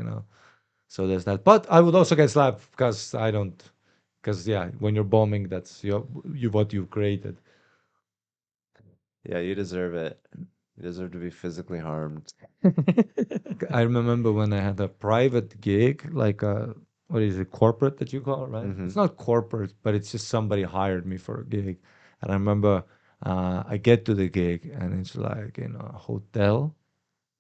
So there's that. But I would also get slapped because I don't. Because yeah, when you're bombing, that's what you've created. Yeah, you deserve it. You deserve to be physically harmed. I remember when I had a private gig, like what is it, corporate that you call it, right? Hmm. It's not corporate, but it's just somebody hired me for a gig. And I remember I get to the gig and it's like in a hotel.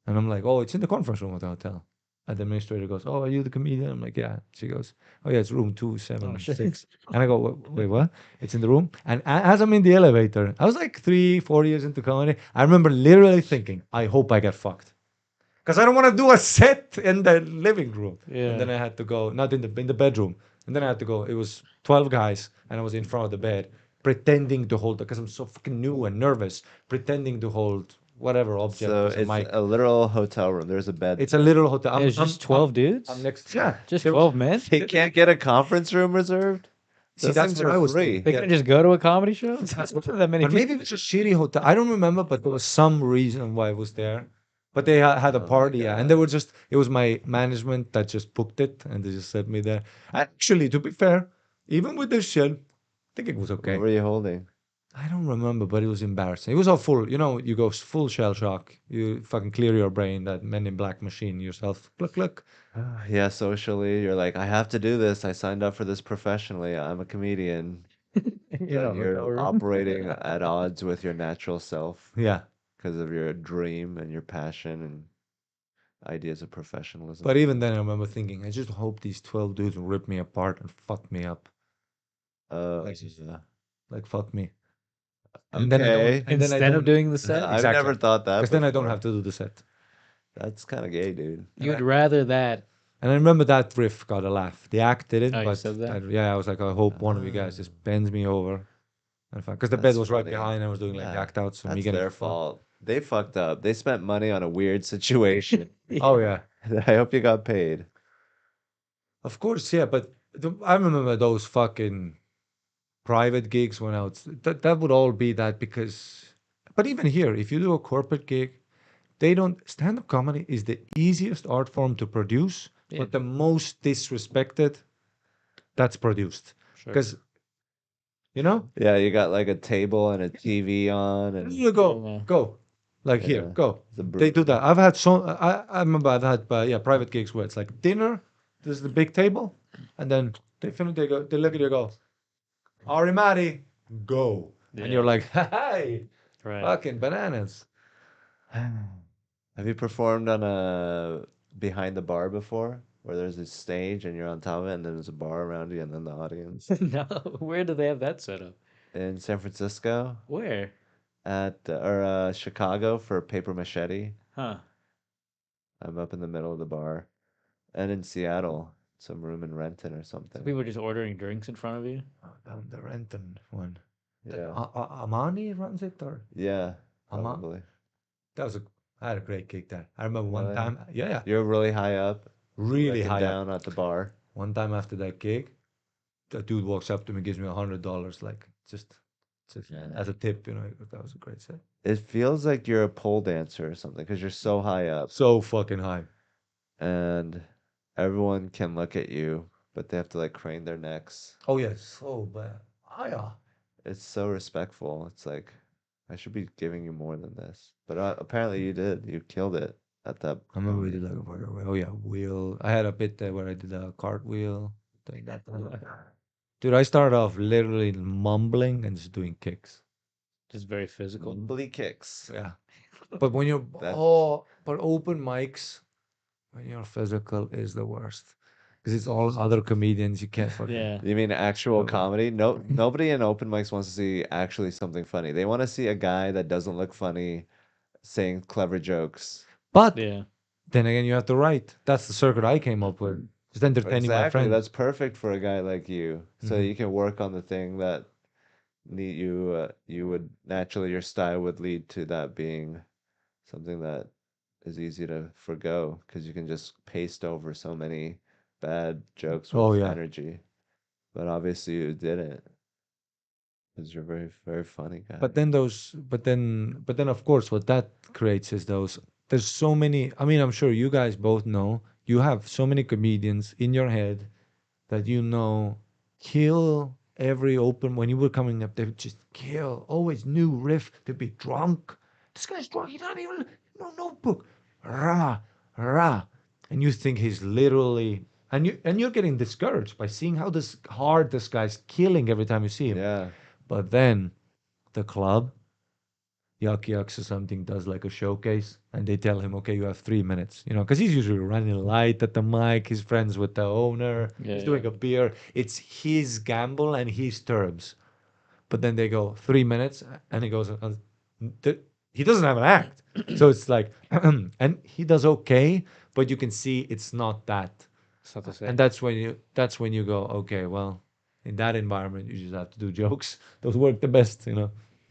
And I'm like, oh, it's in the conference room of the hotel. And the administrator goes, oh, are you the comedian? I'm like, yeah. She goes, oh, yeah, it's room Oh shit. 276. And I go, Wait, what? It's in the room. And as I'm in the elevator, I was like 3, 4 years into comedy. I remember literally thinking, I hope I get fucked. Because I don't want to do a set in the living room. And then Yeah. I had to go, not in the bedroom. And then I had to go. It was 12 guys, and I was in front of the bed, pretending to hold, because I'm so fucking new and nervous, pretending to hold whatever object So as a it's mic. a literal hotel room. There's a bed. It's a little hotel. There's just 12 dudes? I'm next. Yeah, Just there- 12 men? They can't get a conference room reserved? See, Those that's things what are I was free. thinking. They Yeah. couldn't just go to a comedy show? That's Not that many But people. maybe it was a shitty hotel. I don't remember, but there was some reason why I was there. But they had a Oh my party, yeah, and God. they were just, it was my management that just booked it, and they just sent me there. Actually, to be fair, even with this shit, I think it was What okay. were you holding? I don't remember, but it was embarrassing. It was all full. You go full shell shock. You fucking clear your brain. That Men in Black machine yourself. Look. Yeah, socially, you're like, I have to do this. I signed up for this professionally. I'm a comedian. But Hotel you're room. operating at odds with your natural self Yeah. because of your dream and your passion and ideas of But professionalism. even then, I remember thinking, I just hope these 12 dudes will rip me apart and fuck me up. Like, Yeah. like fuck me. And then I don't. Okay. And then I Instead of don't. doing the set, I've Exactly. never thought that Because then I don't before. have to do the set. That's kind of gay, dude. And you'd I, rather that. and I remember that riff got a laugh. The act didn't, Oh, you but said that? yeah, I was like, I hope one of you guys Ah, just bends me over. Because the bed that's was right funny. behind. I was doing like the Yeah, act out, so me that's getting their fucked. fault. They fucked up. They spent money on a weird situation. Oh yeah, I hope you got paid. of course, yeah. But I remember those fucking private gigs when I was. That would all be that because. But even here, if you do a corporate gig, they don't. Stand-up comedy is the easiest art form to produce, Yeah, but the most disrespected. That's produced sure. because you know. Yeah, you got like a table and a TV on, and You Oh, go, like here, yeah, go. the They do broom. that. I've had so I remember I've had yeah private gigs where it's like dinner. This is the big table, and then they finish. They look at you, go, Ari Matti, go, and you're yeah, like, hey, right. fucking bananas. Have you performed on a behind the bar before, where there's a stage and you're on top of it, and then there's a bar around you, and then the audience? No, where do they have that set up? In San Francisco, Where? or Chicago for Paper Machete. Huh. I'm up in the middle of the bar, and in Seattle, some room in Renton or So something. people are just ordering drinks in front of you? Oh, the Renton one. Yeah, Amani runs it or yeah, Ama? probably. That was a. I had a great gig there. I remember one Really? time. Yeah, You're really high up, really looking high up. down at the bar. One time after that gig, the dude walks up to me, gives me $100, like just Yeah. as a tip. That was a great set. It feels like you're a pole dancer or something because you're so high up So fucking high. and everyone can look at you, but they have to like crane their necks. Oh yes, so bad. Oh yeah. It's so respectful. It's like I should be giving you more than this, but apparently you did. You killed it at that I remember we comedy. did like oh yeah, wheel. I had a bit there where I did a cartwheel. Doing that. Dude, I started off literally mumbling and just doing kicks. Just very physical. Mumbly kicks. Yeah. But when you're That but open mics when you're physical is the worst. Because it's all other comedians you can't fucking Yeah. you mean actual Oh. comedy? No, nobody in open mics wants to see actually something funny. They want to see a guy that doesn't look funny saying clever jokes. But Yeah. then again you have to write. That's the circuit I came up with. Just entertaining my Exactly. friends. That's perfect for a guy like you. So Mhm. you can work on the thing that need you you would naturally your style would lead to that being something that is easy to forgo because you can just paste over so many bad jokes Oh with yeah. energy. But obviously you didn't because you're very very funny guy. But then of course what that creates is there's so many. I mean, I'm sure you guys both know you have so many comedians in your head that kill every open when you were coming up. They would just kill always new riff. They'd be drunk. This guy's drunk. He don't even no notebook. Rah rah, and you think he's literally. And you're getting discouraged by seeing how hard this guy's killing every time you see him. Yeah. But then the club, Yuck Yucks or something, does like a showcase and they tell him, okay, you have 3 minutes, because he's usually running light at the mic. He's friends with the owner. Yeah. He's Yeah. doing a beer. It's his gamble and his terms. But then they go 3 minutes and he goes, he doesn't have an act. So it's like, and he does okay, but you can see it's not that. It's not the same. And that's when you go, okay, well, in that environment, you just have to do jokes. Those work the best.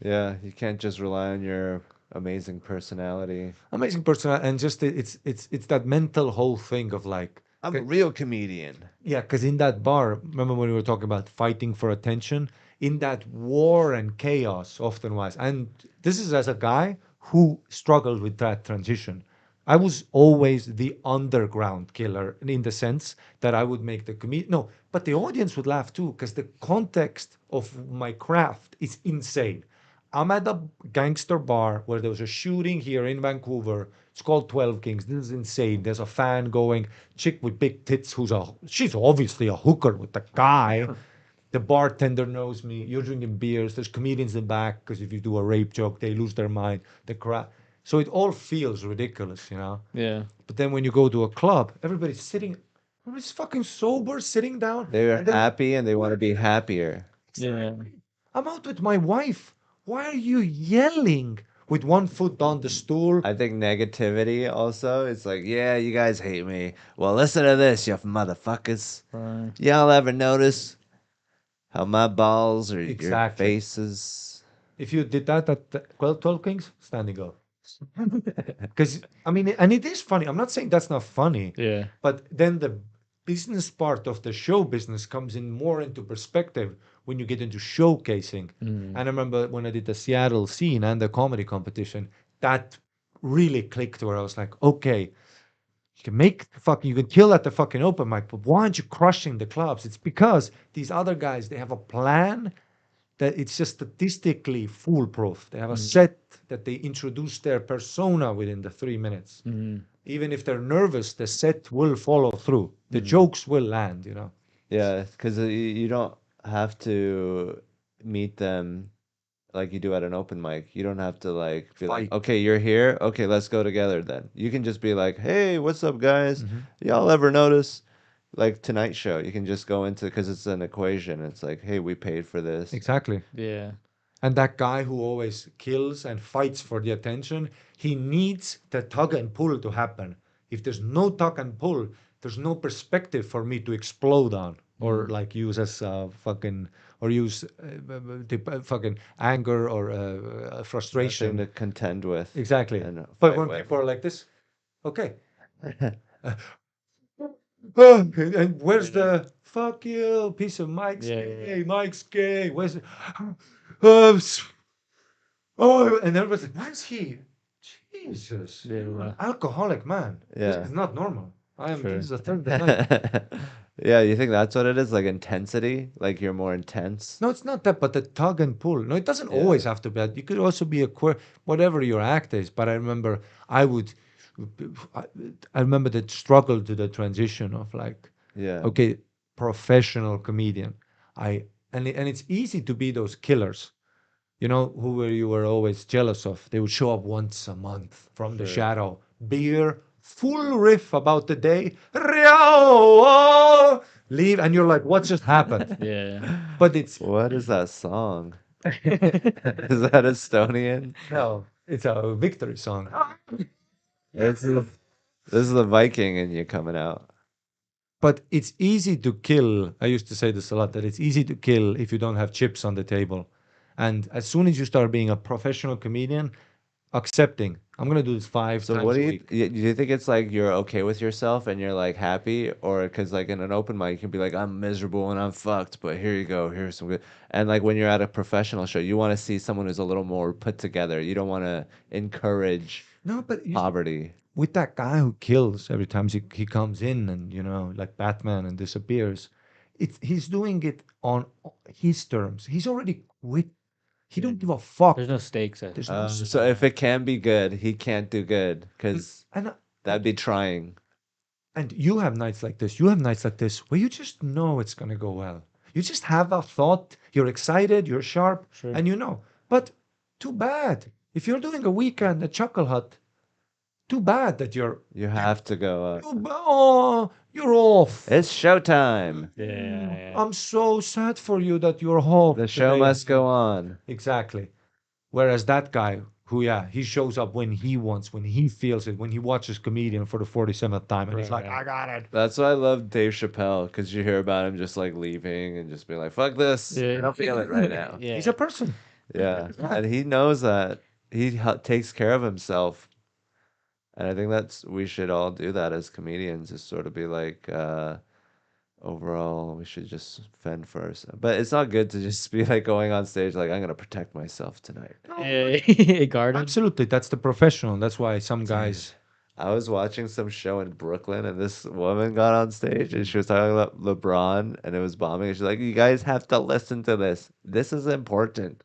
Yeah, you can't just rely on your amazing personality. Amazing person, and just it's that mental whole thing of like, I'm a real comedian. yeah, because in that bar, remember when we were talking about fighting for attention, in that war and chaos, often was, and this is as a guy who struggled with that transition. I was always the underground killer in the sense that I would make the comedian. No, but the audience would laugh too because the context of my craft is insane. I'm at a gangster bar where there was a shooting here in Vancouver. It's called 12 Kings. This is insane. There's a fan going, chick with big tits she's obviously a hooker with the guy. The bartender knows me. You're drinking beers. There's comedians in the back because if you do a rape joke, they lose their mind. The crowd. So it all feels ridiculous, you know. Yeah. But then when you go to a club, everybody's fucking sober, sitting down. They're And then happy and they want to be happier. Yeah. I'm out with my wife. Why are you yelling with one foot on the stool? I think negativity also. It's like, yeah, you guys hate me. Well, listen to this, you motherfuckers. Right. Y'all ever notice how my balls are your Exactly. faces? If you did that at 12 Kings, standing up. Because, I mean, and it is funny. I'm not saying that's not funny, Yeah. but then the business part of the show business comes in more into perspective when you get into showcasing. Mm. And I remember when I did the Seattle scene and the comedy competition, that really clicked where I was like, okay, you can kill at the fucking open mic, but why aren't you crushing the clubs? It's because these other guys, they have a plan that it's just statistically foolproof. They have a set that they introduce their persona within the 3 minutes. Mm. Even if they're nervous, the set will follow through. The jokes will land, you know. Yeah, because you don't have to meet them like you do at an open mic. You don't have to like be like, Fight. okay, you're here. Okay, let's go together then. You can just be like, hey, what's up, guys? Mm-hmm. Y'all ever notice? Like Tonight Show, you can just go into because it's an equation. It's like, hey, we paid for this. Exactly. Yeah. And that guy who always kills and fights for the attention, he needs the tug and pull to happen. If there's no tug and pull, there's no perspective for me to explode on or like use as fucking or use fucking anger or Nothing frustration. to contend with. Exactly. And But fight when with. people are like this, okay. And where's the fuck you piece of Mike's Yeah, gay, Mike's gay? Where's it? S- oh, and everybody's like, where's he? Jesus, Yeah, you're an yeah. alcoholic man. This Yeah. is not normal. This Sure. is the third night. Yeah, you think that's what it is? Like intensity? Like you're more intense? No, it's not that, but the tug and pull. No, it doesn't Yeah. always have to be that. You could also be a whatever your act is. But I remember I would, I, I remember the struggle to the transition of like, Yeah. okay, professional comedian. And it's easy to be those killers, you know, you were always jealous of. They would show up once a month from the Sure. shadow, beer, full riff about the day, Rio, leave, and you're like, what just happened? Yeah. But it's What is that song? Is that Estonian? no, it's a victory song. This is the Viking in you coming out. But it's easy to kill. I used to say this a lot that it's easy to kill if you don't have chips on the table. And as soon as you start being a professional comedian, accepting, I'm going to do this five So times what a do week. do you think it's like you're okay with yourself and you're like happy, or because like in an open mic you can be like I'm miserable and I'm fucked, but here you go, here's some good. And like when you're at a professional show, you want to see someone who's a little more put together. You don't want to encourage No, but poverty. with that guy who kills every time he comes in and, you know, like Batman and disappears, he's doing it on his terms. He's already quit. He don't give a fuck. There's no stakes. There's no So if it can be good, he can't do good because and that'd be trying. And you have nights like this. You have nights like this where you just know it's going to go well. You just have a thought. You're excited. You're sharp. Sure. And you know. But too bad. If you're doing a weekend at Chuckle Hut, too bad that You have to go up. you're off. It's showtime. Yeah. I'm so sad for you that you're off. The show today. must go on. Exactly. Whereas that guy, who, yeah, he shows up when he wants, when he feels it, when he watches Comedian for the 47th time, and he's like, Right. I got it. That's why I love Dave Chappelle because you hear about him just like leaving and just being like, "Fuck this, I Yeah. don't feel it right now." Yeah. He's a person. Yeah, and he knows that takes care of himself, and I think we should all do that as comedians. Is sort of be like, overall, we should just fend for ourselves. But it's not good to just be like going on stage like I'm gonna protect myself tonight. Yeah. Guarded. Absolutely. That's the professional. That's why some guys I was watching some show in Brooklyn, and this woman got on stage, and she was talking about LeBron, and it was bombing. And she's like, "You guys have to listen to this. This is important."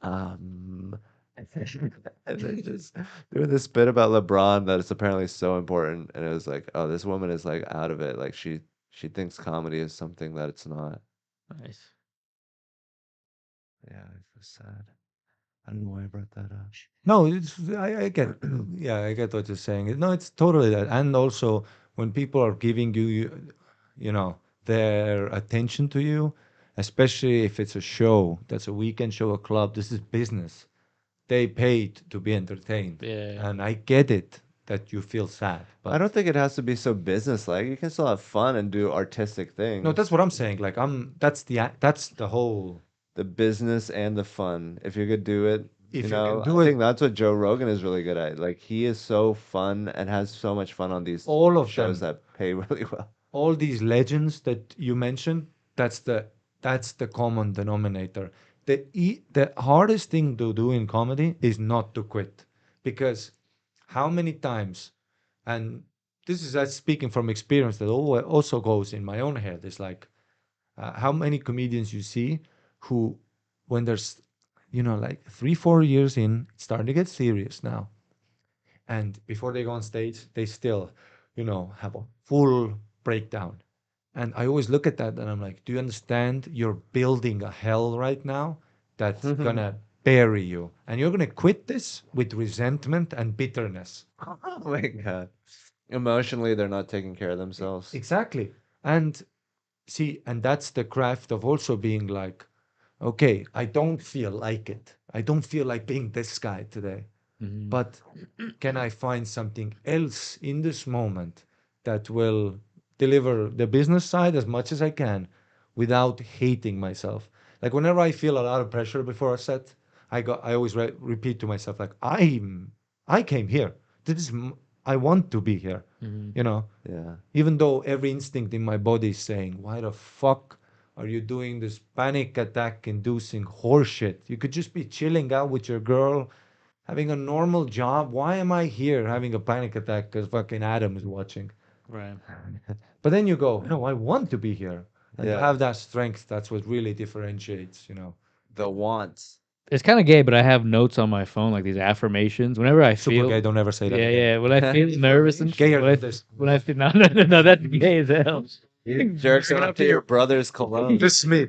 Um, and then just doing this bit about LeBron that is apparently so important, and it was like, oh, this woman is like out of it. Like she thinks comedy is something that it's not. Nice. Yeah, it was sad. I don't know why I brought that up. No, I get, yeah, I get what you're saying. No, it's totally that. And also, when people are giving you know, their attention to you, especially if it's a show, that's a weekend show, a club, this is business. They paid to be entertained. Yeah. And I get it that you feel sad, I but don't think it has to be so business-like. You can still have fun and do artistic no, that's things. what I'm saying. Like that's the whole. The business and the fun. If you could do it, If you can I do it, think that's what Joe Rogan is really good at. Like he is so fun and has so much fun on these all of shows them, that pay really well. all these legends that you mentioned, that's the common denominator. The hardest thing to do in comedy is not to quit, because how many times, and this is speaking from experience that also goes in my own head, is like how many comedians you see who, when there's, like 3 4 years in, it's starting to get serious now, and before they go on stage, they still, have a full breakdown. And I always look at that and I'm like, do you understand? You're building a hell right now that's Oh gonna bury you. And you're gonna quit this with resentment and bitterness. my God. Emotionally, they're not taking care of themselves. Exactly. And see, and that's the craft of also being like, okay, I don't feel like it. I don't feel like being this guy today. Mhm. But can I find something else in this moment that will deliver the business side as much as I can without hating myself? Like whenever I feel a lot of pressure before a set, I always repeat to myself like I came here. I want to be here. Mhm. You know, Yeah. even though every instinct in my body is saying, "Why the fuck are you doing this panic attack inducing horseshit? You could just be chilling out with your girl, having a normal job. Why am I here having a panic attack because fucking Adam is watching?" Right. But then you go, no, I want to be here. And to Yeah. have that strength, that's what really differentiates. The wants. It's kind of gay, but I have notes on my phone, like these affirmations. Whenever I Super feel, gay, don't ever say that yeah, again. yeah. When I feel nervous and Gayer when I, than this. when I feel, no, no, no, no, that's gay as hell. Jerks off to your brother's cologne. This is me.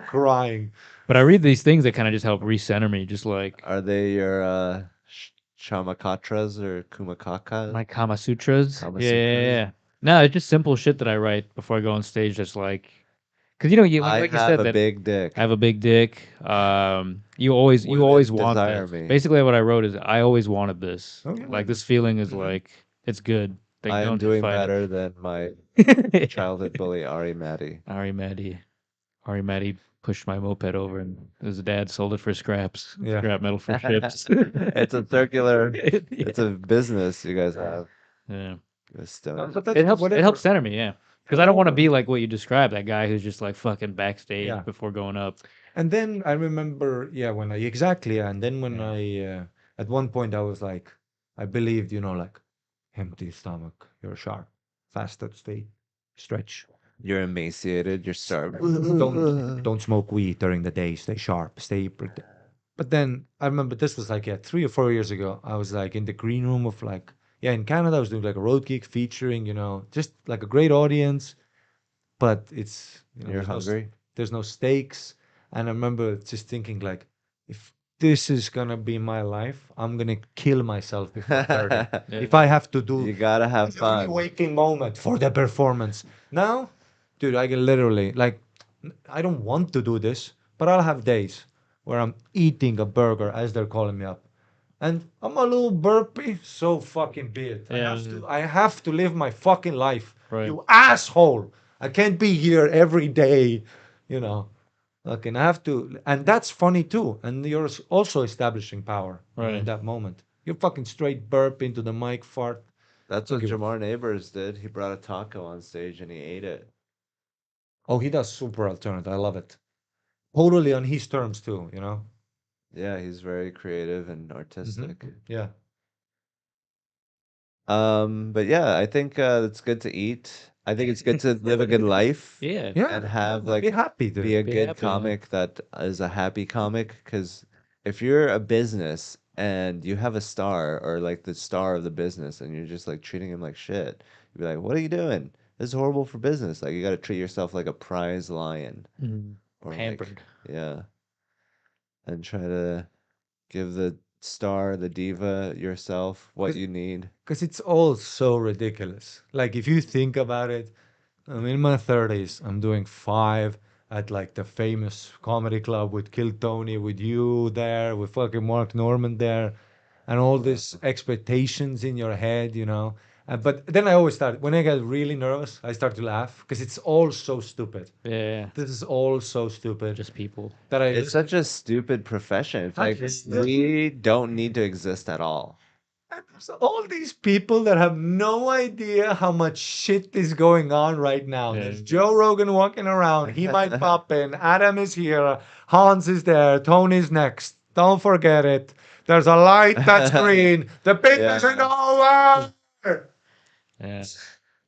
Crying. But I read these things that kind of just help recenter me, just like Are they your chamakatras or kumakakas? my Kama Sutras. Kama Yeah, yeah, Sutras? yeah. No, it's just simple shit that I write before I go on stage. That's like, because I like you have said, a that big dick. I have a big dick. You always Women want desire this. me. Basically, what I wrote is I always wanted this. Oh, yeah. Like this feeling is Mhm. like it's good. Like I am don't doing fight better than my it. childhood bully, Ari Matty. Ari Maddie pushed my moped over, and his dad sold it for scraps, Yeah. scrap metal for chips. It's a circular, Yeah. it's a business you guys have. Yeah. With Stone. But that's It whatever. helps center me, yeah. Because I don't want to be like what you described, that guy who's just like fucking backstage Yeah. before going up. And then I remember, yeah, exactly. And then when Yeah. at one point I was like, I believed, like empty stomach, you're sharp, faster, stretch. You're emaciated, you're starving. Don't smoke weed during the day, stay sharp, But then I remember this was like, yeah, 3 or 4 years ago. I was like in the green room of like, yeah, in Canada, I was doing like a road gig featuring, just like a great audience, but it's, You're hungry? there's no stakes. And I remember just thinking like, if this is gonna be my life, I'm gonna kill myself before 30. Yeah. If I have to do You gotta have every fun. waking moment for the performance. Now, dude, I can literally like, I don't want to do this, but I'll have days where I'm eating a burger as they're calling me up. And I'm a little burpy, so fucking be it. Yeah. I have to live my fucking life. Right. You asshole. I can't be here every day, you know. Fucking I have to, and that's funny too. And you're also establishing power, in Right. that moment. You fucking straight burp into the mic, fart. That's Don't what give a Jamar Neighbors did. He brought a taco on stage and he ate it. Oh, he does super alternate. I love it. Totally on his terms too, Yeah, he's very creative and Hmm. artistic. Yeah. But yeah, I think it's good to eat. I think it's good to live a good life Yeah. Yeah. and have Be like happy, be dude. a Be good happy. Yeah. comic that is a happy comic. Because if you're a business and you have a star or like the star of the business and you're just like treating him like shit, you'd be like, "What are you doing? This is horrible for business." Like you got to treat yourself like a prize lion Mm. or like Pampered. yeah, and try to give the star, the diva, yourself what you need. Because it's all so ridiculous. Like, if you think about it, I'm in my 30s. I'm doing five at like the famous comedy club with Kill Tony, with you there, with fucking Mark Norman there, and all these expectations in your head, you know. But then I always start, when I get really nervous, I start to laugh because it's all so stupid. Yeah. This is all so stupid Just people. that I It's listen. such a stupid profession. It's I like just, we don't need to exist at all. so all these people that have no idea how much shit is going on right now. Yeah. There's Joe Rogan walking around. He might pop in. Adam is here. Hans is there. Tony's next. Don't forget it. There's a light that's green. The bit isn't Yeah. over. Yeah.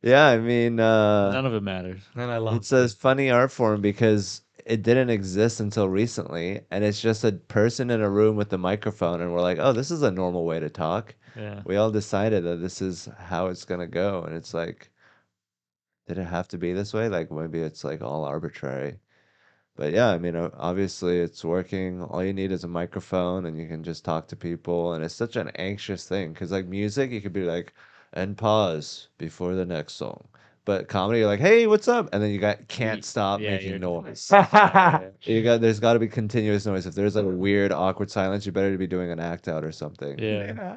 Yeah, I mean, None of it matters. And I love it's a funny art form because it didn't exist until recently, and it's just a person in a room with a microphone, and we're like, oh, this is a normal way to talk. Yeah. We all decided that this is how it's gonna go, and it's like, did it have to be this way? Like maybe it's like all arbitrary. But yeah, I mean, obviously it's working. All you need is a microphone and you can just talk to people. And it's such an anxious thing because, like, music, you could be like, and pause before the next song. But comedy, you're like, hey, what's up? And then you can't stop Yeah, making you're noise. it. There's got to be continuous noise. If there's like a weird, awkward silence, you better be doing an act out or something. Yeah. Yeah.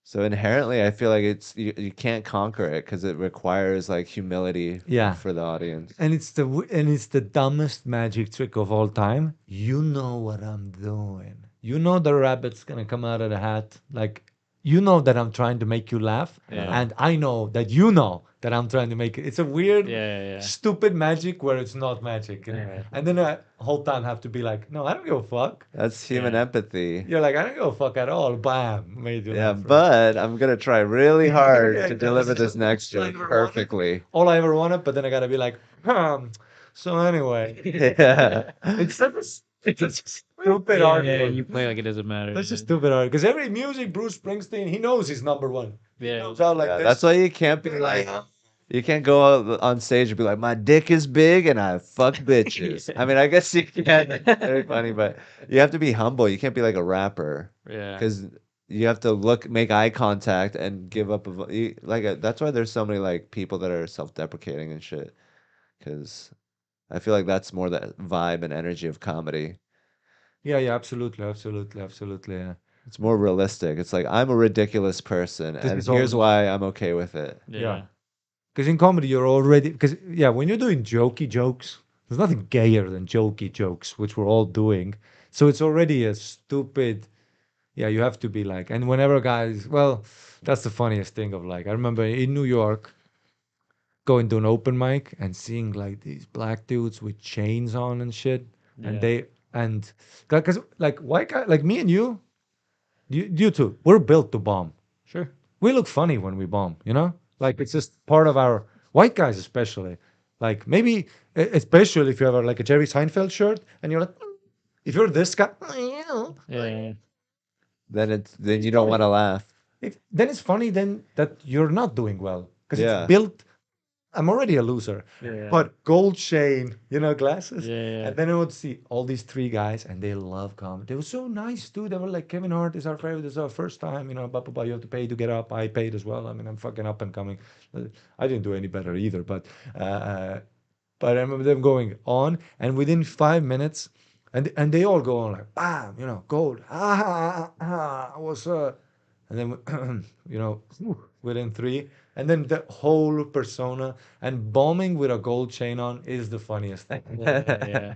So inherently, I feel like you can't conquer it because it requires like humility Yeah. for the audience. And it's the dumbest magic trick of all time. You know what I'm doing. You know the rabbit's gonna come out of the hat. Like, you know that I'm trying to make you laugh, Yeah. and I know that you know that I'm trying to make it. It's a weird, Yeah. stupid magic where it's not magic, Yeah. and then I whole time have to be like, no, I don't give a fuck. That's human Yeah. empathy. You're like, I don't give a fuck at all. Bam, made you Yeah, laugh. Right? but I'm gonna try really hard Yeah, to yeah, deliver this this is next all I joke ever wanted. perfectly. All I ever wanted, but then I gotta be like, So anyway, Yeah. it's such a, it's a stupid Yeah, argument. you play like it doesn't matter. That's a stupid argument. Because every music, Bruce Springsteen, he knows he's number one. He Yeah. comes out like Yeah, this. that's why you can't be like you can't go on stage and be like, my dick is big and I fuck bitches. I mean, I guess you can. Very funny, but you have to be humble. You can't be like a rapper Yeah. because you have to make eye contact, and give up. That's why there's so many like people that are self-deprecating and shit. Because I feel like that's more the vibe and energy of comedy. Yeah, yeah, absolutely, absolutely, absolutely. Yeah. It's more realistic. It's like I'm a ridiculous person, This and is all. here's why I'm okay with it. Yeah. Because in comedy, you're already, because, yeah, when you're doing jokey jokes, there's nothing gayer than jokey jokes, which we're all doing. So it's already a stupid, yeah, you have to be like, and whenever guys, well, that's the funniest thing of like, I remember in New York going to an open mic and seeing like these black dudes with chains on and shit. And Yeah. and because like white guy, like me and you two, we're built to bomb. Sure. We look funny when we bomb, you know? Like it's just part of our white guys, especially. Like maybe, especially if you have like a Jerry Seinfeld shirt and you're like, if you're this guy, Yeah. Then you don't want to laugh. then it's funny then that you're not doing well because it's Yeah. built. I'm already a loser, Yeah. but gold chain, glasses. Yeah. And then I would see all these three guys, and they love comedy. They were so nice, dude. They were like, Kevin Hart is our favorite. This is our first time, blah, blah, blah. You have to pay to get up. I paid as well. I mean, I'm fucking up and coming. I didn't do any better either, but I remember them going on, and within 5 minutes, and they all go on like, bam, gold. Ah, ah, ah, ah, what's and then within three, and then the whole persona and bombing with a gold chain on is the funniest thing. Yeah.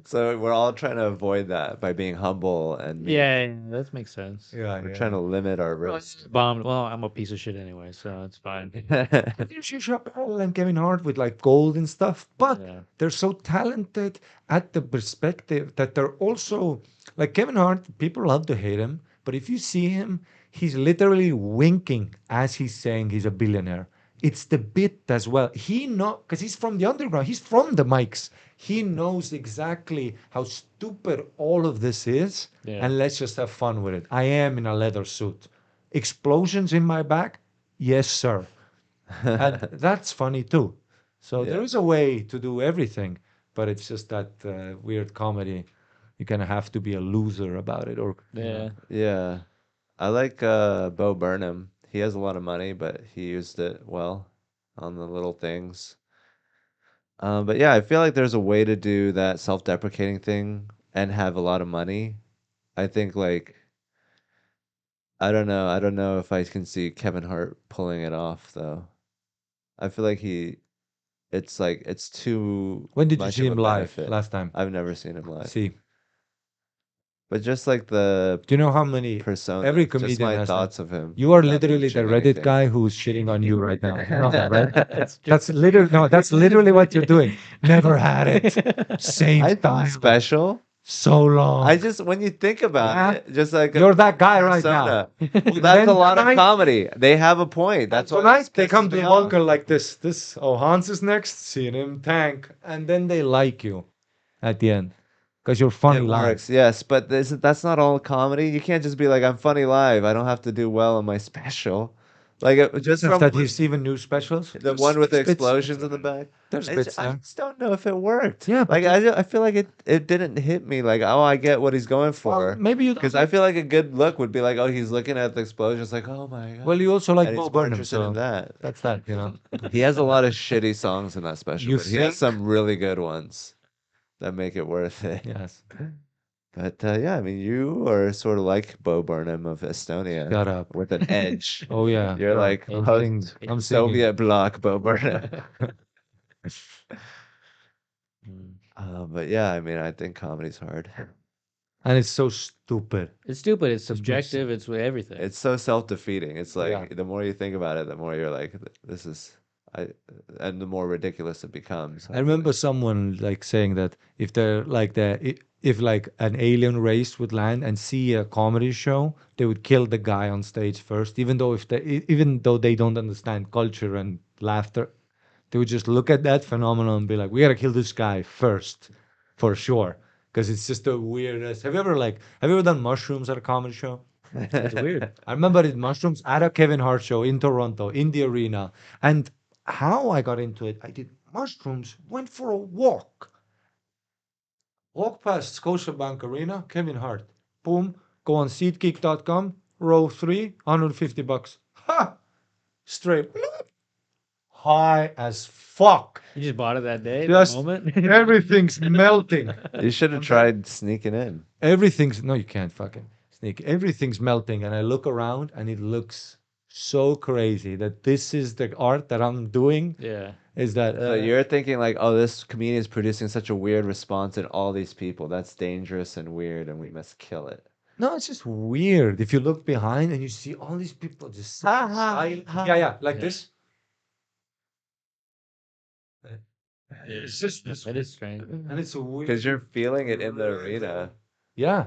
So we're all trying to avoid that by being humble and meek. Yeah, that makes sense. Yeah, We're trying to limit our Well, risk. bombed. Well, I'm a piece of shit anyway, so it's fine. You Chappelle and Kevin Hart with like gold and stuff, but Yeah. they're so talented at the perspective that they're also like Kevin Hart. People love to hate him, but if you see him, he's literally winking as he's saying he's a billionaire. It's the bit as well. He know because he's from the underground. He's from the mics. He knows exactly how stupid all of this is, Yeah. and let's just have fun with it. I am in a leather suit. Explosions in my back? Yes, sir. And that's funny too. So there Yeah. is a way to do everything, but it's just that weird comedy. You kind of have to be a loser about it, or Yeah. Yeah. I like Bo Burnham. He has a lot of money, but he used it well on the little things. But yeah, I feel like there's a way to do that self-deprecating thing and have a lot of money. I think like I don't know. I don't know if I can see Kevin Hart pulling it off though. I feel like it's like it's too when did you much see of a him live benefit. last time? I've never seen him live. See, But just like the do you know how many persona, every just comedian my has that? thoughts of him. You are not literally the pitching Reddit anything. guy who's shitting on you right now. You know that, right? That's literally no. That's literally what you're doing. Never had it. Same I thought style. special. So long. I just when you think about Yeah. it, just like You're that guy right now. persona. Well, And that's then a lot of tonight- comedy. They have a point. That's why Tonight this they come pisses to me the off. bunker like this. Hans is next, seeing him tank, and then they like you at the end because you're funny It live. works, yes, but that's not all comedy. You can't just be like, I'm funny live. I don't have to do well in my special. Like just Just from that he's even new specials. the one with the Bits- explosions in the back. There's I bits I there. just don't know if it worked. Yeah, but like I feel like it didn't hit me. Like, oh, I get what he's going Well, for. maybe you. Because I feel like a good look would be like, oh, he's looking at the explosions, like, oh my god. Well, you also like And Bo he's more Burnham, interested in so that. that's that. You know. He has a lot of shitty songs in that special, You but he has think? some really good ones that make it worth it. Yes. But yeah, I mean, you are sort of like Bo Burnham of Estonia Shut up. with an edge. Oh yeah. You're yeah. like I'm post singing. I'm singing. Soviet bloc Bo Burnham. Mm. But yeah, I mean, I think comedy's hard. And it's so stupid. It's stupid. It's makes subjective. It's with everything. It's so self-defeating. It's like Yeah. the more you think about it, the more you're like, this is, I, and the more ridiculous it becomes. I remember someone like saying that if they're like if like an alien race would land and see a comedy show, they would kill the guy on stage first, even though they don't understand culture and laughter, they would just look at that phenomenon and be like, we gotta kill this guy first, for sure, because it's just the weirdest. Have you ever done mushrooms at a comedy show? It's weird. I remember it mushrooms at a Kevin Hart show in Toronto, in the arena. And how I got into it, I did mushrooms, went for a walk. Walk past Scotiabank Arena, Kevin Hart. Boom, go on SeatGeek.com, row 3, $150. Ha! Straight. High as fuck. You just bought it that day, Just that moment. everything's melting. You should have tried sneaking in. Everything's, no, you can't fucking sneak. Everything's melting. And I look around and it looks so crazy that this is the art that I'm doing. Yeah. Is that So you're thinking like, oh, this comedian is producing such a weird response in all these people. That's dangerous and weird, and we must kill it. no, it's just weird. If you look behind and you see all these people just Ha, ha, silent. ha. Yeah, like Yeah. this. It's just It is strange. and it's a weird. Because you're feeling it in the arena. Yeah,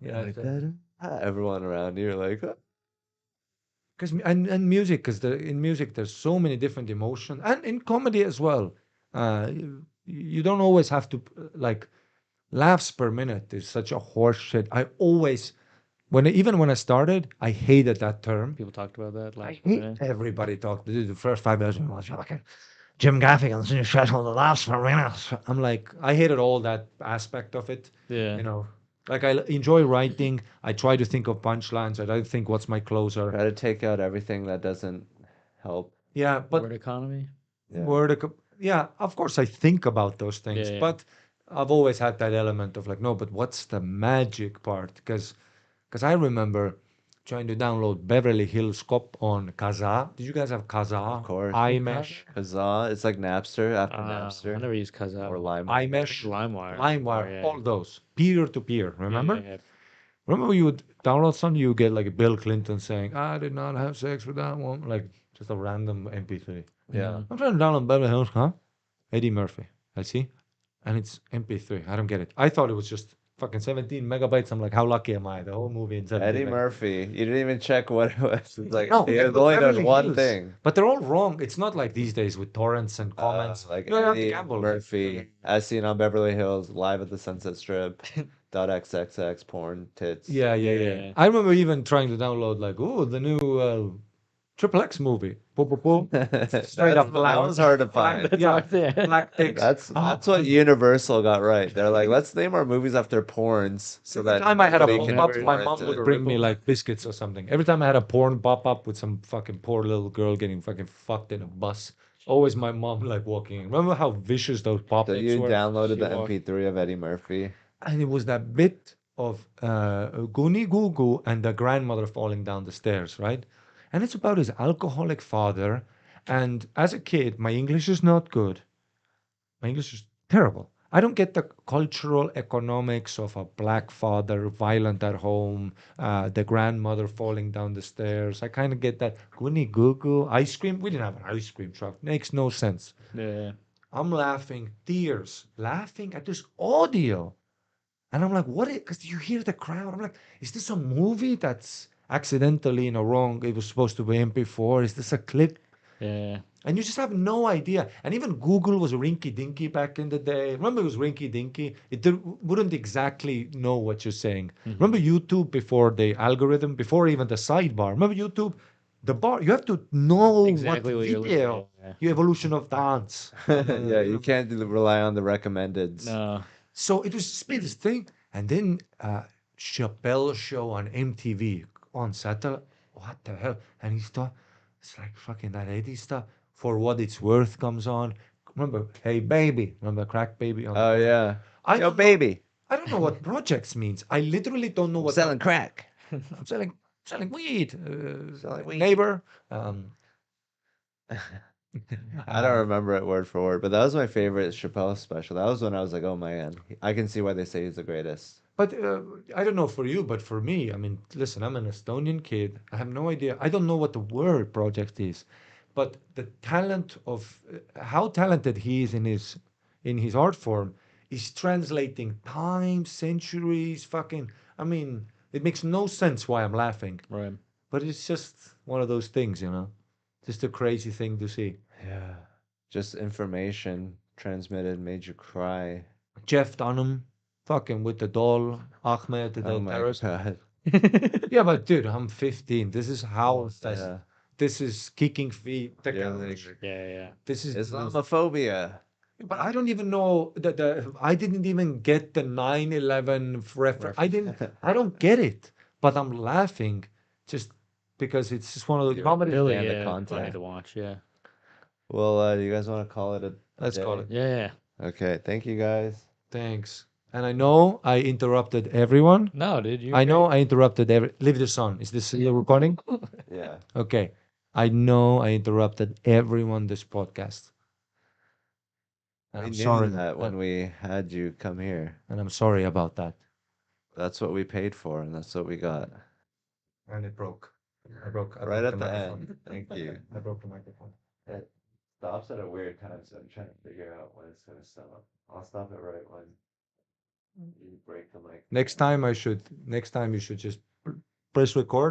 Yeah, yeah. everyone around you are like, "Oh." Because and music, because in music there's so many different emotions, and in comedy as well. You don't always have to like laughs per minute is such a horse shit. I always even when I started, I hated that term. People talked about that I last hate night. everybody talked. The first 5 minutes was like Jim Gaffigan's new special, the laughs per minute. I'm like, I hated all that aspect of it. Yeah. You know, like I enjoy writing. I try to think of punchlines. I try to think what's my closer. Try to take out everything that doesn't help. Yeah, but Word economy. Yeah. yeah, of course I think about those things, Yeah, yeah. but I've always had that element of like, no, but what's the magic part? Because I remember trying to download Beverly Hills Cop on Kazaa. Did you guys have Of Kazaa? course. iMesh, Kazaa. It's like Napster after I Napster never used Kazaa. or Lime. iMesh, LimeWire. LimeWire, Yeah. all those peer to peer. Yeah, Remember? yeah, Remember you would download something, you get like Bill Clinton saying, "I did not have sex with that one," like just a random MP3. Yeah. I'm trying to download Beverly Hills, huh? Eddie Murphy. I see. And it's MP3. I don't get it. I thought it was just fucking 17 megabytes. I'm like, how lucky am I? The whole movie in 17 Eddie megabytes. Murphy. You didn't even check what it was. It's like No, he yeah, has look, only done Beverly one Hills. thing. But they're all wrong. It's not like these days with torrents and comments. Like You don't have to Eddie gamble. Murphy, as seen on Beverly Hills, live at the Sunset Strip, .xxx porn tits. Yeah, yeah, yeah. Yeah. I remember even trying to download like, oh, the new Triple X movie. Boom, boom, boom. Straight up That was hard to find. That's yeah, hard to- black dicks. That's what Universal got right. They're like, let's name our movies after porns so Every that time I had a nobody pop can up, never- my porn mom into would it. bring me like biscuits or something. Every time I had a porn pop up with some fucking poor little girl getting fucking fucked in a bus, always my mom like walking in. Remember how vicious those pop So ups you were? downloaded She the walked- MP3 of Eddie Murphy. And it was that bit of Goonie Goo Goo and the grandmother falling down the stairs, right? And it's about his alcoholic father. And as a kid, my English is not good. My English is terrible. I don't get the cultural economics of a black father, violent at home, the grandmother falling down the stairs. I kind of get that. Goonie Goo Goo, ice cream. We didn't have an ice cream truck. Makes no sense. Yeah. I'm laughing, tears, laughing at this audio. And I'm like, what? Because you hear the crowd. I'm like, is this a movie that's accidentally in a wrong? It was supposed to be MP4. Is this a clip? Yeah. And you just have no idea. And even Google was rinky dinky back in the day. Remember, it was rinky dinky. Wouldn't exactly know what you're saying. Remember YouTube before the algorithm, before even the sidebar. Remember YouTube, the bar. You have to know Exactly what what you're video. looking at. Your evolution of dance. Yeah, you can't rely on the recommendeds. No. So it was just be this thing. And then Chappelle show on MTV on Saturday. What the hell? And he thought, it's like fucking that Eddie stuff. For What It's Worth comes on. Remember, Hey Baby. Remember Crack Baby? On Oh yeah. I Yo, don't know- baby, I don't know what projects means. I literally don't know what selling crack. I'm selling weed. Selling weed. Neighbor. I don't remember it word for word, but that was my favorite Chappelle special. That was when I was like, oh man, I can see why they say he's the greatest. But I don't know for you, but for me, I mean, listen, I'm an Estonian kid. I have no idea. I don't know what the word project is, but the talent of how talented he is in his art form is translating time, centuries, fucking. I mean, it makes no sense why I'm laughing, Right. but it's just one of those things, you know. Just a crazy thing to see. Yeah. Just information transmitted made you cry. Jeff Dunham, fucking with the doll, Ahmed, the Oh my terrorist. god. Yeah, but dude, I'm 15. This is how fast. Yeah. This is kicking feet. Yeah, like, Yeah. This is. Islamophobia. But I don't even know the. I didn't even get the 9/11 reference. I didn't. I don't get it. But I'm laughing, just because it's just one of those You're comedy. Really, And the yeah. Funny content. to watch. Yeah. Well, do you guys want to call it a Let's call day? it. Yeah. Okay, thank you guys. Thanks. And I know I interrupted everyone. No, dude. You're I know great. I interrupted every. Leave this on. Is this still recording? Yeah. Okay. I know I interrupted everyone this podcast. And We I'm knew sorry. that when we had you come here. And I'm sorry about that. That's what we paid for, and that's what we got. And it broke. I broke. I Right broke at the microphone. end. Thank you. I broke the microphone. It stops at a weird time, so I'm trying to figure out when it's gonna stop. I'll stop it right when you break the mic. Next time you should just press record